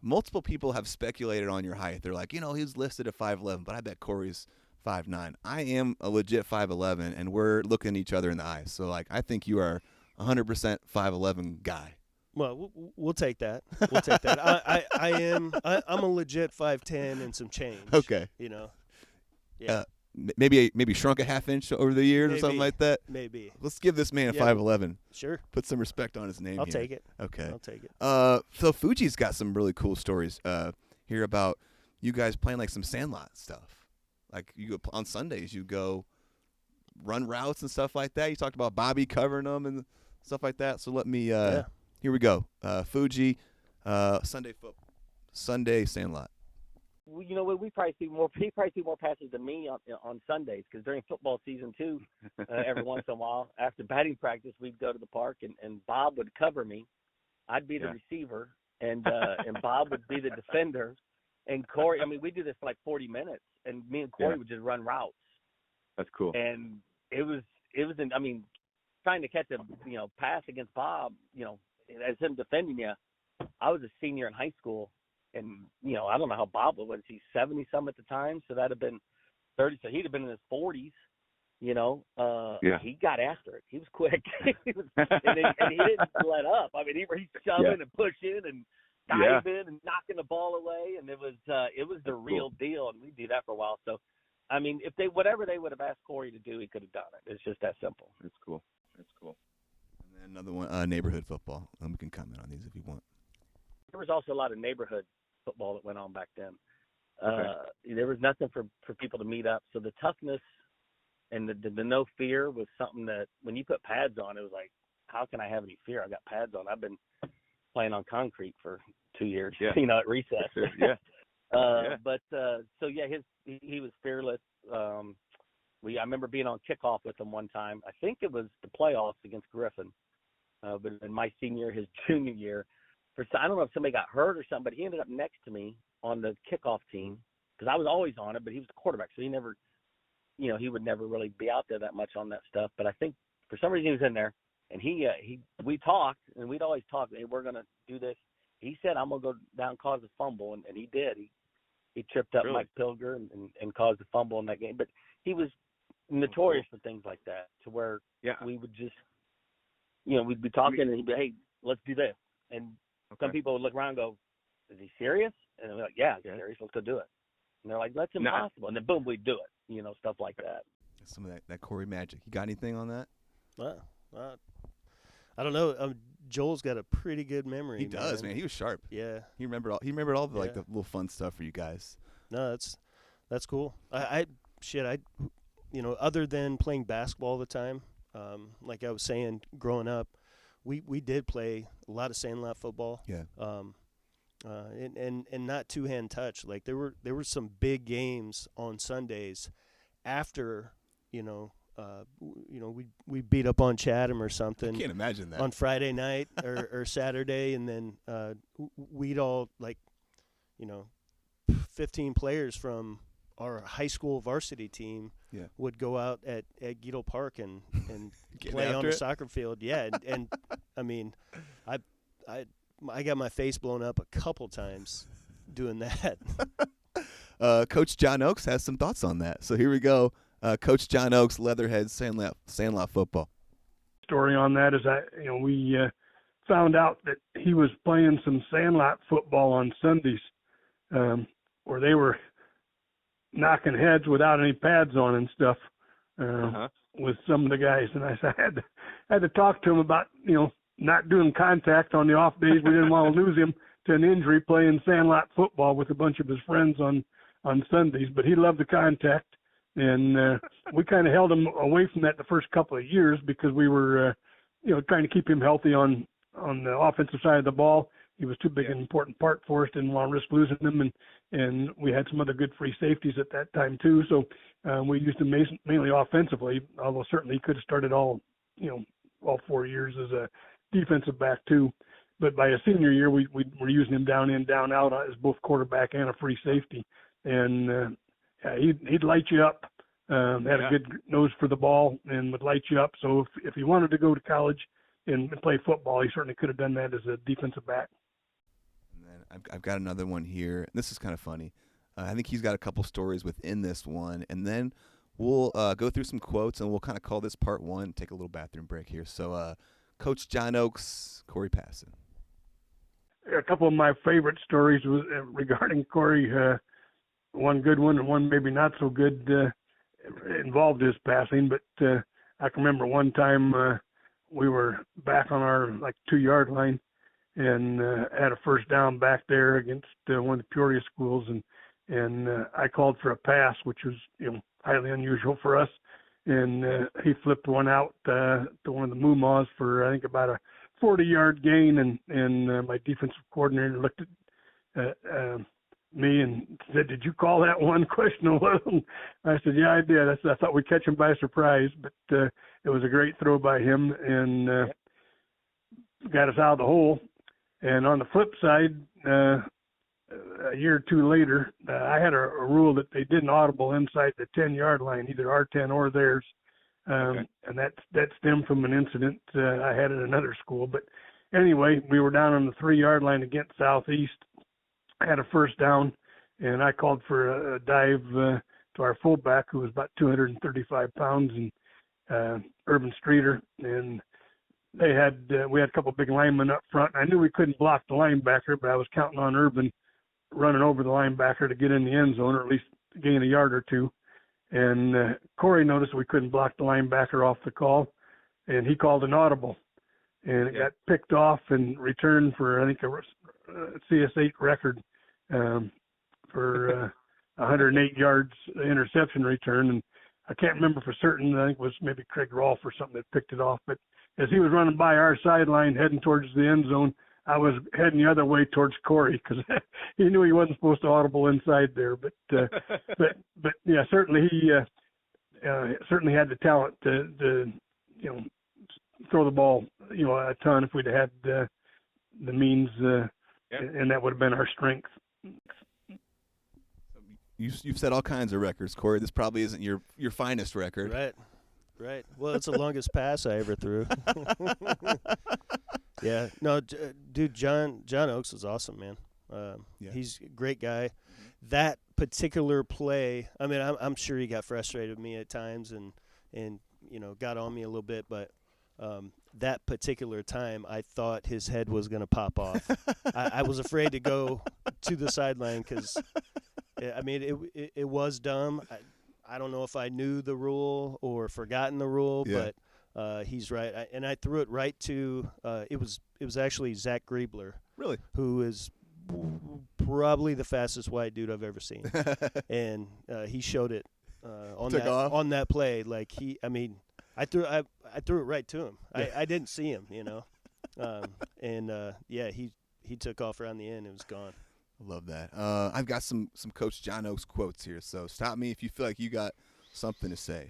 Multiple people have speculated on your height. They're like, he's listed at 5'11", but I bet Corey's 5'9". I am a legit 5'11", and we're looking each other in the eyes. So, like, I think you are 100% 5'11" guy. Well, we'll take that. We'll take that. I'm a legit 5'10" and some change. Okay. Yeah. Maybe shrunk a half inch over the years or something like that. Maybe. Let's give this man a 5'11". Sure. Put some respect on his name. I'll take it. Okay. I'll take it. So Fuji's got some really cool stories here about you guys playing like some Sandlot stuff. Like you go on Sundays, you go run routes and stuff like that. You talked about Bobby covering them and stuff like that. So let me. Here we go. Fuji, Sunday Sandlot. We probably see more. He probably see more passes than me on Sundays, because during football season too, every once in a while after batting practice, we'd go to the park and Bob would cover me. I'd be the receiver, and Bob would be the defender, and Corey. I mean, we do this for like 40 minutes, and me and Corey would just run routes. That's cool. And it was. I mean, trying to catch a pass against Bob, as him defending you. I was a senior in high school. And, I don't know how Bob was. He 70-some at the time, so that would have been 30. So he'd have been in his 40s, He got after it. He was quick. and he didn't let up. I mean, he's shoving and pushing and diving and knocking the ball away. And it was the real deal. And we did that for a while. So, I mean, whatever they would have asked Corey to do, he could have done it. It's just that simple. That's cool. And then another one, neighborhood football. And we can comment on these if you want. There was also a lot of neighborhood football that went on back then. There was nothing for people to meet up. So the toughness and the no fear was something that when you put pads on, it was like, how can I have any fear? I got pads on. I've been playing on concrete for 2 years, at recess. He was fearless. I remember being on kickoff with him one time. I think it was the playoffs against Griffin, but in my senior, his junior year. I don't know if somebody got hurt or something, but he ended up next to me on the kickoff team, because I was always on it, but he was the quarterback, so he never, he would never really be out there that much on that stuff. But I think for some reason he was in there, and we talked, and we'd always talk. Hey, we're gonna do this. He said, I'm gonna go down and cause a fumble, and he did. He tripped up Mike Pilger and caused a fumble in that game. But he was notorious for things like that, to where we would just, we'd be talking, and he'd be, hey, let's do this, and some people would look around and go, is he serious? And we're like, yeah, he's serious. Let's go do it. And they're like, that's impossible. And then, boom, we'd do it, stuff like that. Some of that Corey magic. You got anything on that? I don't know. Joel's got a pretty good memory. He does, man. He was sharp. Yeah. He remembered all the, like, the little fun stuff for you guys. No, that's cool. Other than playing basketball all the time, like I was saying, growing up, we did play a lot of Sandlot football. Yeah. And not two-hand touch. Like there were some big games on Sundays after, we beat up on Chatham or something. I can't imagine that. On Friday night or Saturday, and then we'd all 15 players from our high school varsity team would go out at Guido Park and play on the soccer field. Yeah, and I mean, I got my face blown up a couple times doing that. Coach John Oakes has some thoughts on that. So here we go. Coach John Oakes, Leatherhead Sandlot football. Story on that is we found out that he was playing some Sandlot football on Sundays, where they were knocking heads without any pads on and stuff with some of the guys. And I had to talk to him about not doing contact on the off days. We didn't want to lose him to an injury playing sandlot football with a bunch of his friends on Sundays. But he loved the contact, and we kind of held him away from that the first couple of years because we were, trying to keep him healthy on the offensive side of the ball. He was too big an important part for us. Didn't want to risk losing him, and we had some other good free safeties at that time too. So we used him mainly offensively, although certainly he could have started all 4 years as a defensive back too. But by his senior year, we were using him down in, down out as both quarterback and a free safety, and he'd light you up. Had a good nose for the ball and would light you up. So if he wanted to go to college and play football, he certainly could have done that as a defensive back. And then I've got another one here. This is kind of funny. I think he's got a couple stories within this one, and then we'll go through some quotes, and we'll kind of call this part one. Take a little bathroom break here. So, Coach John Oaks, Corey passing. A couple of my favorite stories was regarding Corey. One good one and one maybe not so good involved his passing. But I can remember one time we were back on our 2-yard line and had a first down back there against one of the Peoria schools, and I called for a pass, which was highly unusual for us. And he flipped one out to one of the Moomaws for I think about a 40-yard gain, and my defensive coordinator looked at me and said, "Did you call that one?" I said, "Yeah, I did." I thought we'd catch him by surprise, but it was a great throw by him and got us out of the hole. And on the flip side, a year or two later, I had a rule that they didn't audible inside the 10-yard line, either our 10 or theirs. And that stemmed from an incident I had at another school. But anyway, we were down on the 3-yard line against Southeast. I had a first down, and I called for a dive to our fullback, who was about 235 pounds, and Urban Schroeder. And we had a couple of big linemen up front. I knew we couldn't block the linebacker, but I was counting on Urban running over the linebacker to get in the end zone, or at least gain a yard or two. And Corey noticed we couldn't block the linebacker off the call, and he called an audible. And it got picked off and returned for, I think, a CS8 record for 108 yards interception return. And I can't remember for certain. I think it was maybe Craig Rolfe or something that picked it off. But as he was running by our sideline heading towards the end zone, I was heading the other way towards Corey because he knew he wasn't supposed to audible inside there. But yeah, certainly he certainly had the talent to throw the ball a ton if we'd had the means, and that would have been our strength. You've set all kinds of records, Corey. This probably isn't your finest record. Right. Well, it's the longest pass I ever threw. Yeah. No, dude, John Oaks was awesome, man. He's a great guy. That particular play, I mean, I'm sure he got frustrated with me at times and got on me a little bit, but that particular time, I thought his head was going to pop off. I was afraid to go to the sideline because, I mean, it was dumb. I don't know if I knew the rule or forgotten the rule, but he's right. I threw it right to it was actually Zach Griebler, really, who is probably the fastest white dude I've ever seen, and he showed it on that play. Like I threw it right to him. I didn't see him, he took off around the end. It was gone. I love that. I've got some Coach John Oaks quotes here, so stop me if you feel like you got something to say.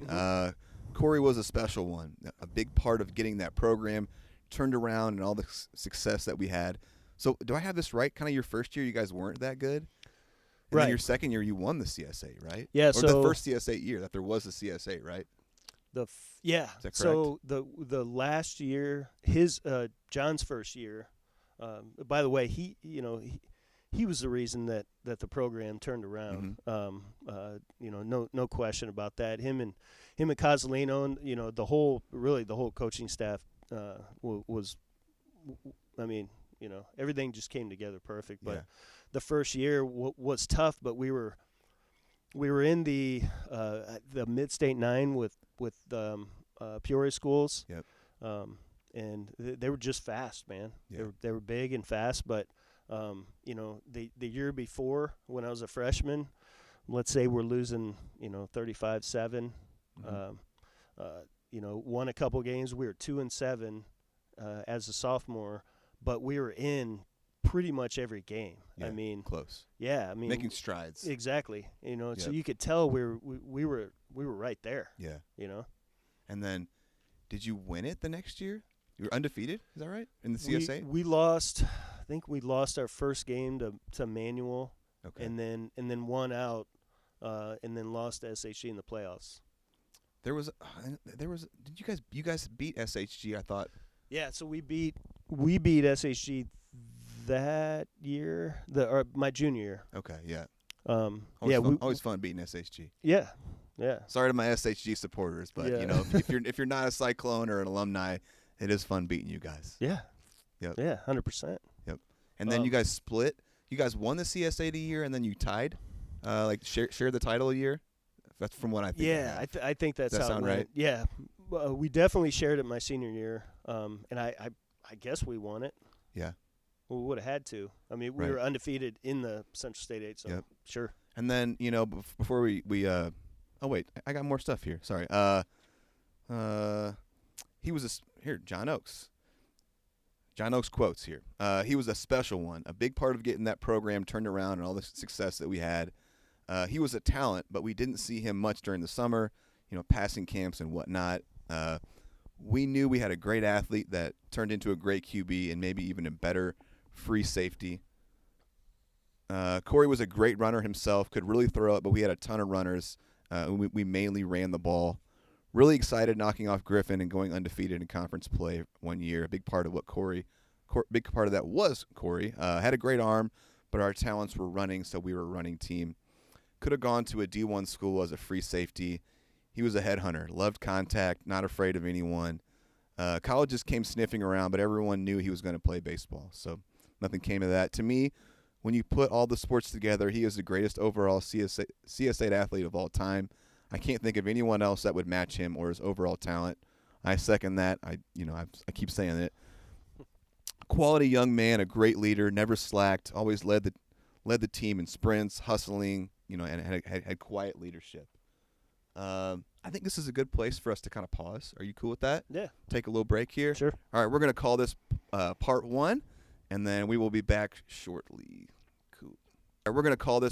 Corey was a special one, a big part of getting that program turned around and all the success that we had. So do I have this right? Kind of your first year, you guys weren't that good? And then your second year, you won the CS8, right? Yeah. Or the first CS8 year that there was a CS8, right? Is that correct? So the last year, John's first year. By the way, he was the reason that the program turned around. No question about that. Him and Cozzolino, and the whole coaching staff was. I mean, everything just came together perfect. But the first year was tough. But we were in the Mid-State 9 with Peoria schools. Yep. And they were just fast, man. Yep. They were big and fast, but You know, the year before when I was a freshman, let's say we're losing, 35-7. You know, won a couple games. We were 2-7 as a sophomore, but we were in pretty much every game. Yeah, I mean, close. Yeah, I mean, making strides. Exactly. You know, so you could tell we were right there. Yeah. You know. And then, did you win it the next year? You were undefeated. Is that right? In the CSA? We lost. I think we lost our first game to Manual. Okay. And then won out, and then lost to SHG in the playoffs. There was. Did you guys beat SHG? I thought. Yeah. So we beat SHG that year, my junior year. Okay, yeah. Always fun beating SHG. Yeah, yeah. Sorry to my SHG supporters, but if you're not a Cyclone or an alumni, it is fun beating you guys. Yeah. Yep. Yeah, 100%. Yep. And then you guys split. You guys won the CSA the year, and then you tied. Shared the title a year. That's from what I think. Yeah, I think that's Does that how sound it went. right? Yeah, we definitely shared it my senior year, and I guess we won it. Yeah. Well, we would have had to. I mean, we were undefeated in the Central State 8, so sure. And then, before we oh, wait, I got more stuff here. Sorry. He was John Oaks. John Oaks quotes here. He was a special one, a big part of getting that program turned around and all the success that we had. He was a talent, but we didn't see him much during the summer, passing camps and whatnot. We knew we had a great athlete that turned into a great QB and maybe even a better free safety. Corey was a great runner himself, could really throw it, but we had a ton of runners. We mainly ran the ball. Really excited knocking off Griffin and going undefeated in conference play one year. A big part of that was Corey. Had a great arm, but our talents were running, so we were a running team. Could have gone to a D1 school as a free safety. He was a headhunter, loved contact, not afraid of anyone. Colleges came sniffing around, but everyone knew he was going to play baseball, so nothing came of that. To me, when you put all the sports together, he is the greatest overall CSA athlete of all time. I can't think of anyone else that would match him or his overall talent. I second that. I keep saying it. Quality young man, a great leader, never slacked, always led the team in sprints, hustling, and had quiet leadership. I think this is a good place for us to kind of pause. Are you cool with that? Yeah. Take a little break here. Sure. All right, we're going to call this part 1, and then we will be back shortly. Cool. All right, we're going to call this